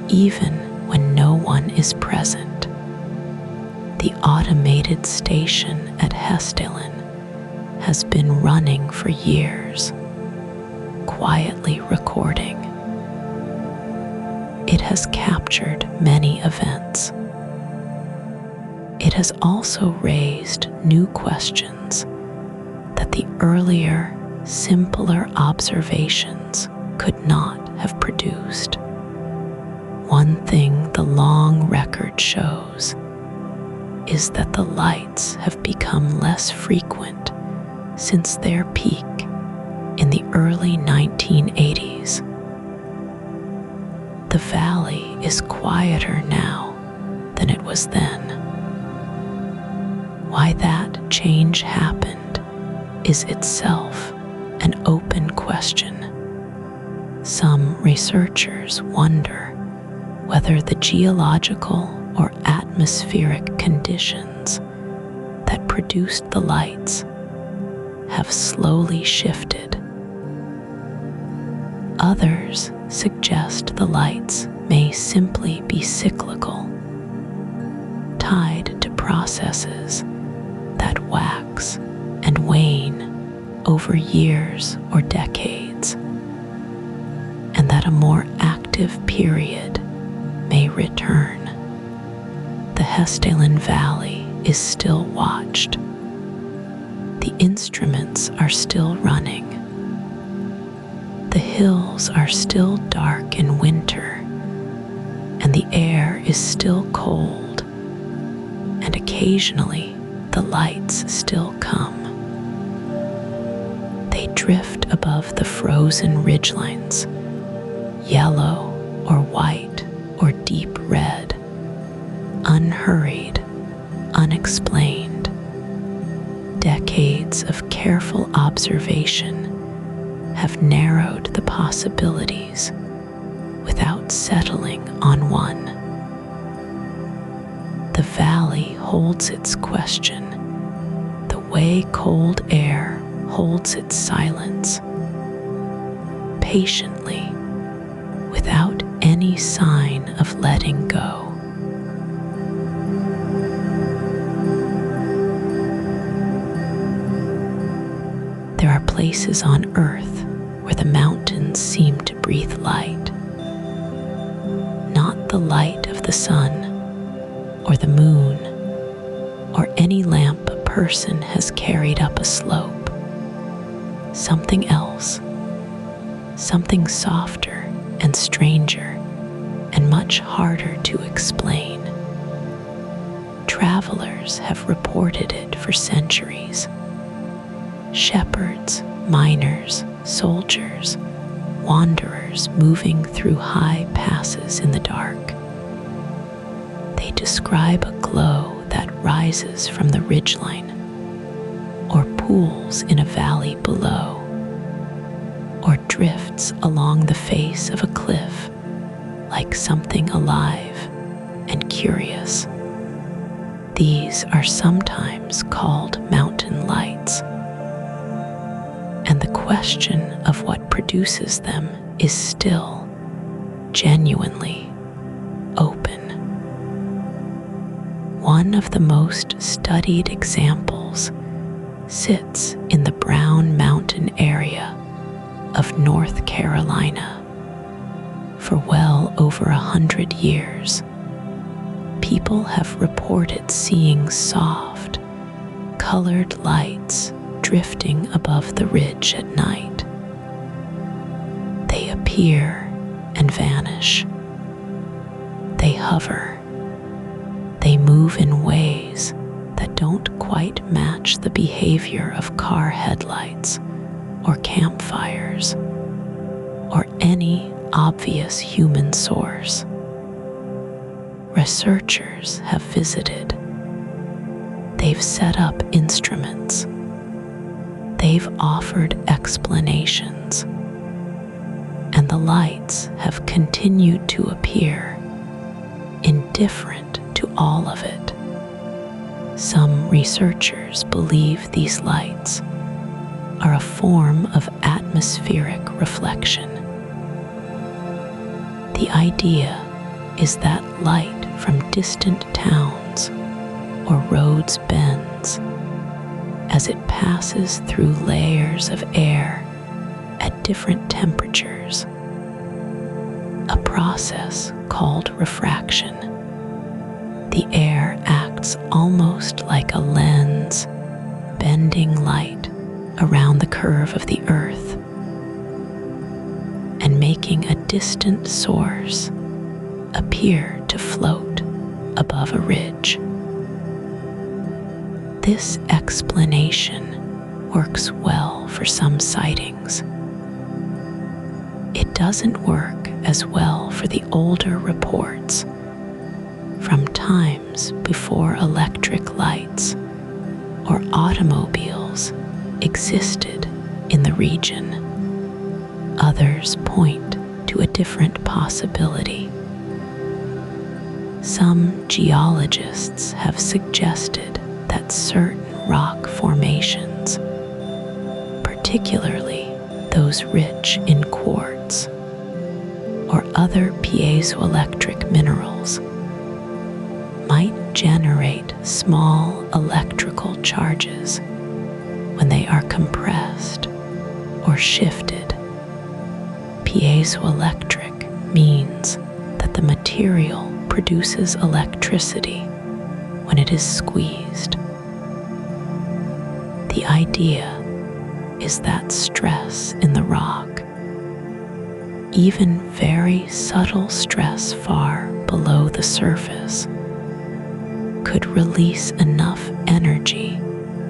Speaker 1: even when no one is present. The automated station at Hessdalen has been running for years, quietly recording. It has captured many events. It has also raised new questions that the earlier, simpler observations could not have produced. One thing the long record shows is that the lights have become less frequent since their peak in the early 1980s. The valley is quieter now than it was then. Why that change happened is itself an open question. Some researchers wonder whether the geological or atmospheric conditions that produced the lights have slowly shifted. Others suggest the lights may simply be cyclical, tied to processes that wax and wane over years or decades, and that a more active period may return. The Hessdalen Valley is still watched. The instruments are still running. The hills are still dark in winter, and the air is still cold, and occasionally occasionally the lights still come. They drift above the frozen ridgelines, yellow or white or deep red, unhurried, unexplained. Decades of careful observation have narrowed the possibilities without settling on one. The valley holds its question, the way cold air holds its silence, patiently, without any sign of letting go. There are places on Earth where the mountains seem to breathe light. Not the light of the sun, or the moon, or any lamp a person has carried up a slope. Something else, something softer and stranger, and much harder to explain. Travelers have reported it for centuries. Shepherds, miners, soldiers, wanderers moving through high passes in the dark. They describe a glow that rises from the ridgeline, or pools in a valley below, or drifts along the face of a cliff like something alive and curious. These are sometimes called mountain lights. And the question of what produces them is still genuinely open. One of the most studied examples sits in the Brown Mountain area of North Carolina. For well over 100 years, people have reported seeing soft, colored lights drifting above the ridge at night. They appear and vanish. They hover. They move in ways that don't quite match the behavior of car headlights or campfires or any obvious human source. Researchers have visited. They've set up instruments. They've offered explanations, and the lights have continued to appear, indifferent to all of it. Some researchers believe these lights are a form of atmospheric reflection. The idea is that light from distant towns or roads bends as it passes through layers of air at different temperatures, a process called refraction. The air acts almost like a lens, bending light around the curve of the Earth and making a distant source appear to float above a ridge. This explanation works well for some sightings. It doesn't work as well for the older reports from times before electric lights or automobiles existed in the region. Others point to a different possibility. Some geologists have suggested that certain rock formations, particularly those rich in quartz or other piezoelectric minerals, might generate small electrical charges when they are compressed or shifted. Piezoelectric means that the material produces electricity when it is squeezed. The idea is that stress in the rock, even very subtle stress far below the surface, could release enough energy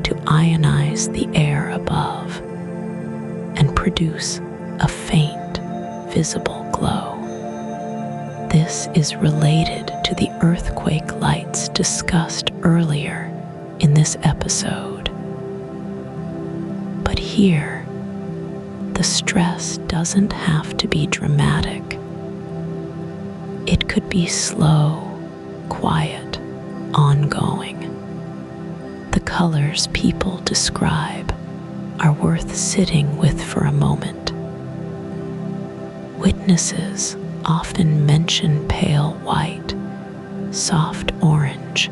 Speaker 1: to ionize the air above and produce a faint, visible glow. This is related to the earthquake lights discussed earlier in this episode. But here, the stress doesn't have to be dramatic. It could be slow, quiet, ongoing. The colors people describe are worth sitting with for a moment. Witnesses often mention pale white, soft orange,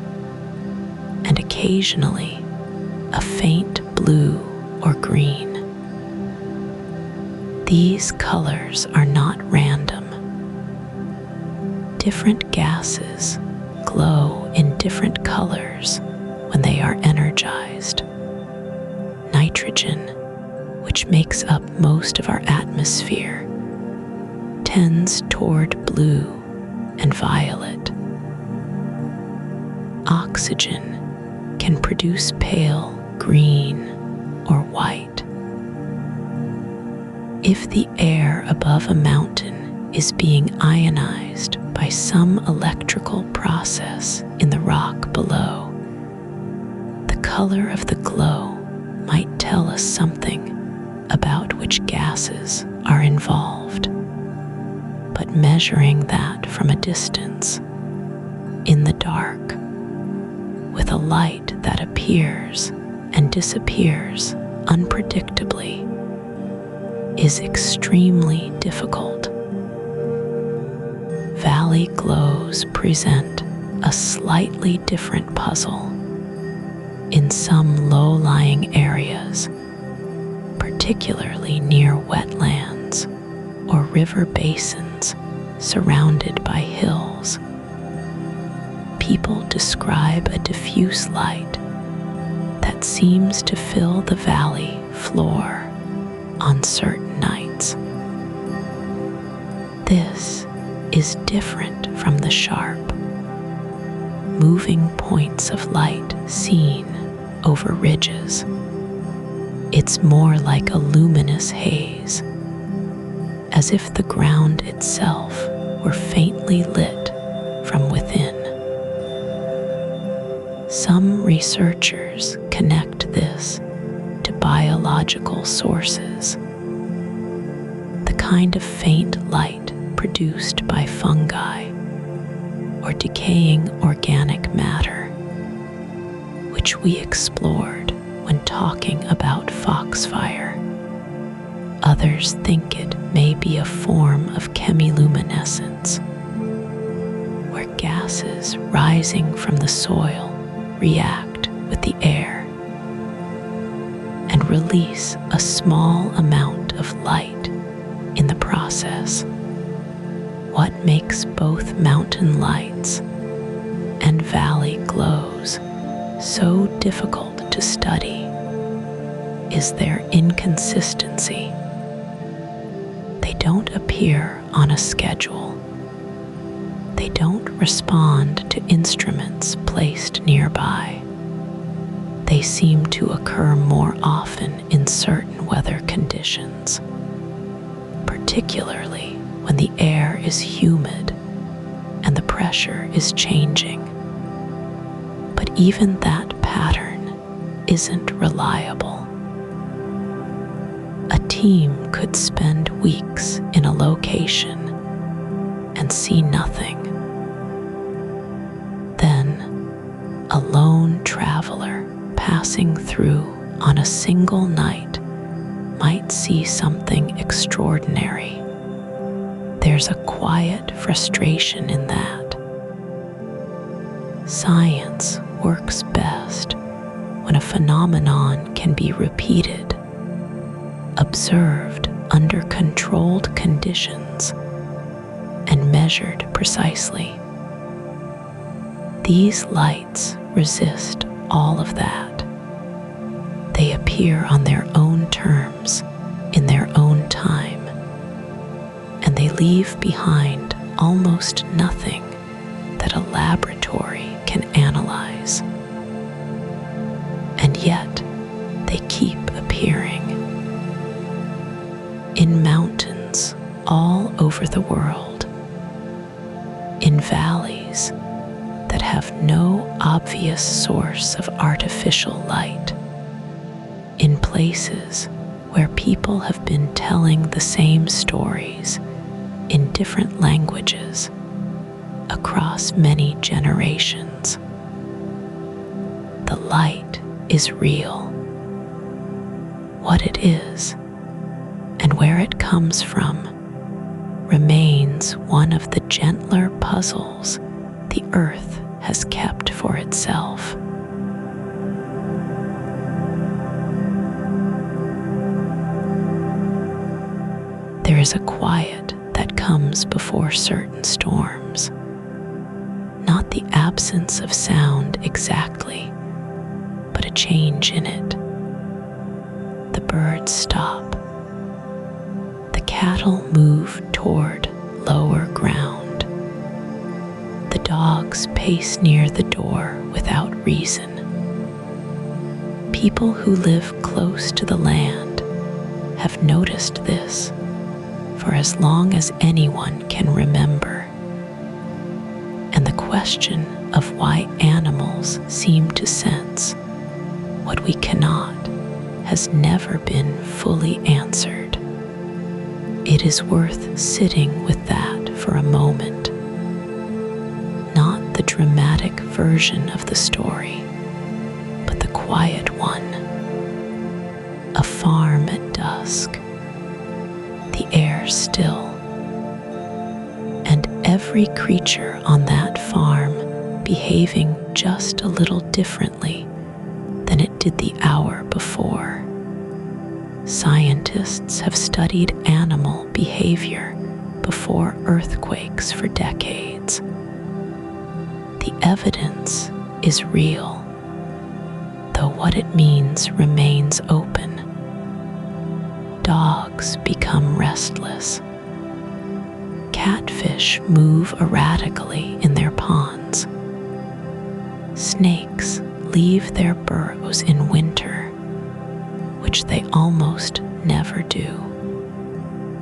Speaker 1: and occasionally a faint blue or green. These colors are not random. Different gases glow in different colors when they are energized. Nitrogen, which makes up most of our atmosphere, tends toward blue and violet. Oxygen can produce pale green or white. If the air above a mountain is being ionized by some electrical process in the rock below, the color of the glow might tell us something about which gases are involved. But measuring that from a distance, in the dark, with a light that appears and disappears unpredictably, is extremely difficult. Valley glows present a slightly different puzzle. In some low-lying areas, particularly near wetlands or river basins surrounded by hills, people describe a diffuse light that seems to fill the valley floor on certain nights. This is different from the sharp, moving points of light seen over ridges. It's more like a luminous haze, as if the ground itself were faintly lit from within. Some researchers connect this to biological sources, the kind of faint light produced by fungi or decaying organic matter, which we explored when talking about Foxfire. Others think it may be a form of chemiluminescence, where gases rising from the soil react with the air and release a small amount of light in the process. What makes both mountain lights and valley glows so difficult to study is their inconsistency. They don't appear on a schedule. They don't respond to instruments placed nearby. They seem to occur more often in certain weather conditions, particularly when the air is humid and the pressure is changing. But even that pattern isn't reliable. A team could spend weeks in a location and see nothing. Then, a lone traveler passing through on a single night might see something extraordinary. There's a quiet frustration in that. Science works best when a phenomenon can be repeated, observed under controlled conditions, and measured precisely. These lights resist all of that. They appear on their own terms, in their own time, and they leave behind almost nothing that a laboratory can analyze. yet they keep appearing. In mountains all over the world, in valleys that have no obvious source of artificial light, in places where people have been telling the same stories in different languages across many generations. The light is real. What it is and where it comes from remains one of the gentler puzzles the earth has kept for itself. There is a quiet that comes before certain storms, not the absence of sound exactly, but a change in it. The birds stop. The cattle move toward lower ground. The dogs pace near the door without reason. People who live close to the land have noticed this for as long as anyone can remember. And the question of why animals seem to sense what we cannot has never been fully answered. It is worth sitting with that for a moment. Not the dramatic version of the story, but the quiet one. A farm at dusk, the air still, and every creature on that farm behaving just a little differently than it did the hour before. Scientists have studied animal behavior before earthquakes for decades. The evidence is real, though what it means remains open. Dogs become restless. Catfish move erratically in their ponds. Snakes leave their burrows in winter, which they almost never do.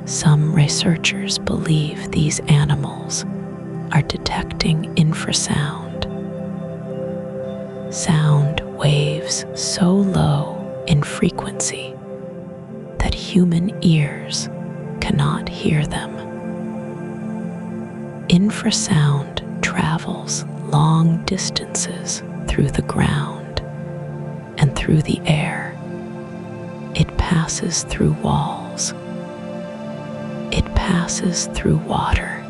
Speaker 1: Some researchers believe these animals are detecting infrasound, sound waves so low in frequency that human ears cannot hear them. Infrasound travels long distances through the ground and through the air. It passes through walls. It passes through water.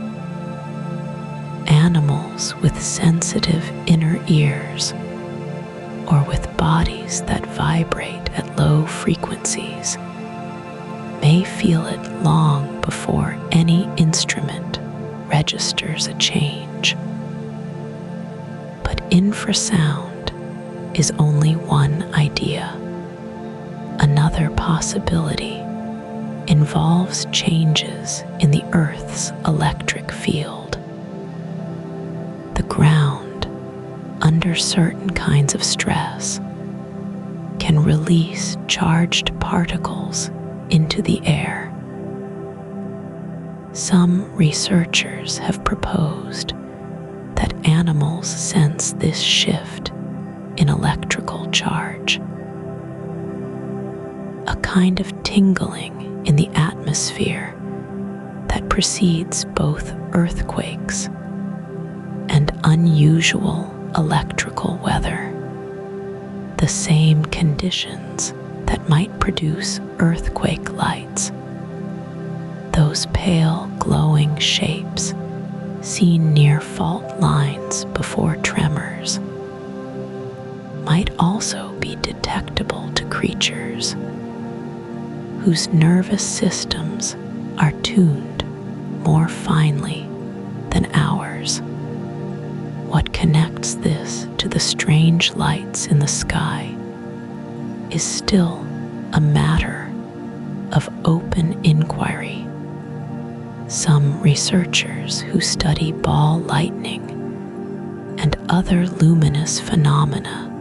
Speaker 1: Animals with sensitive inner ears, or with bodies that vibrate at low frequencies, may feel it long before any instrument registers a change. But infrasound is only one idea. Another possibility involves changes in the Earth's electric field. The ground, under certain kinds of stress, can release charged particles into the air. Some researchers have proposed that animals sense this shift in electrical charge. A kind of tingling in the atmosphere that precedes both earthquakes and unusual electrical weather. The same conditions that might produce earthquake lights. Those pale, glowing shapes seen near fault lines before tremors might also be detectable to creatures whose nervous systems are tuned more finely than ours. What connects this to the strange lights in the sky is still a matter of open inquiry. Some researchers who study ball lightning and other luminous phenomena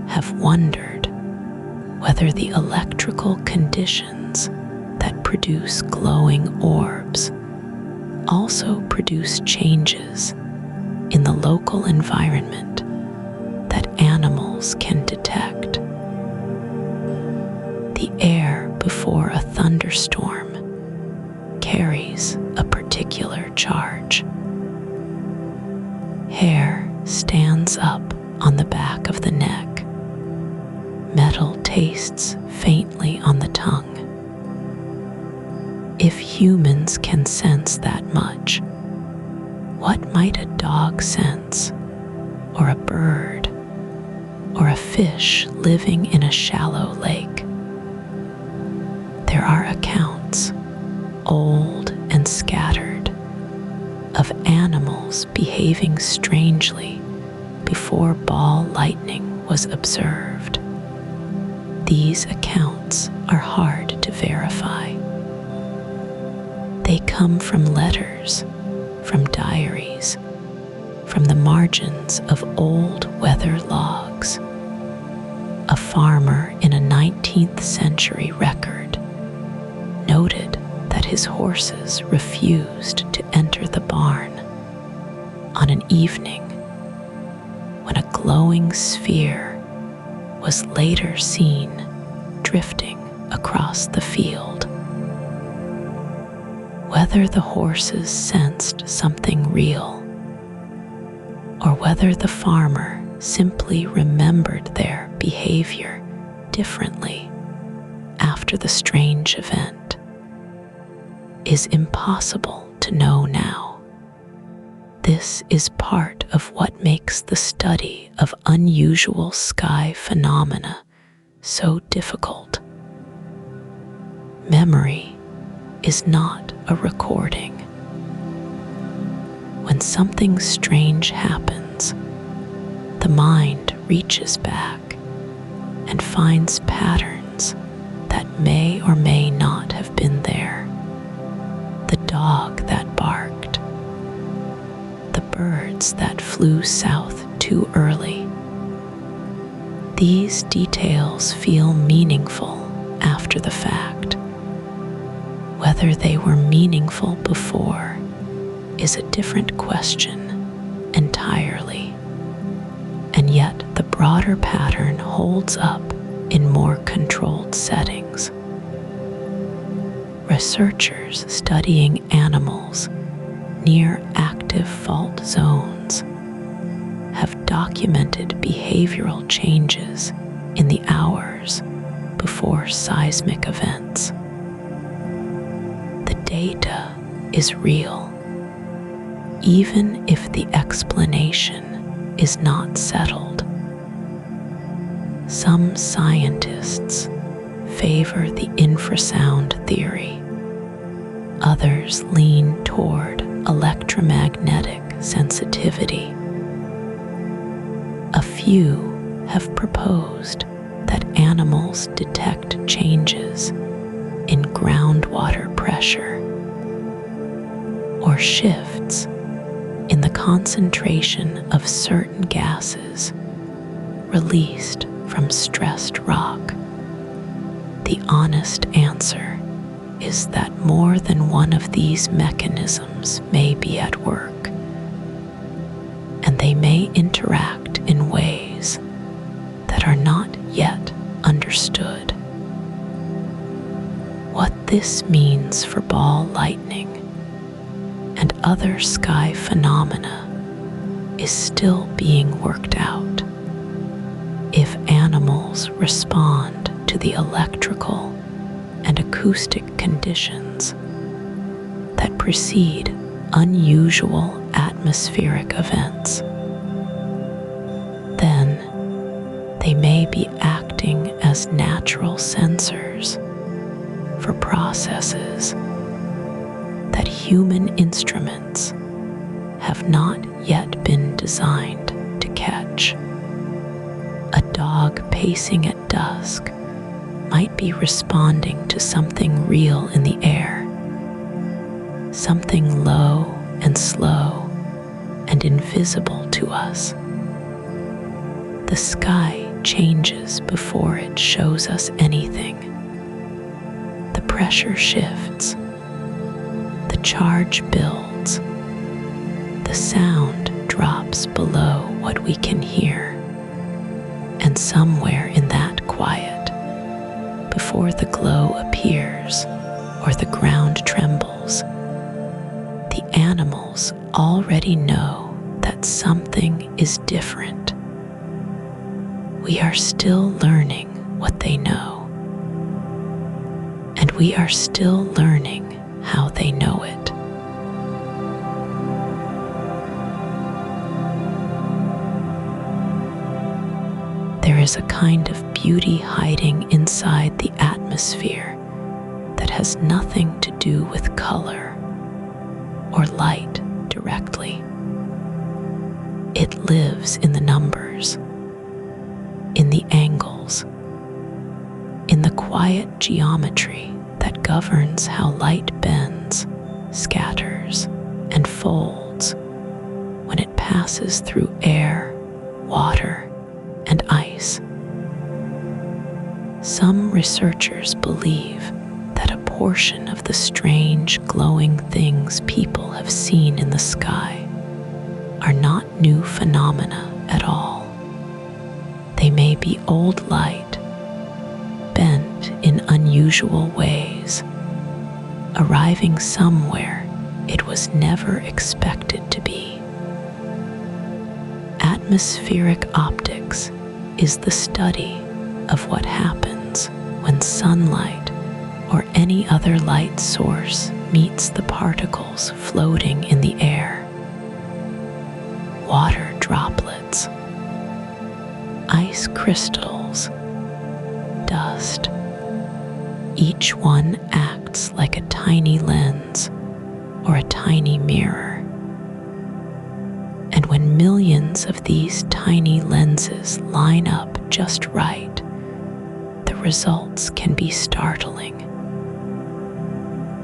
Speaker 1: have wondered whether the electrical conditions that produce glowing orbs also produce changes in the local environment that animals can detect. The air before a thunderstorm carries a particular charge. Hair stands up on the back of the neck. Metal tastes faintly on the tongue. If humans can sense that much, what might a dog sense, or a bird, or a fish living in a shallow lake? There are accounts, old and scattered, of animals behaving strangely before ball lightning was observed. These accounts are hard to verify. They come from letters, from diaries, from the margins of old weather logs. A farmer in a 19th century record noted that his horses refused to enter the barn on an evening when a glowing sphere was later seen drifting across the field. Whether the horses sensed something real, or whether the farmer simply remembered their behavior differently after the strange event, is impossible to know now. This is part of what makes the study of unusual sky phenomena so difficult. Memory is not a recording. When something strange happens, the mind reaches back and finds patterns that may or may not have been there. The dog that barked, the birds that flew south too early. These details feel meaningful after the fact. Whether they were meaningful before is a different question entirely. And yet the broader pattern holds up in more controlled settings. Researchers studying animals near active fault zones have documented behavioral changes in the hours before seismic events. The data is real, even if the explanation is not settled. Some scientists favor the infrasound theory. Others lean toward electromagnetic sensitivity. A few have proposed that animals detect changes in groundwater pressure or shifts in the concentration of certain gases released from stressed rock. The honest answer is that more than one of these mechanisms may be at work, and they may interact in ways that are not yet understood. What this means for ball lightning and other sky phenomena is still being worked out. If animals respond to the electrical and acoustic conditions that precede unusual atmospheric events, then they may be acting as natural sensors for processes that human instruments have not yet been designed to catch. A dog pacing at dusk might be responding to something real in the air, something low and slow and invisible to us. The sky changes before it shows us anything. The pressure shifts, the charge builds, the sound drops below what we can hear, and somewhere in that quiet, before the glow appears or the ground trembles, the animals already know that something is different. We are still learning what they know, and we are still learning how they know it. There is a kind of beauty hiding inside the atmosphere that has nothing to do with color or light directly. It lives in the numbers, in the angles, in the quiet geometry that governs how light bends, scatters, and folds when it passes through air, water, and ice. Some researchers believe that a portion of the strange glowing things people have seen in the sky are not new phenomena at all. They may be old light, bent in unusual ways, arriving somewhere it was never expected to be. Atmospheric optics is the study of what happens when sunlight or any other light source meets the particles floating in the air. Water droplets, ice crystals, dust. Each one acts like a tiny lens or a tiny mirror. And when millions of these tiny lenses line up just right, the results can be startling.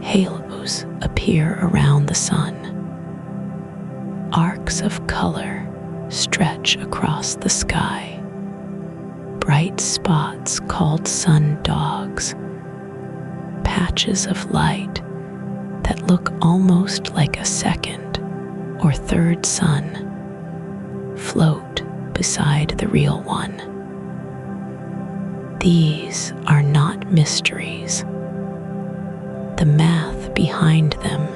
Speaker 1: Halos appear around the sun. Arcs of color stretch across the sky. Bright spots called sun dogs. Patches of light that look almost like a second or third sun float beside the real one. These are not mysteries. The math behind them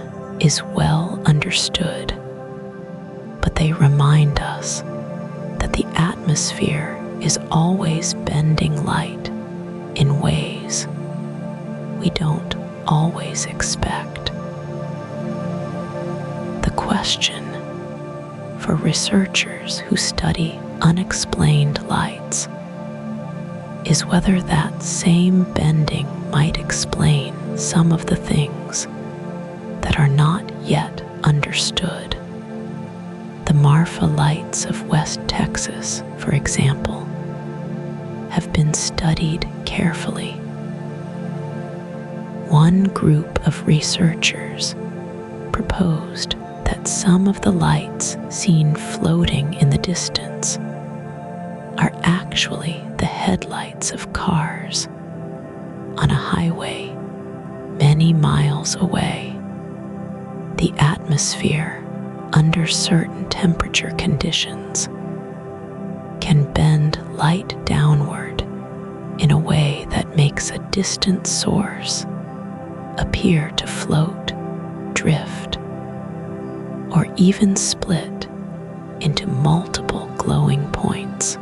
Speaker 1: is well understood, but they remind us that the atmosphere is always bending light in ways we don't always expect. The question for researchers who study unexplained lights is whether that same bending might explain some of the things that are not yet understood. The Marsh Lights of West Texas, for example, have been studied carefully. One group of researchers proposed that some of the lights seen floating in the distance are actually the headlights of cars on a highway many miles away. The atmosphere, under certain temperature conditions, can bend light downward in a way that makes a distant source appear to float, drift, or even split into multiple glowing points.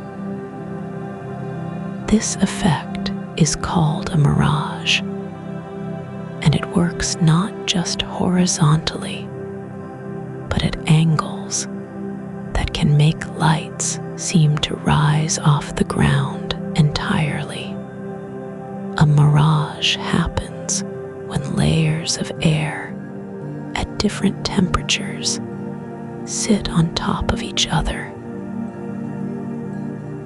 Speaker 1: This effect is called a mirage, and it works not just horizontally, but at angles that can make lights seem to rise off the ground entirely. A mirage happens when layers of air at different temperatures sit on top of each other.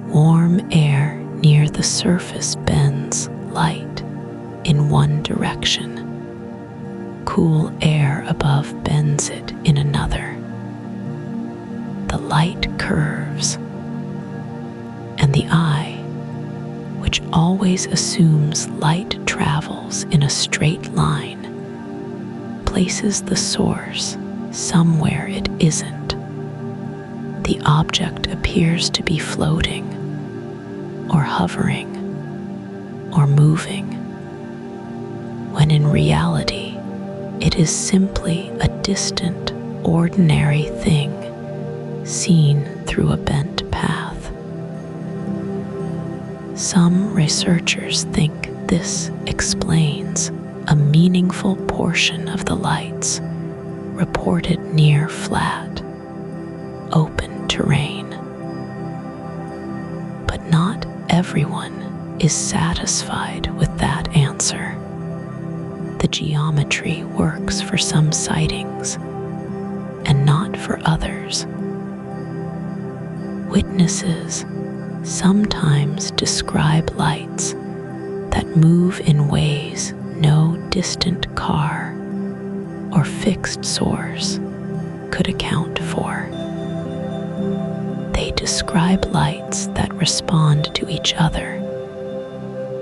Speaker 1: Warm air near the surface bends light in one direction. Cool air above bends it in another. The light curves, and the eye always assumes light travels in a straight line, places the source somewhere it isn't. The object appears to be floating, or hovering, or moving, when in reality it is simply a distant, ordinary thing seen through a bent path. Some researchers think this explains a meaningful portion of the lights reported near flat, open terrain. But not everyone is satisfied with that answer. The geometry works for some sightings and not for others. Witnesses sometimes describe lights that move in ways no distant car or fixed source could account for. They describe lights that respond to each other,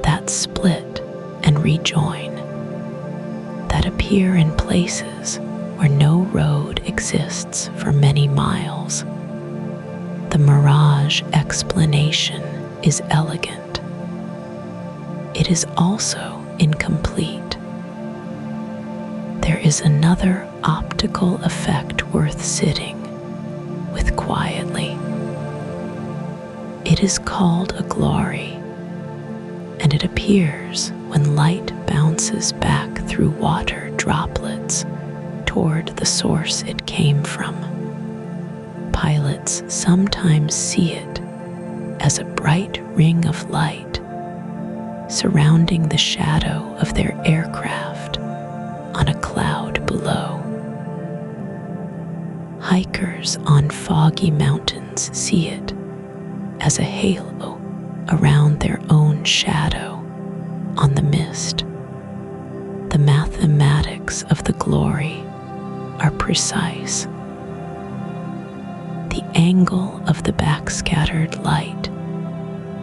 Speaker 1: that split and rejoin, that appear in places where no road exists for many miles. The mirage explanation is elegant. It is also incomplete. There is another optical effect worth sitting with quietly. It is called a glory, and it appears when light bounces back through water droplets toward the source it came from. Pilots sometimes see it as a bright ring of light surrounding the shadow of their aircraft on a cloud below. Hikers on foggy mountains see it as a halo around their own shadow on the mist. The mathematics of the glory are precise. The angle of the backscattered light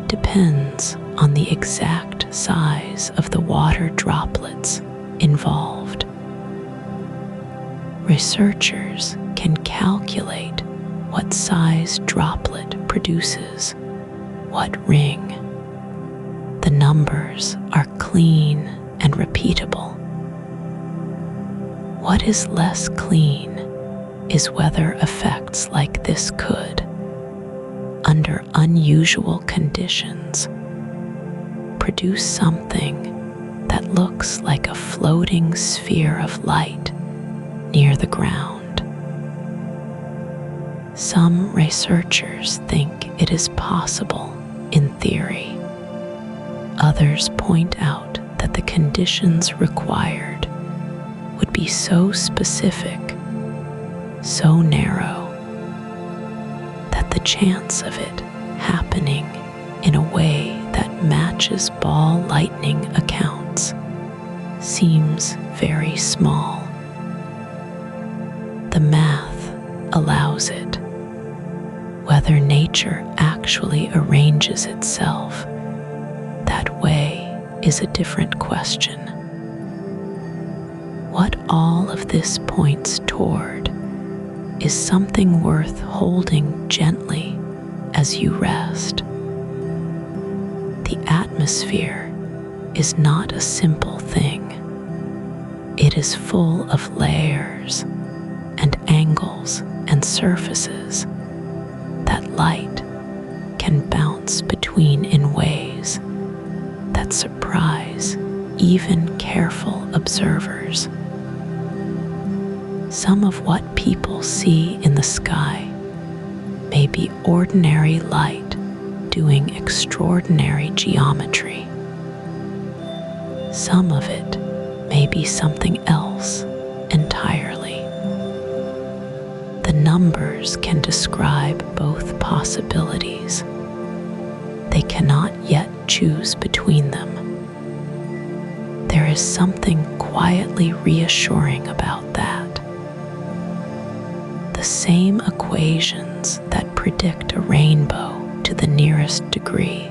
Speaker 1: depends on the exact size of the water droplets involved. Researchers can calculate what size droplet produces what ring. The numbers are clean and repeatable. What is less clean is whether effects like this could, under unusual conditions, produce something that looks like a floating sphere of light near the ground. Some researchers think it is possible in theory. Others point out that the conditions required would be so specific, so narrow, that the chance of it happening in a way that matches ball lightning accounts seems very small. The math allows it. Whether nature actually arranges itself that way is a different question. What all of this points toward is something worth holding gently as you rest. The atmosphere is not a simple thing. It is full of layers and angles and surfaces that light can bounce between in ways that surprise even careful observers. Some of what people see in the sky may be ordinary light doing extraordinary geometry. Some of it may be something else entirely. The numbers can describe both possibilities. They cannot yet choose between them. There is something quietly reassuring about that. The same equations that predict a rainbow to the nearest degree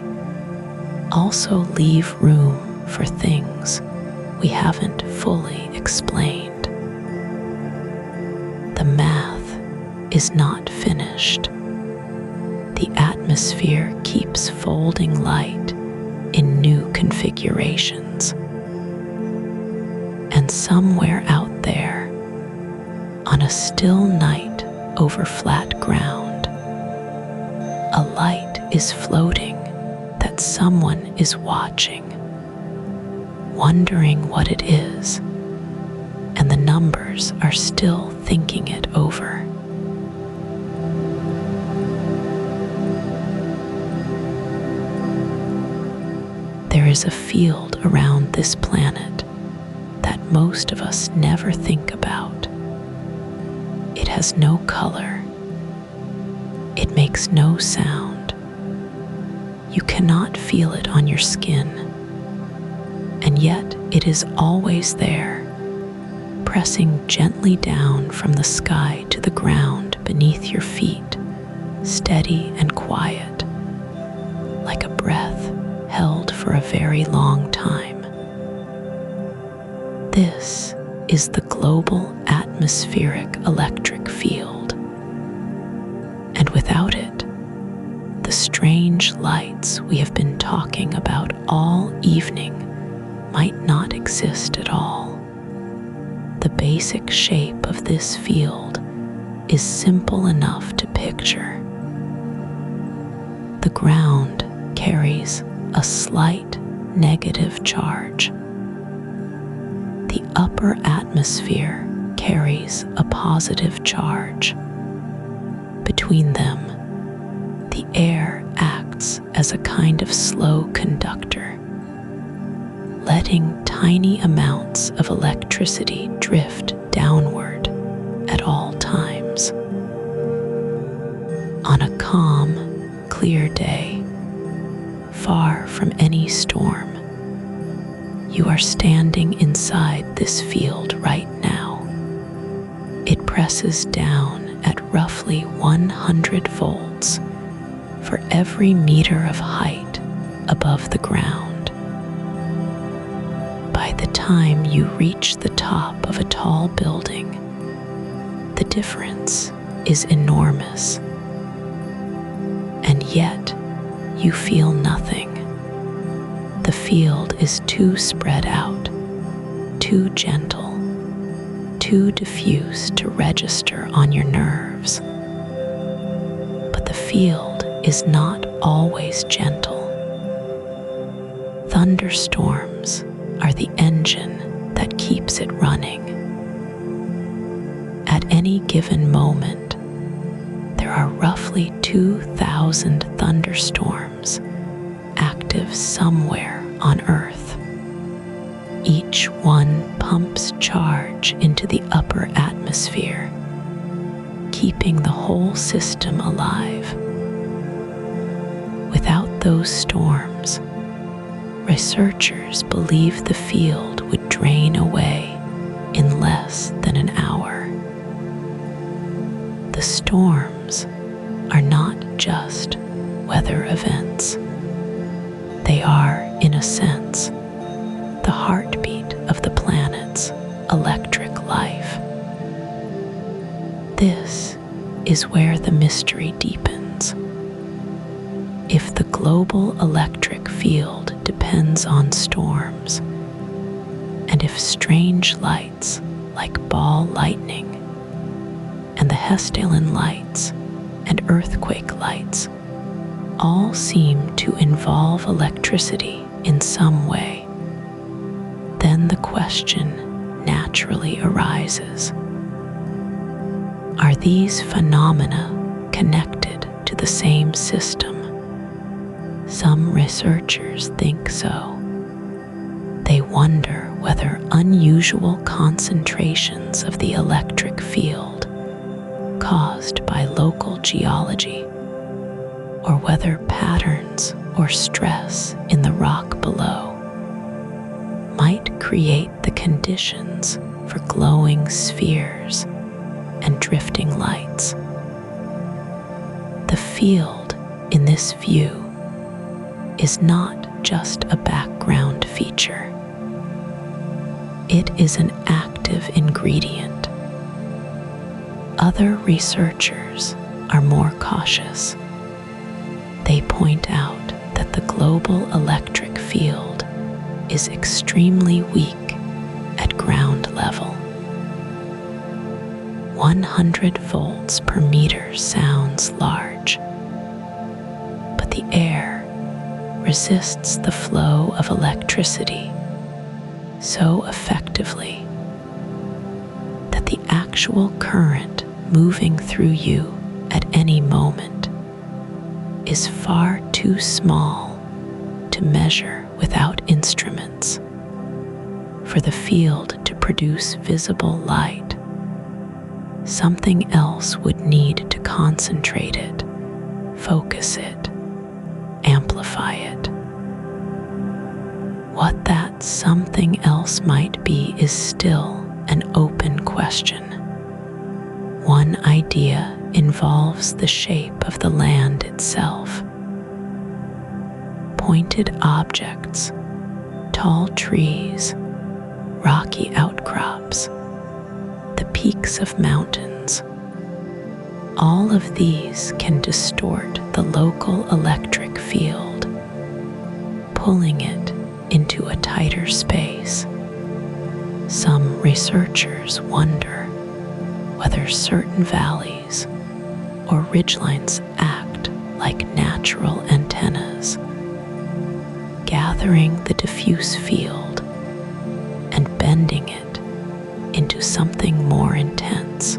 Speaker 1: also leave room for things we haven't fully explained. The math is not finished. The atmosphere keeps folding light in new configurations. And somewhere out there, on a still night over flat ground, a light is floating that someone is watching, wondering what it is, and the numbers are still thinking it over. There is a field around this planet that most of us never think about. It has no color. It makes no sound. You cannot feel it on your skin, and yet it is always there, pressing gently down from the sky to the ground beneath your feet, steady and quiet, like a breath held for a very long time. This is the global atmospheric electric field, and without it, the strange lights we have been talking about all evening might not exist at all. The basic shape of this field is simple enough to picture. The ground carries a slight negative charge. The upper atmosphere carries a positive charge. Between them, the air acts as a kind of slow conductor, letting tiny amounts of electricity drift downward at all times. On a calm, clear day, far from any storm, you are standing inside this field right now. It presses down at roughly 100 volts for every meter of height above the ground. By the time you reach the top of a tall building, the difference is enormous. And yet, you feel nothing. The field is too spread out, too gentle, too diffuse to register on your nerves. But the field is not always gentle. Thunderstorms are the engine that keeps it running. At any given moment, there are roughly 2,000 thunderstorms active somewhere on Earth. Each one pumps charge into the upper atmosphere, keeping the whole system alive. Without those storms, researchers believe the field would drain away in less than an hour. The storms are not just weather events. They are, in a sense, the heartbeat of the planet's electric life. This is where the mystery deepens. If the global electric field depends on storms, and if strange lights like ball lightning and the Hessdalen Lights and earthquake lights all seem to involve electricity in some way, then the question naturally arises. Are these phenomena connected to the same system? Some researchers think so. They wonder whether unusual concentrations of the electric field caused by local geology, or whether patterns or stress in the rock below might create the conditions for glowing spheres and drifting lights. The field in this view is not just a background feature. It is an active ingredient. Other researchers are more cautious. They point out that the global electric field is extremely weak at ground level. 100 volts per meter sounds large, but the air resists the flow of electricity so effectively that the actual current moving through you at any moment is far too small to measure without instruments. For the field to produce visible light, something else would need to concentrate it, focus it, amplify it. What that something else might be is still an open question. One idea involves the shape of the land itself. Pointed objects, tall trees, rocky outcrops, the peaks of mountains. All of these can distort the local electric field, pulling it into a tighter space. Some researchers wonder whether certain valleys or ridgelines act like natural antennas, gathering the diffuse field and bending it into something more intense.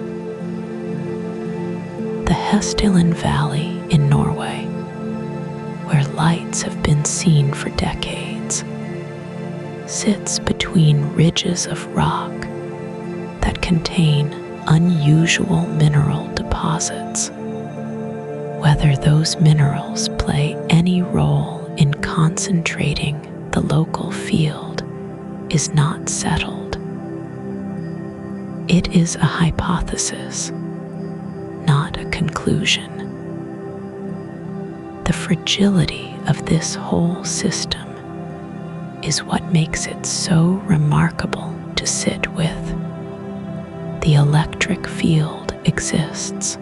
Speaker 1: The Hessdalen Valley in Norway, where lights have been seen for decades, sits between ridges of rock that contain unusual mineral deposits. Whether those minerals play any role in concentrating the local field is not settled. It is a hypothesis, not a conclusion. The fragility of this whole system is what makes it so remarkable to sit with. The electric field exists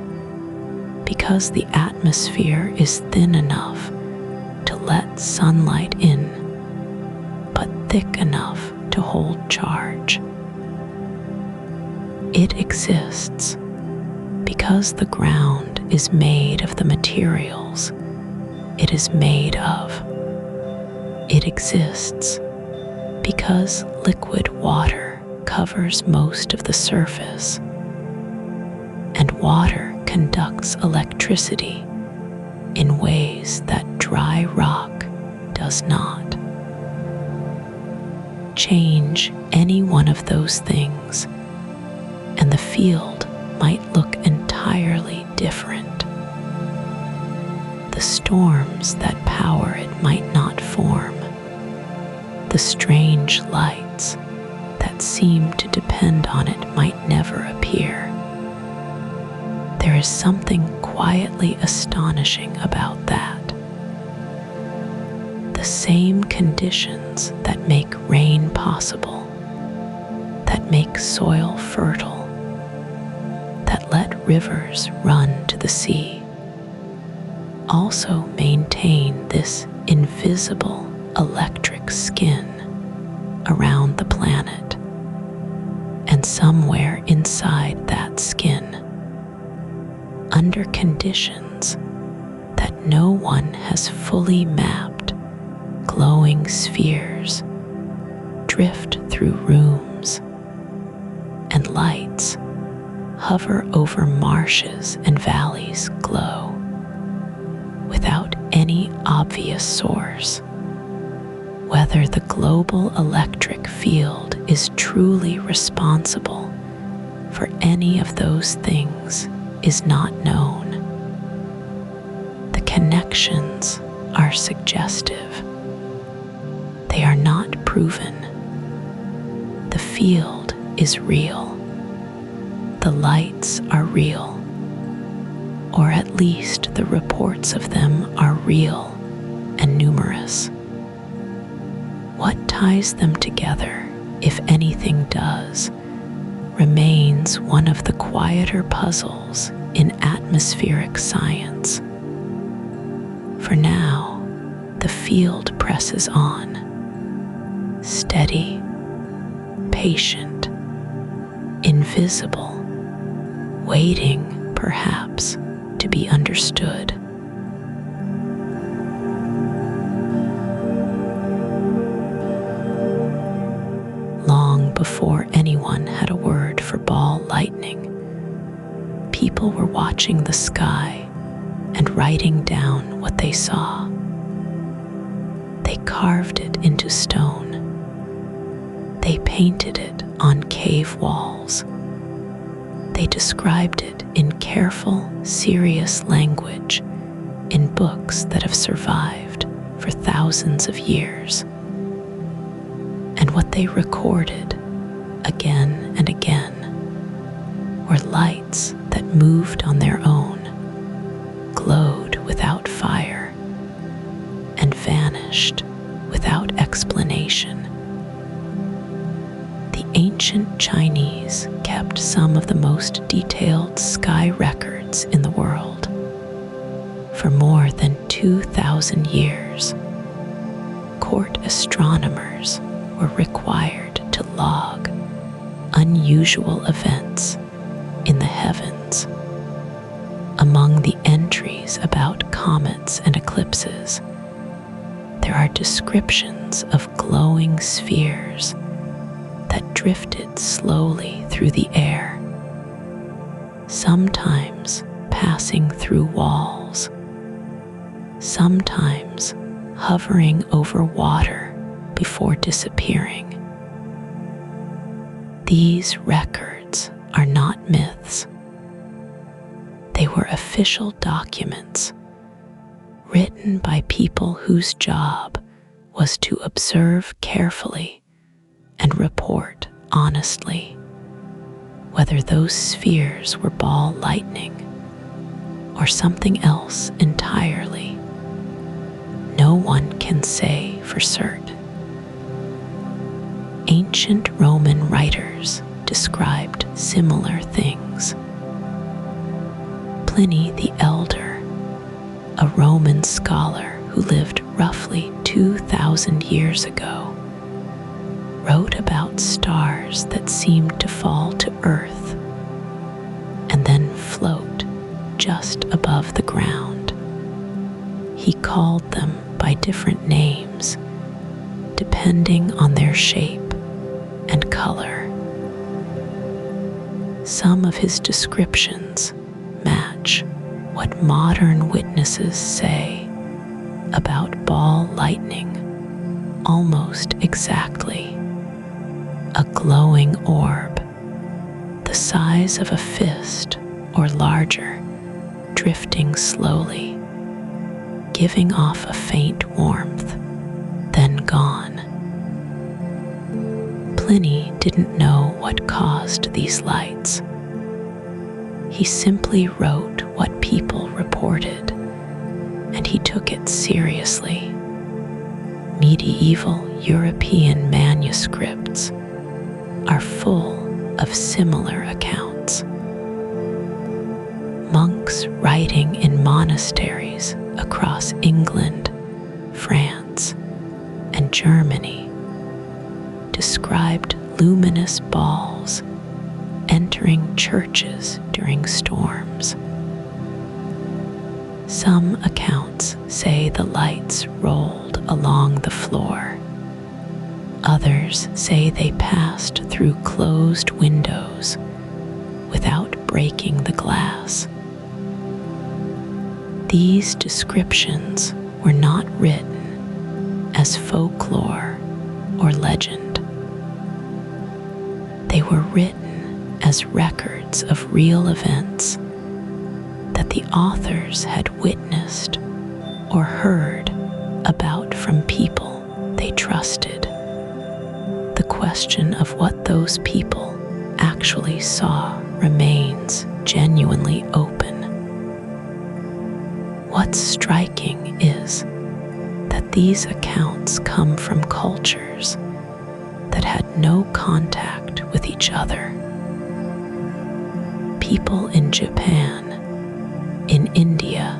Speaker 1: because the atmosphere is thin enough to let sunlight in, but thick enough to hold charge. It exists because the ground is made of the materials it is made of. It exists because liquid water covers most of the surface, and water conducts electricity in ways that dry rock does not. Change any one of those things, and the field might look entirely different. The storms that power it might not form. The strange lights that seem to depend on it might never appear. There is something quietly astonishing about that. The same conditions that make rain possible, that make soil fertile, that let rivers run to the sea, also maintain this invisible electric skin around the planet, and somewhere inside that skin, under conditions that no one has fully mapped, glowing spheres drift through rooms, and lights hover over marshes and valleys glow without any obvious source. Whether the global electric field is truly responsible for any of those things is not known. The connections are suggestive. They are not proven. The field is real. The lights are real, or at least the reports of them are real and numerous. ties them together, if anything does, remains one of the quieter puzzles in atmospheric science. For now, the field presses on, steady, patient, invisible, waiting, perhaps, to be understood. Long before anyone had a word for ball lightning, people were watching the sky and writing down what they saw. They carved it into stone. They painted it on cave walls. They described it in careful, serious language in books that have survived for thousands of years. And what they recorded again and again were lights that moved on their own, glowed without fire, and vanished without explanation. The ancient Chinese kept some of the most detailed sky records in the world. For more than 2,000 years, court astronomers were required to log unusual events in the heavens. Among the entries about comets and eclipses, there are descriptions of glowing spheres that drifted slowly through the air, sometimes passing through walls, sometimes hovering over water before disappearing. These records are not myths. They were official documents written by people whose job was to observe carefully and report honestly whether those spheres were ball lightning or something else entirely. No one can say for certain. Ancient Roman writers described similar things. Pliny the Elder, a Roman scholar who lived roughly 2,000 years ago, wrote about stars that seemed to fall to earth and then float just above the ground. He called them by different names, depending on their shape and color. Some of his descriptions match what modern witnesses say about ball lightning almost exactly. A glowing orb, the size of a fist or larger, drifting slowly, giving off a faint warmth, then gone. Pliny didn't know what caused these lights. He simply wrote what people reported, and he took it seriously. Medieval European manuscripts are full of similar accounts. Monks writing in monasteries across England, France, and Germany described luminous balls entering churches during storms. Some accounts say the lights rolled along the floor. Others say they passed through closed windows without breaking the glass. These descriptions were not written as folklore or legend. They were written as records of real events that the authors had witnessed or heard about from people they trusted. The question of what those people actually saw remains genuinely open. What's striking is that these accounts come from cultures that had no contact with each other. People in Japan, in India,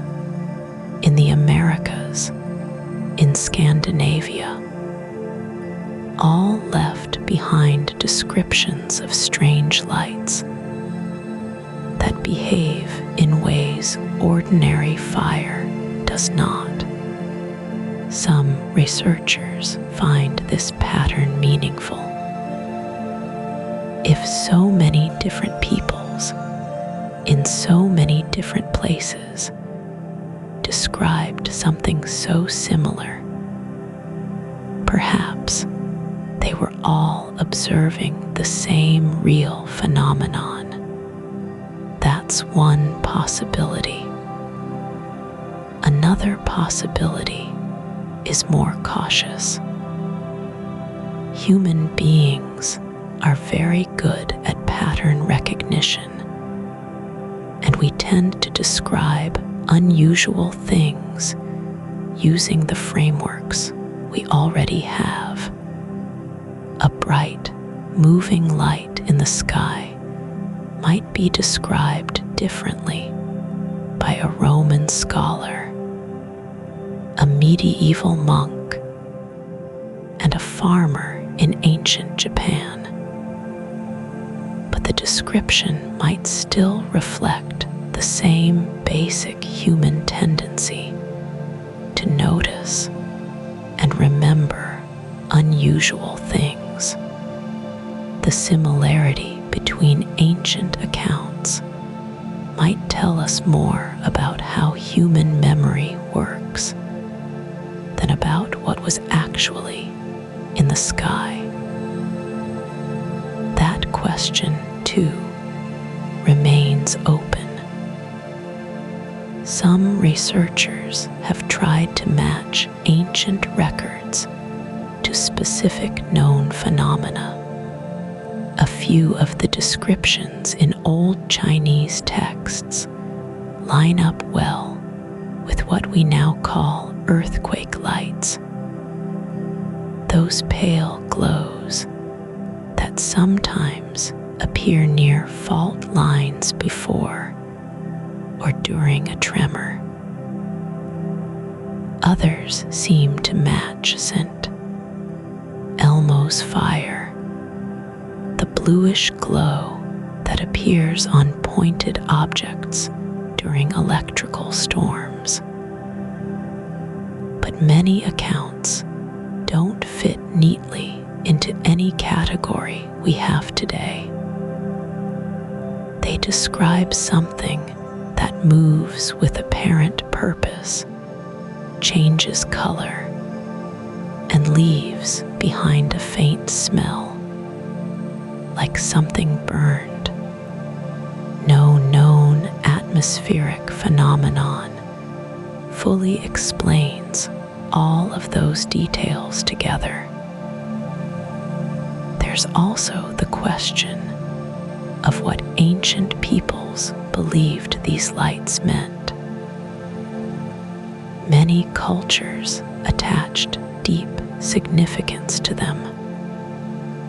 Speaker 1: in the Americas, in Scandinavia, all left behind descriptions of strange lights that behave in ways ordinary fire does not. Some researchers find this pattern meaningful. If so many different peoples, in so many different places, described something so similar, perhaps they were all observing the same real phenomenon. That's one possibility. Another possibility is more cautious. Human beings are very good at pattern recognition, and we tend to describe unusual things using the frameworks we already have. A bright, moving light in the sky might be described differently by a Roman scholar, a medieval monk, and a farmer in ancient Japan. But the description might still reflect the same basic human tendency to notice and remember unusual things. The similarity between ancient accounts might tell us more about how human memory works than about what was actually in the sky. That question, too, remains open. Some researchers have tried to match ancient records to specific known phenomena. A few of the descriptions in old Chinese texts line up well with what we now call earthquake lights. Those pale glows that sometimes appear near fault lines before or during a tremor. Others seem to match scent. Elmo's fire, the bluish glow that appears on pointed objects during electrical storms. But many accounts don't fit neatly into any category we have today. They describe something that moves with apparent purpose, changes color, and leaves behind a faint smell, like something burned. No known atmospheric phenomenon fully explains all of those details together. There's also the question of what ancient peoples believed these lights meant. Many cultures attached deep significance to them.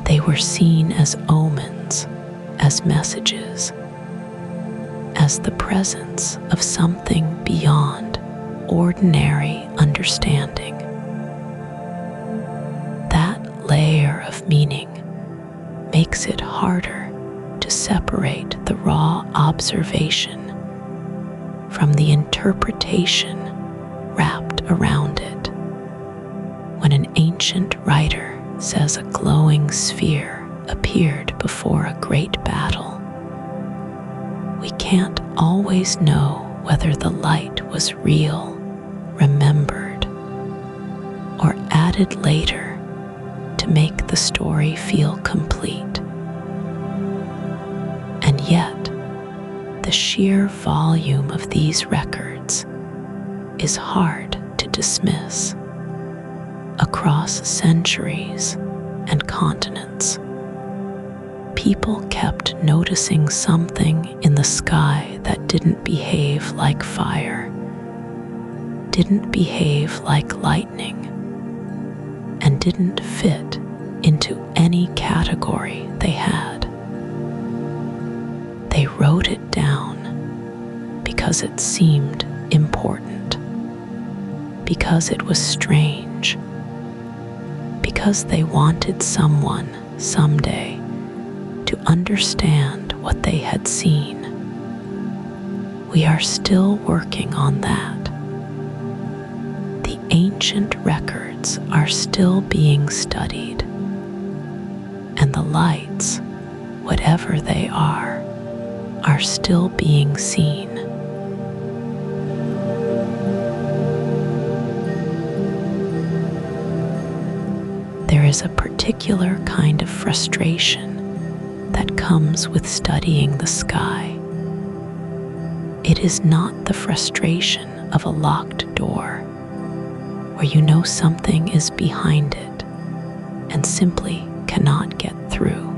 Speaker 1: They were seen as omens, as messages, as the presence of something beyond ordinary understanding. That layer of meaning makes it harder to separate the raw observation from the interpretation wrapped around it. When an ancient writer says a glowing sphere appeared before a great battle, we can't always know whether the light was real, remembered, or added later to make the story feel complete. And yet, the sheer volume of these records is hard to dismiss. Across centuries and continents, people kept noticing something in the sky that didn't behave like fire, didn't behave like lightning, and didn't fit into any category they had. They wrote it down because it seemed important, because it was strange, because they wanted someone someday to understand what they had seen. We are still working on that. The ancient records are still being studied, and the lights, whatever they are still being seen. There is a particular kind of frustration that comes with studying the sky. It is not the frustration of a locked door, where you know something is behind it and simply cannot get through.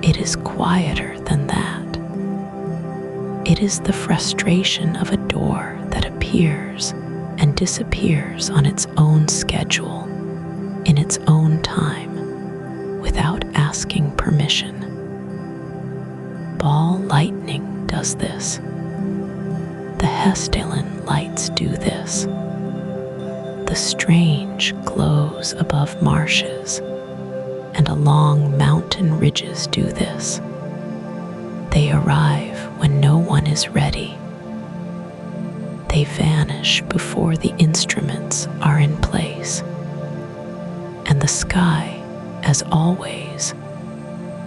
Speaker 1: It is quieter than that. It is the frustration of a door that appears and disappears on its own schedule, in its own time, without asking permission. Ball lightning does this. The Hessdalen Lights do this. The strange glows above marshes and along mountain ridges do this. They arrive when no one is ready. They vanish before the instruments are in place. And the sky, as always,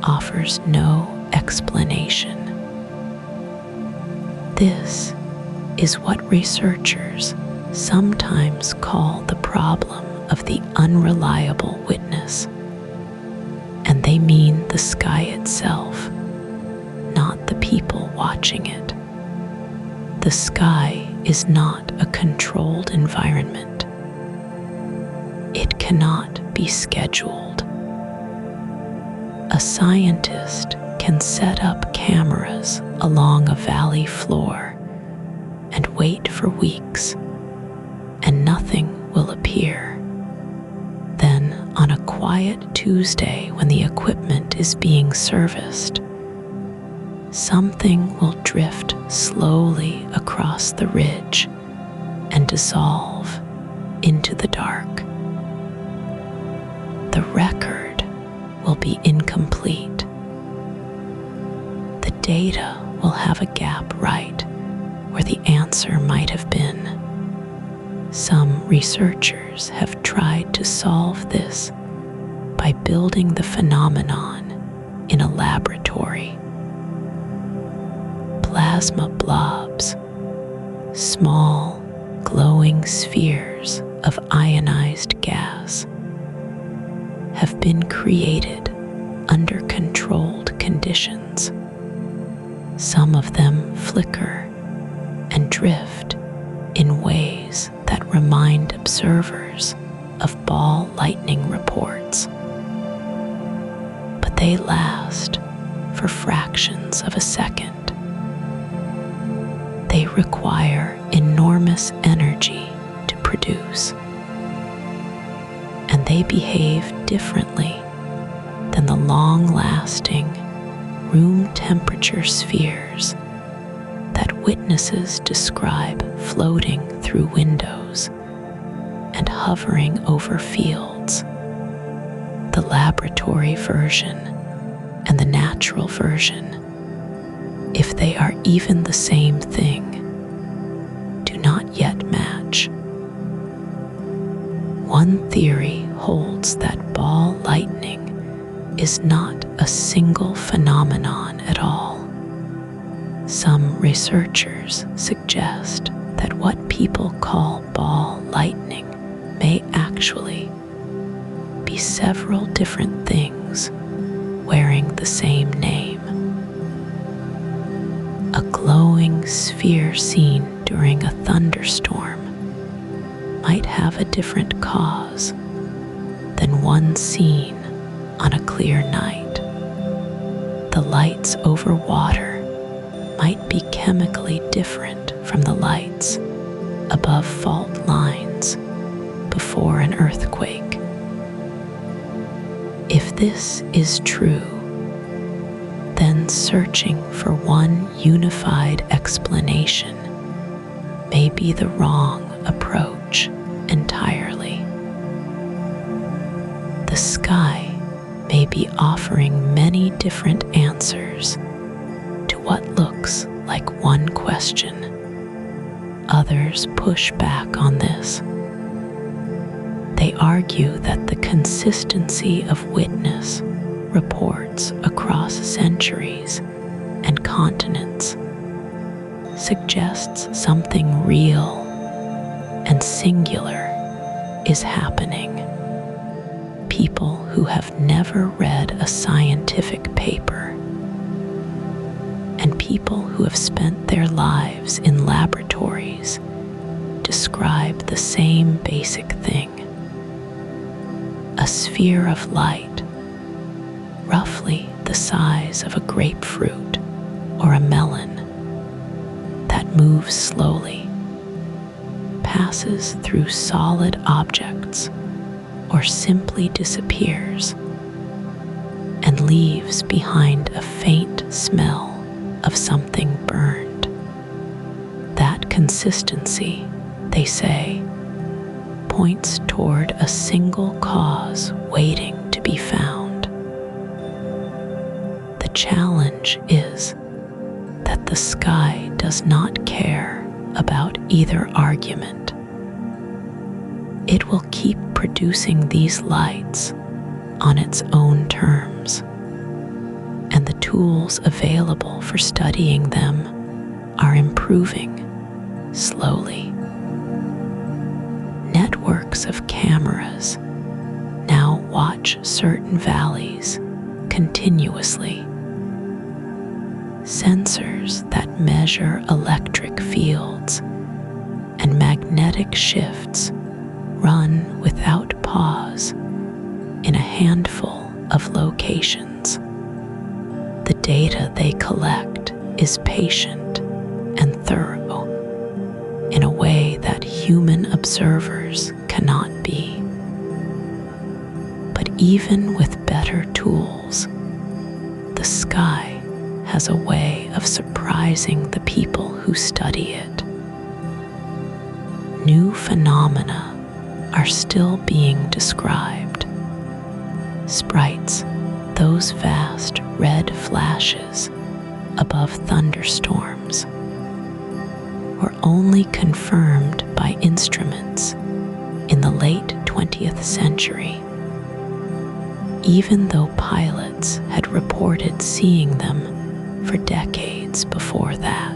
Speaker 1: offers no explanation. This is what researchers sometimes call the problem of the unreliable witness. And they mean the sky itself, not the people watching it. The sky is not a controlled environment. It cannot be scheduled. A scientist can set up cameras along a valley floor and wait for weeks, and nothing will appear. Then, on a quiet Tuesday when the equipment is being serviced, something will drift slowly across the ridge and dissolve into the dark. The record will be incomplete. The data will have a gap right where the answer might have been. Some researchers have tried to solve this by building the phenomenon in a laboratory. Plasma blobs, small, glowing spheres of ionized gas, have been created under controlled conditions. Some of them flicker and drift in ways that remind observers of ball lightning reports. But they last for fractions of a second. They require enormous energy to produce, and they behave differently than the long-lasting, room-temperature spheres that witnesses describe floating through windows and hovering over fields. The laboratory version and the natural version, if they are even the same thing, do not yet match. One theory holds that ball lightning is not a single phenomenon at all. Some researchers suggest that what people call ball lightning may actually be several different things wearing the same name. A glowing sphere seen during a thunderstorm might have a different cause than one seen on a clear night. The lights over water might be chemically different from the lights above fault lines before an earthquake. If this is true, then searching for one unified explanation may be the wrong approach entirely. The sky may be offering many different answers to what looks like one question. Others push back on this. They argue that the consistency of witness reports across centuries and continents suggests something real and singular is happening. People who have never read a scientific paper and people who have spent their lives in laboratories describe the same basic thing. A sphere of light, roughly the size of a grapefruit or a melon, that moves slowly, passes through solid objects, or simply disappears, and leaves behind a faint smell of something burned. That consistency, they say, points toward a single cause waiting to be found. The challenge is that the sky does not care about either argument. It will keep producing these lights on its own terms, and the tools available for studying them are improving slowly. Networks of cameras now watch certain valleys continuously. Sensors that measure electric fields and magnetic shifts run without pause in a handful of locations. The data they collect is patient and thorough in a way that human observers cannot be. But even with better tools, the sky has a way of surprising the people who study it. New phenomena are still being described. Sprites, those vast red flashes above thunderstorms, were only confirmed by instruments in the late 20th century, even though pilots had reported seeing them for decades before that.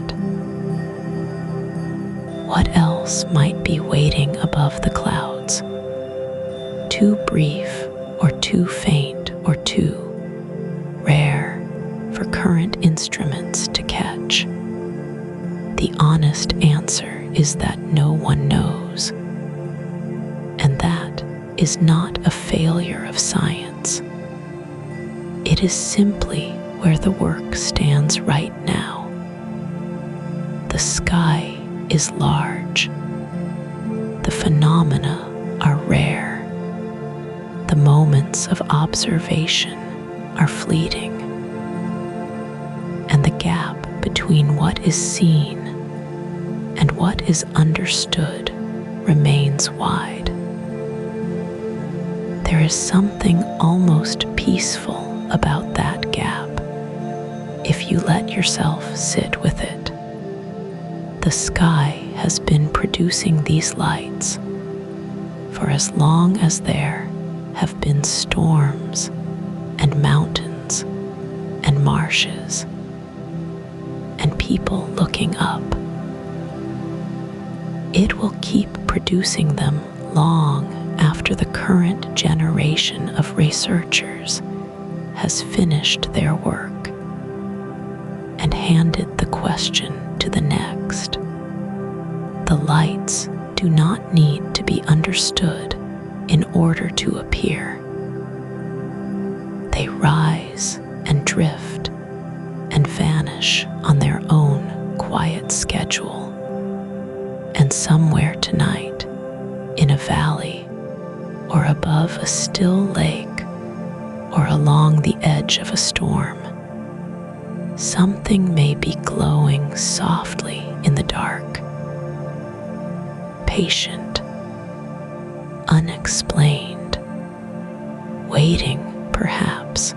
Speaker 1: What else might be waiting above the clouds? Too brief or too faint or too rare for current instruments to catch? The honest answer is that no one knows, and that is not a failure of science. It is simply where the work stands right now. The sky is large. The phenomena are rare. The moments of observation are fleeting. And the gap between what is seen and what is understood remains wide. There is something almost peaceful about that gap if you let yourself sit with it. The sky has been producing these lights for as long as there have been storms and mountains and marshes and people looking up. It will keep producing them long after the current generation of researchers has finished their work and handed the question to the next. The lights do not need to be understood in order to appear. They rise and drift and vanish on their own quiet schedule. And somewhere tonight, in a valley or above a still lake or along the edge of a storm. Something may be glowing softly in the dark, patient, unexplained, waiting, perhaps,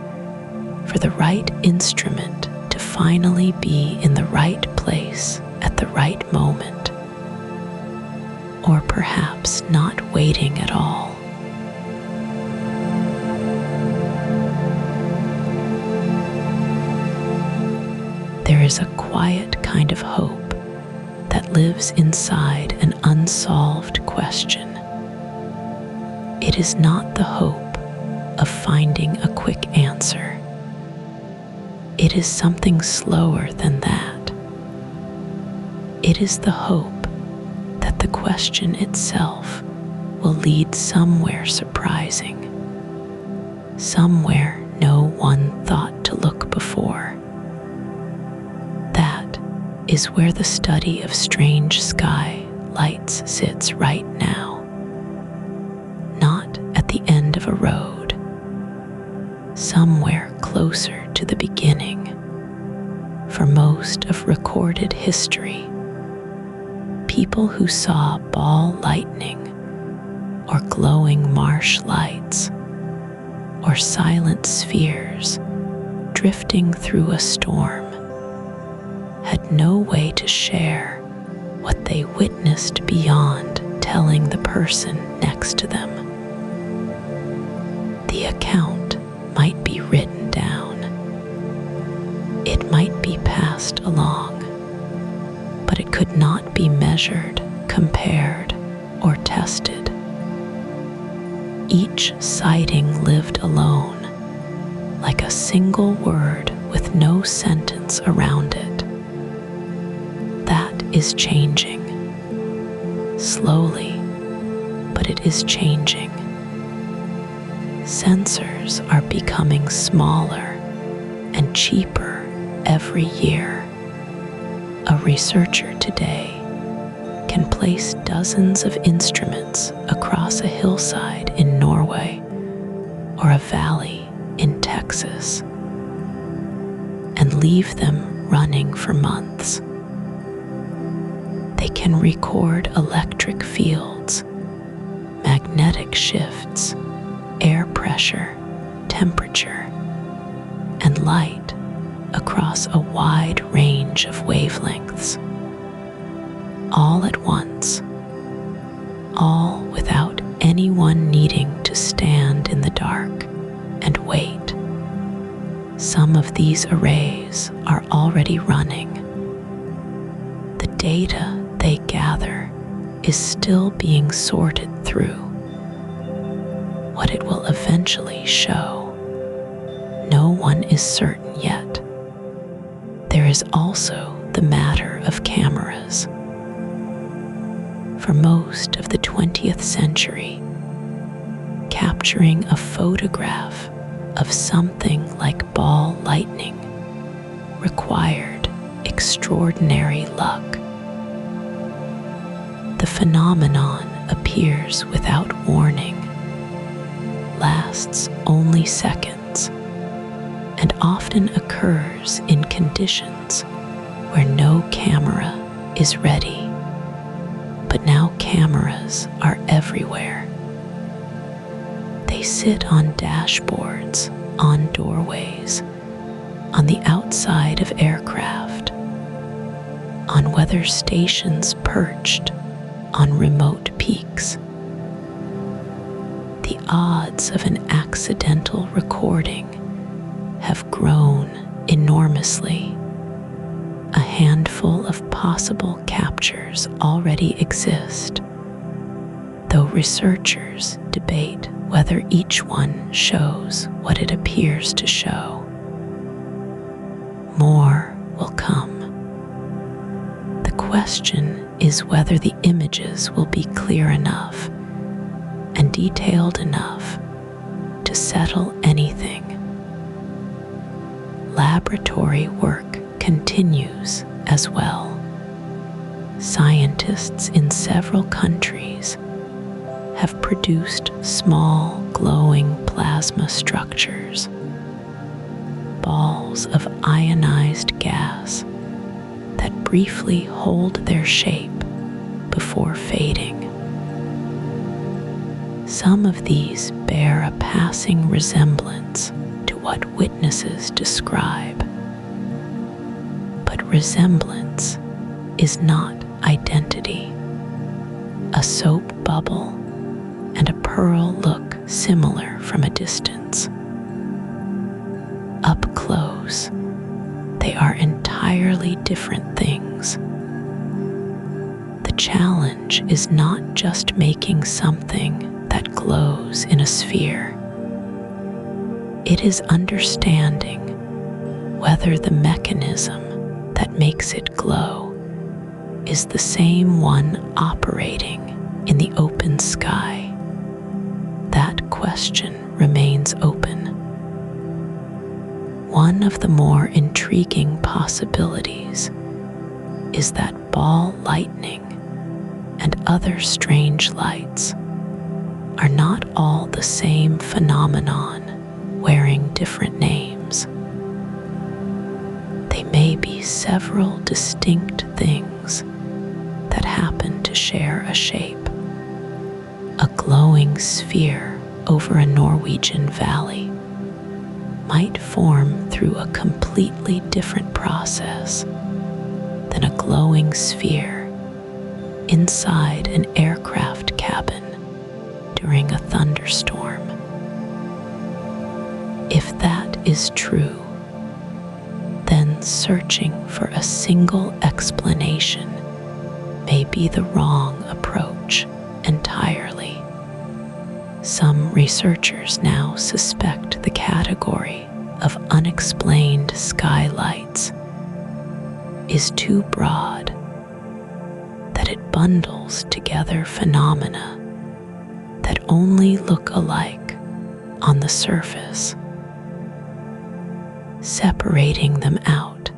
Speaker 1: for the right instrument to finally be in the right place at the right moment, or perhaps not waiting at all. There is a quiet kind of hope that lives inside an unsolved question. It is not the hope of finding a quick answer. It is something slower than that. It is the hope that the question itself will lead somewhere surprising, somewhere no one thought to look before. That is where the study of strange sky lights sits right now. Not at the end of a road, somewhere closer to the beginning. For most of recorded history, people who saw ball lightning or glowing marsh lights or silent spheres drifting through a storm had no way to share what they witnessed beyond telling the person next to them. The account might be written down. It might be passed along, but it could not be measured, compared, or tested. Each sighting lived alone, like a single word with no sentence around it. That is changing. Slowly, but it is changing. Sensors are becoming smaller and cheaper every year. A researcher today can place dozens of instruments across a hillside in Norway or a valley in Texas and leave them running for months. They can record electric fields, magnetic shifts, air pressure, temperature, and light across a wide range of wavelengths, all at once, all without anyone needing to stand in the dark and wait. Some of these arrays are already running. The data they gather is still being sorted through. What it will eventually show, no one is certain yet. There is also the matter of cameras. For most of the 20th century, capturing a photograph of something like ball lightning required extraordinary luck. The phenomenon appears without warning, lasts only seconds, and often occurs in conditions where no camera is ready. But now cameras are everywhere. They sit on dashboards, on doorways, on the outside of aircraft, on weather stations perched on remote peaks. The odds of an accidental recording have grown enormously. A handful of possible captures already exist, though researchers debate whether each one shows what it appears to show. More will come. The question is whether the images will be clear enough and detailed enough to settle anything. Laboratory work continues as well. Scientists in several countries have produced small glowing plasma structures, balls of ionized gas that briefly hold their shape before fading. Some of these bear a passing resemblance to what witnesses describe, but resemblance is not identity. A soap bubble and a pearl look similar from a distance. Up close, they are entirely different things. The challenge is not just making something that glows in a sphere. It is understanding whether the mechanism that makes it glow is the same one operating in the open sky. That question remains open. One of the more intriguing possibilities is that ball lightning and other strange lights are not all the same phenomenon wearing different names. They may be several distinct things that happen to share a shape. A glowing sphere over a Norwegian valley might form through a completely different process than a glowing sphere inside an aircraft cabin during a thunderstorm. If that is true, then searching for a single explanation may be the wrong approach entirely. Some researchers now suspect the category of unexplained sky lights is too broad, that it bundles together phenomena that only look alike on the surface. Separating them out,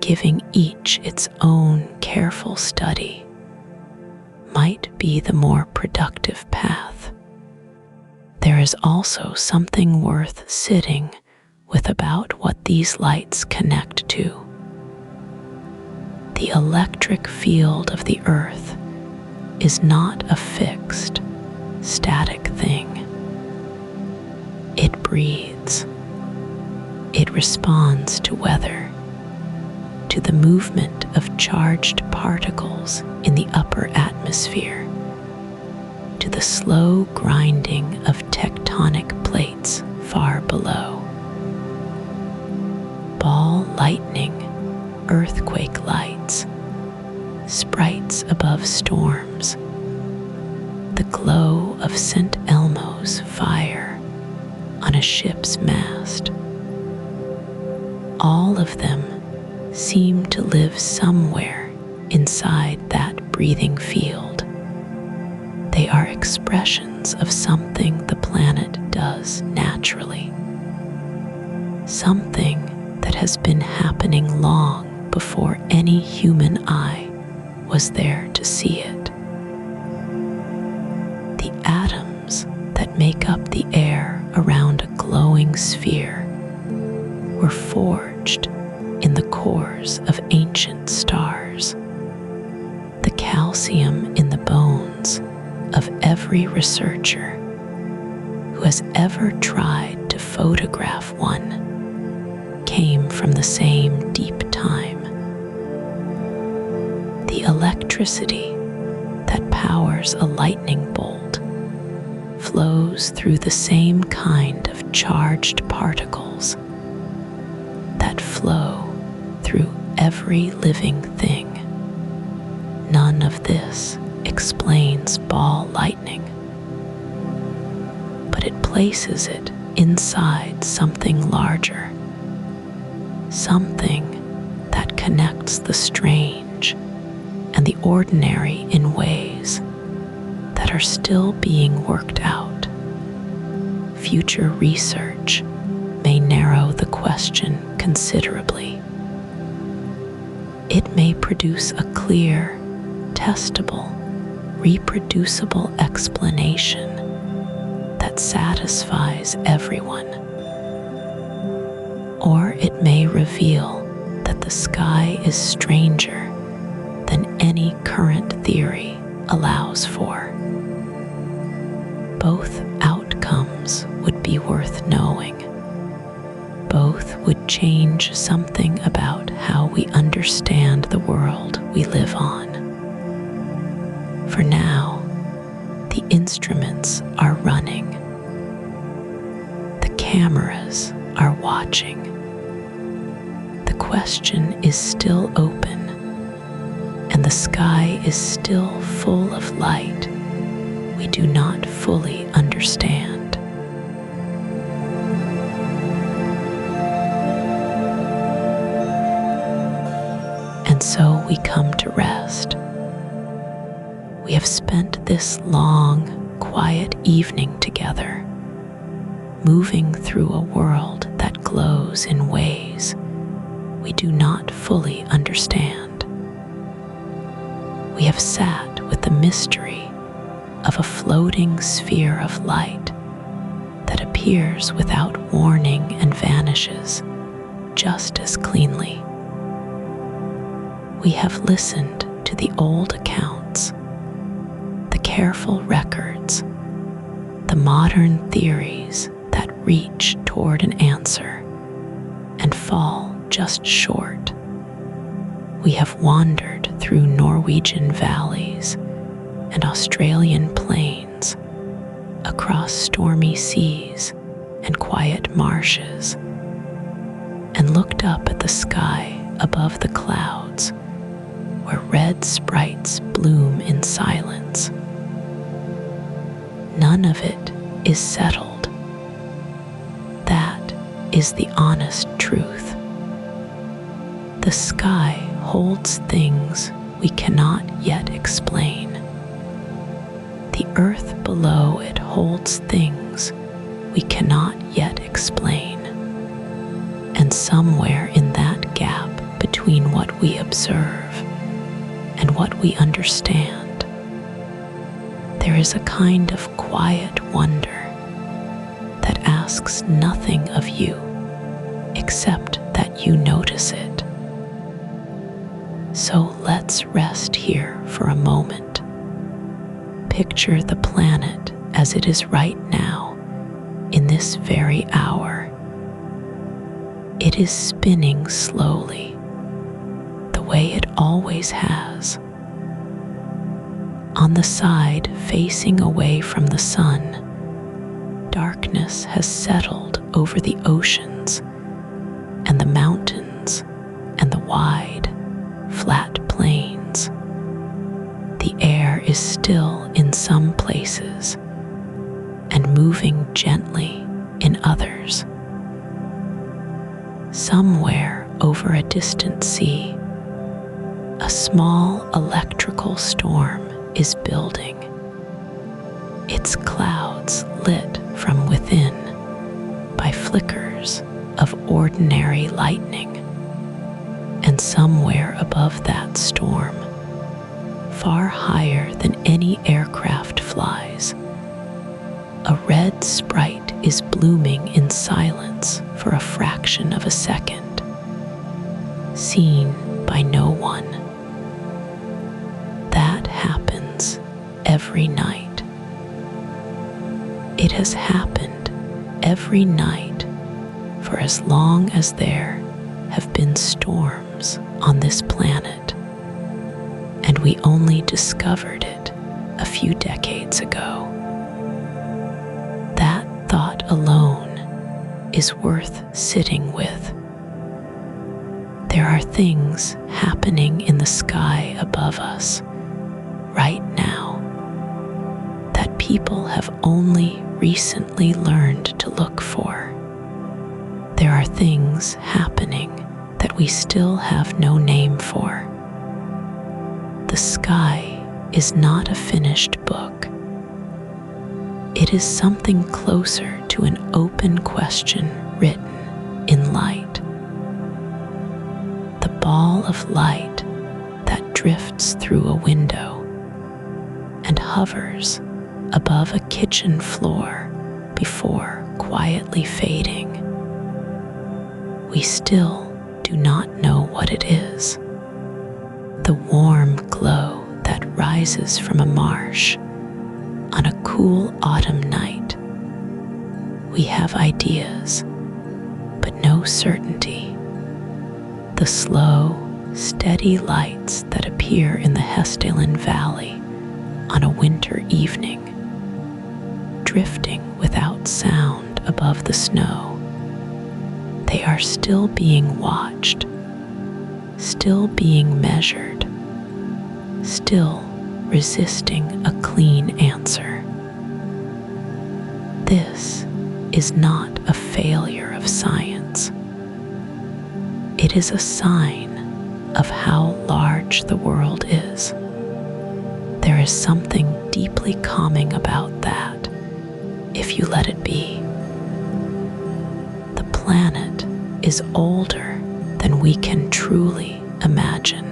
Speaker 1: giving each its own careful study, might be the more productive path. There is also something worth sitting with about what these lights connect to. The electric field of the Earth is not a fixed, static thing. It breathes. It responds to weather, to the movement of charged particles in the upper atmosphere, to the slow grinding of tectonic plates far below. Ball lightning, earthquake lights, sprites above storms, the glow of St. Elmo's fire on a ship's mast. All of them seem to live somewhere inside that breathing field. They are expressions of something the planet does naturally, something that has been happening long before any human eye was there to see it. The atoms that make up the air around a glowing sphere were forged in the cores of ancient stars. The calcium in the bones of every researcher who has ever tried to photograph one came from the same deep time. The electricity that powers a lightning bolt flows through the same kind of charged particles that flow through every living thing. None of this explains ball lightning, but it places it inside something larger, something that connects the strange and the ordinary in ways that are still being worked out. Future research may narrow the question considerably. It may produce a clear, testable, reproducible explanation that that satisfies everyone. Or it may reveal that the sky is stranger than any current theory allows for. Both outcomes would be worth knowing. Both would change something about how we understand the world we live on. For now, the instruments are running. The cameras are watching. The question is still open, and the sky is still full of light we do not fully understand. And so we come to rest. We have spent this long, quiet evening together, moving through a world that glows in ways we do not fully understand. We have sat with the mystery of a floating sphere of light that appears without warning and vanishes just as cleanly. We have listened to the old accounts, the careful records, the modern theories that reach toward an answer and fall just short. We have wandered through Norwegian valleys and Australian plains, across stormy seas and quiet marshes, and looked up at the sky above the clouds, where red sprites bloom in silence. None of it is settled. That is the honest truth. The sky holds things we cannot yet explain. The earth below it holds things we cannot yet explain. And somewhere in that gap between what we observe and what we understand, there is a kind of quiet wonder that asks nothing of you except that you notice it. So let's rest here for a moment. Picture the planet as it is right now, in this very hour. It is spinning slowly, the way it always has. On the side facing away from the sun, darkness has settled over the oceans and the mountains and the wide, flat plains. The air is still in some places and moving gently in others. Somewhere over a distant sea, a small electrical storm is building, its clouds lit from within by flickers of ordinary lightning. And somewhere above that storm, far higher than any aircraft flies, a red sprite is blooming in silence for a fraction of a second, seen by no one. That happens every night. It has happened every night for as long as there have been storms on this planet, and we only discovered it a few decades ago. That thought alone is worth sitting with. There are things happening in the sky above us right now that people have only recently learned to look for. There are things happening that we still have no name for. The sky is not a finished book. It is something closer to an open question written in light. The ball of light that drifts through a window and hovers above a kitchen floor before quietly fading. We still do not know what it is. The warm glow that rises from a marsh on a cool autumn night. We have ideas, but no certainty. The slow, steady lights that appear in the Hessdalen Valley on a winter evening, drifting without sound above the snow. They are still being watched, still being measured, still resisting a clean answer. This is not a failure of science. It is a sign of how large the world is. There is something deeply calming about that, if you let it be. The planet is older than we can truly imagine.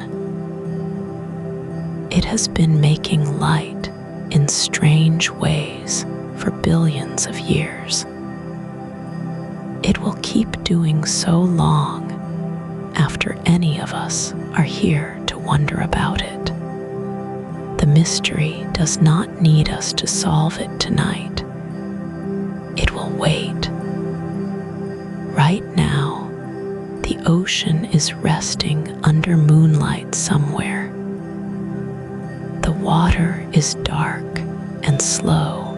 Speaker 1: It has been making light in strange ways for billions of years. It will keep doing so long after any of us are here to wonder about it. The mystery does not need us to solve it tonight. It will wait. Right now, the ocean is resting under moonlight somewhere. The water is dark and slow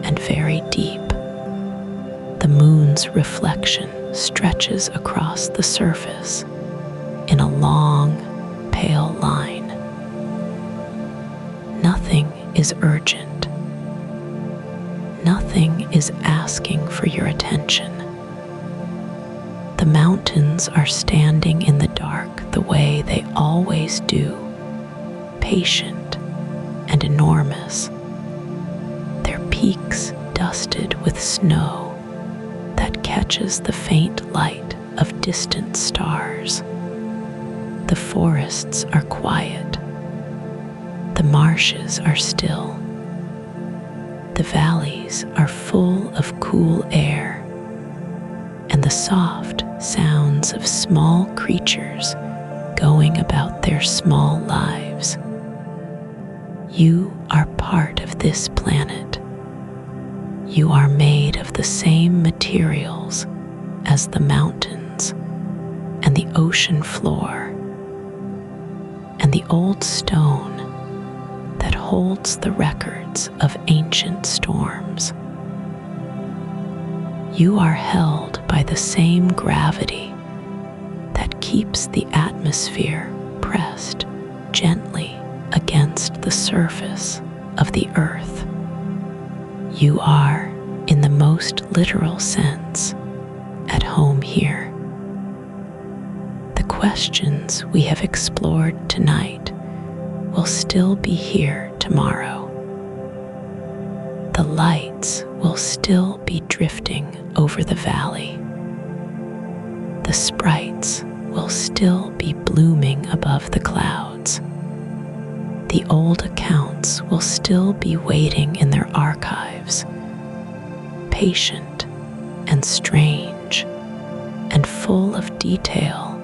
Speaker 1: and very deep. The moon's reflection stretches across the surface in a long, pale line. Nothing is urgent. Nothing is asking for your attention. The mountains are standing in the dark the way they always do, patient and enormous, their peaks dusted with snow that catches the faint light of distant stars. The forests are quiet. The marshes are still. The valleys are full of cool air, and the soft sounds of small creatures going about their small lives. You are part of this planet. You are made of the same materials as the mountains and the ocean floor and the old stone that holds the records of ancient storms. You are held by the same gravity that keeps the atmosphere pressed gently against the surface of the earth. You are, in the most literal sense, at home here. The questions we have explored tonight will still be here tomorrow. The lights will still be drifting over the valley. The sprites will still be blooming above the clouds. The old accounts will still be waiting in their archives, patient and strange and full of detail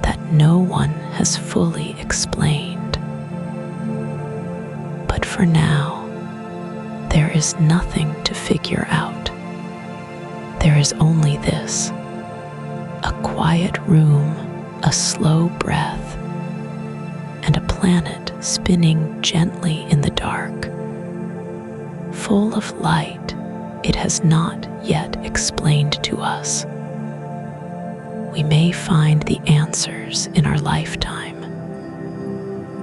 Speaker 1: that no one has fully explained. But for now, there is nothing to figure out. There is only this: a quiet room, a slow breath, and a planet spinning gently in the dark, full of light it has not yet explained to us. We may find the answers in our lifetime.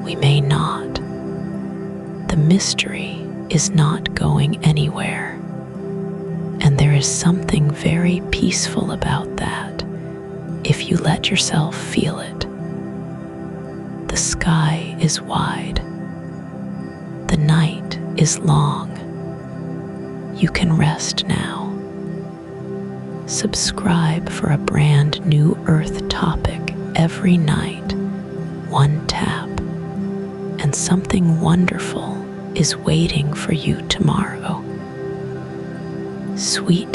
Speaker 1: We may not. The mystery is not going anywhere, and there is something very peaceful about that if you let yourself feel it. The sky is wide. The night is long. You can rest now. Subscribe for a brand new Earth topic every night, one tap, and something wonderful is waiting for you tomorrow. sweet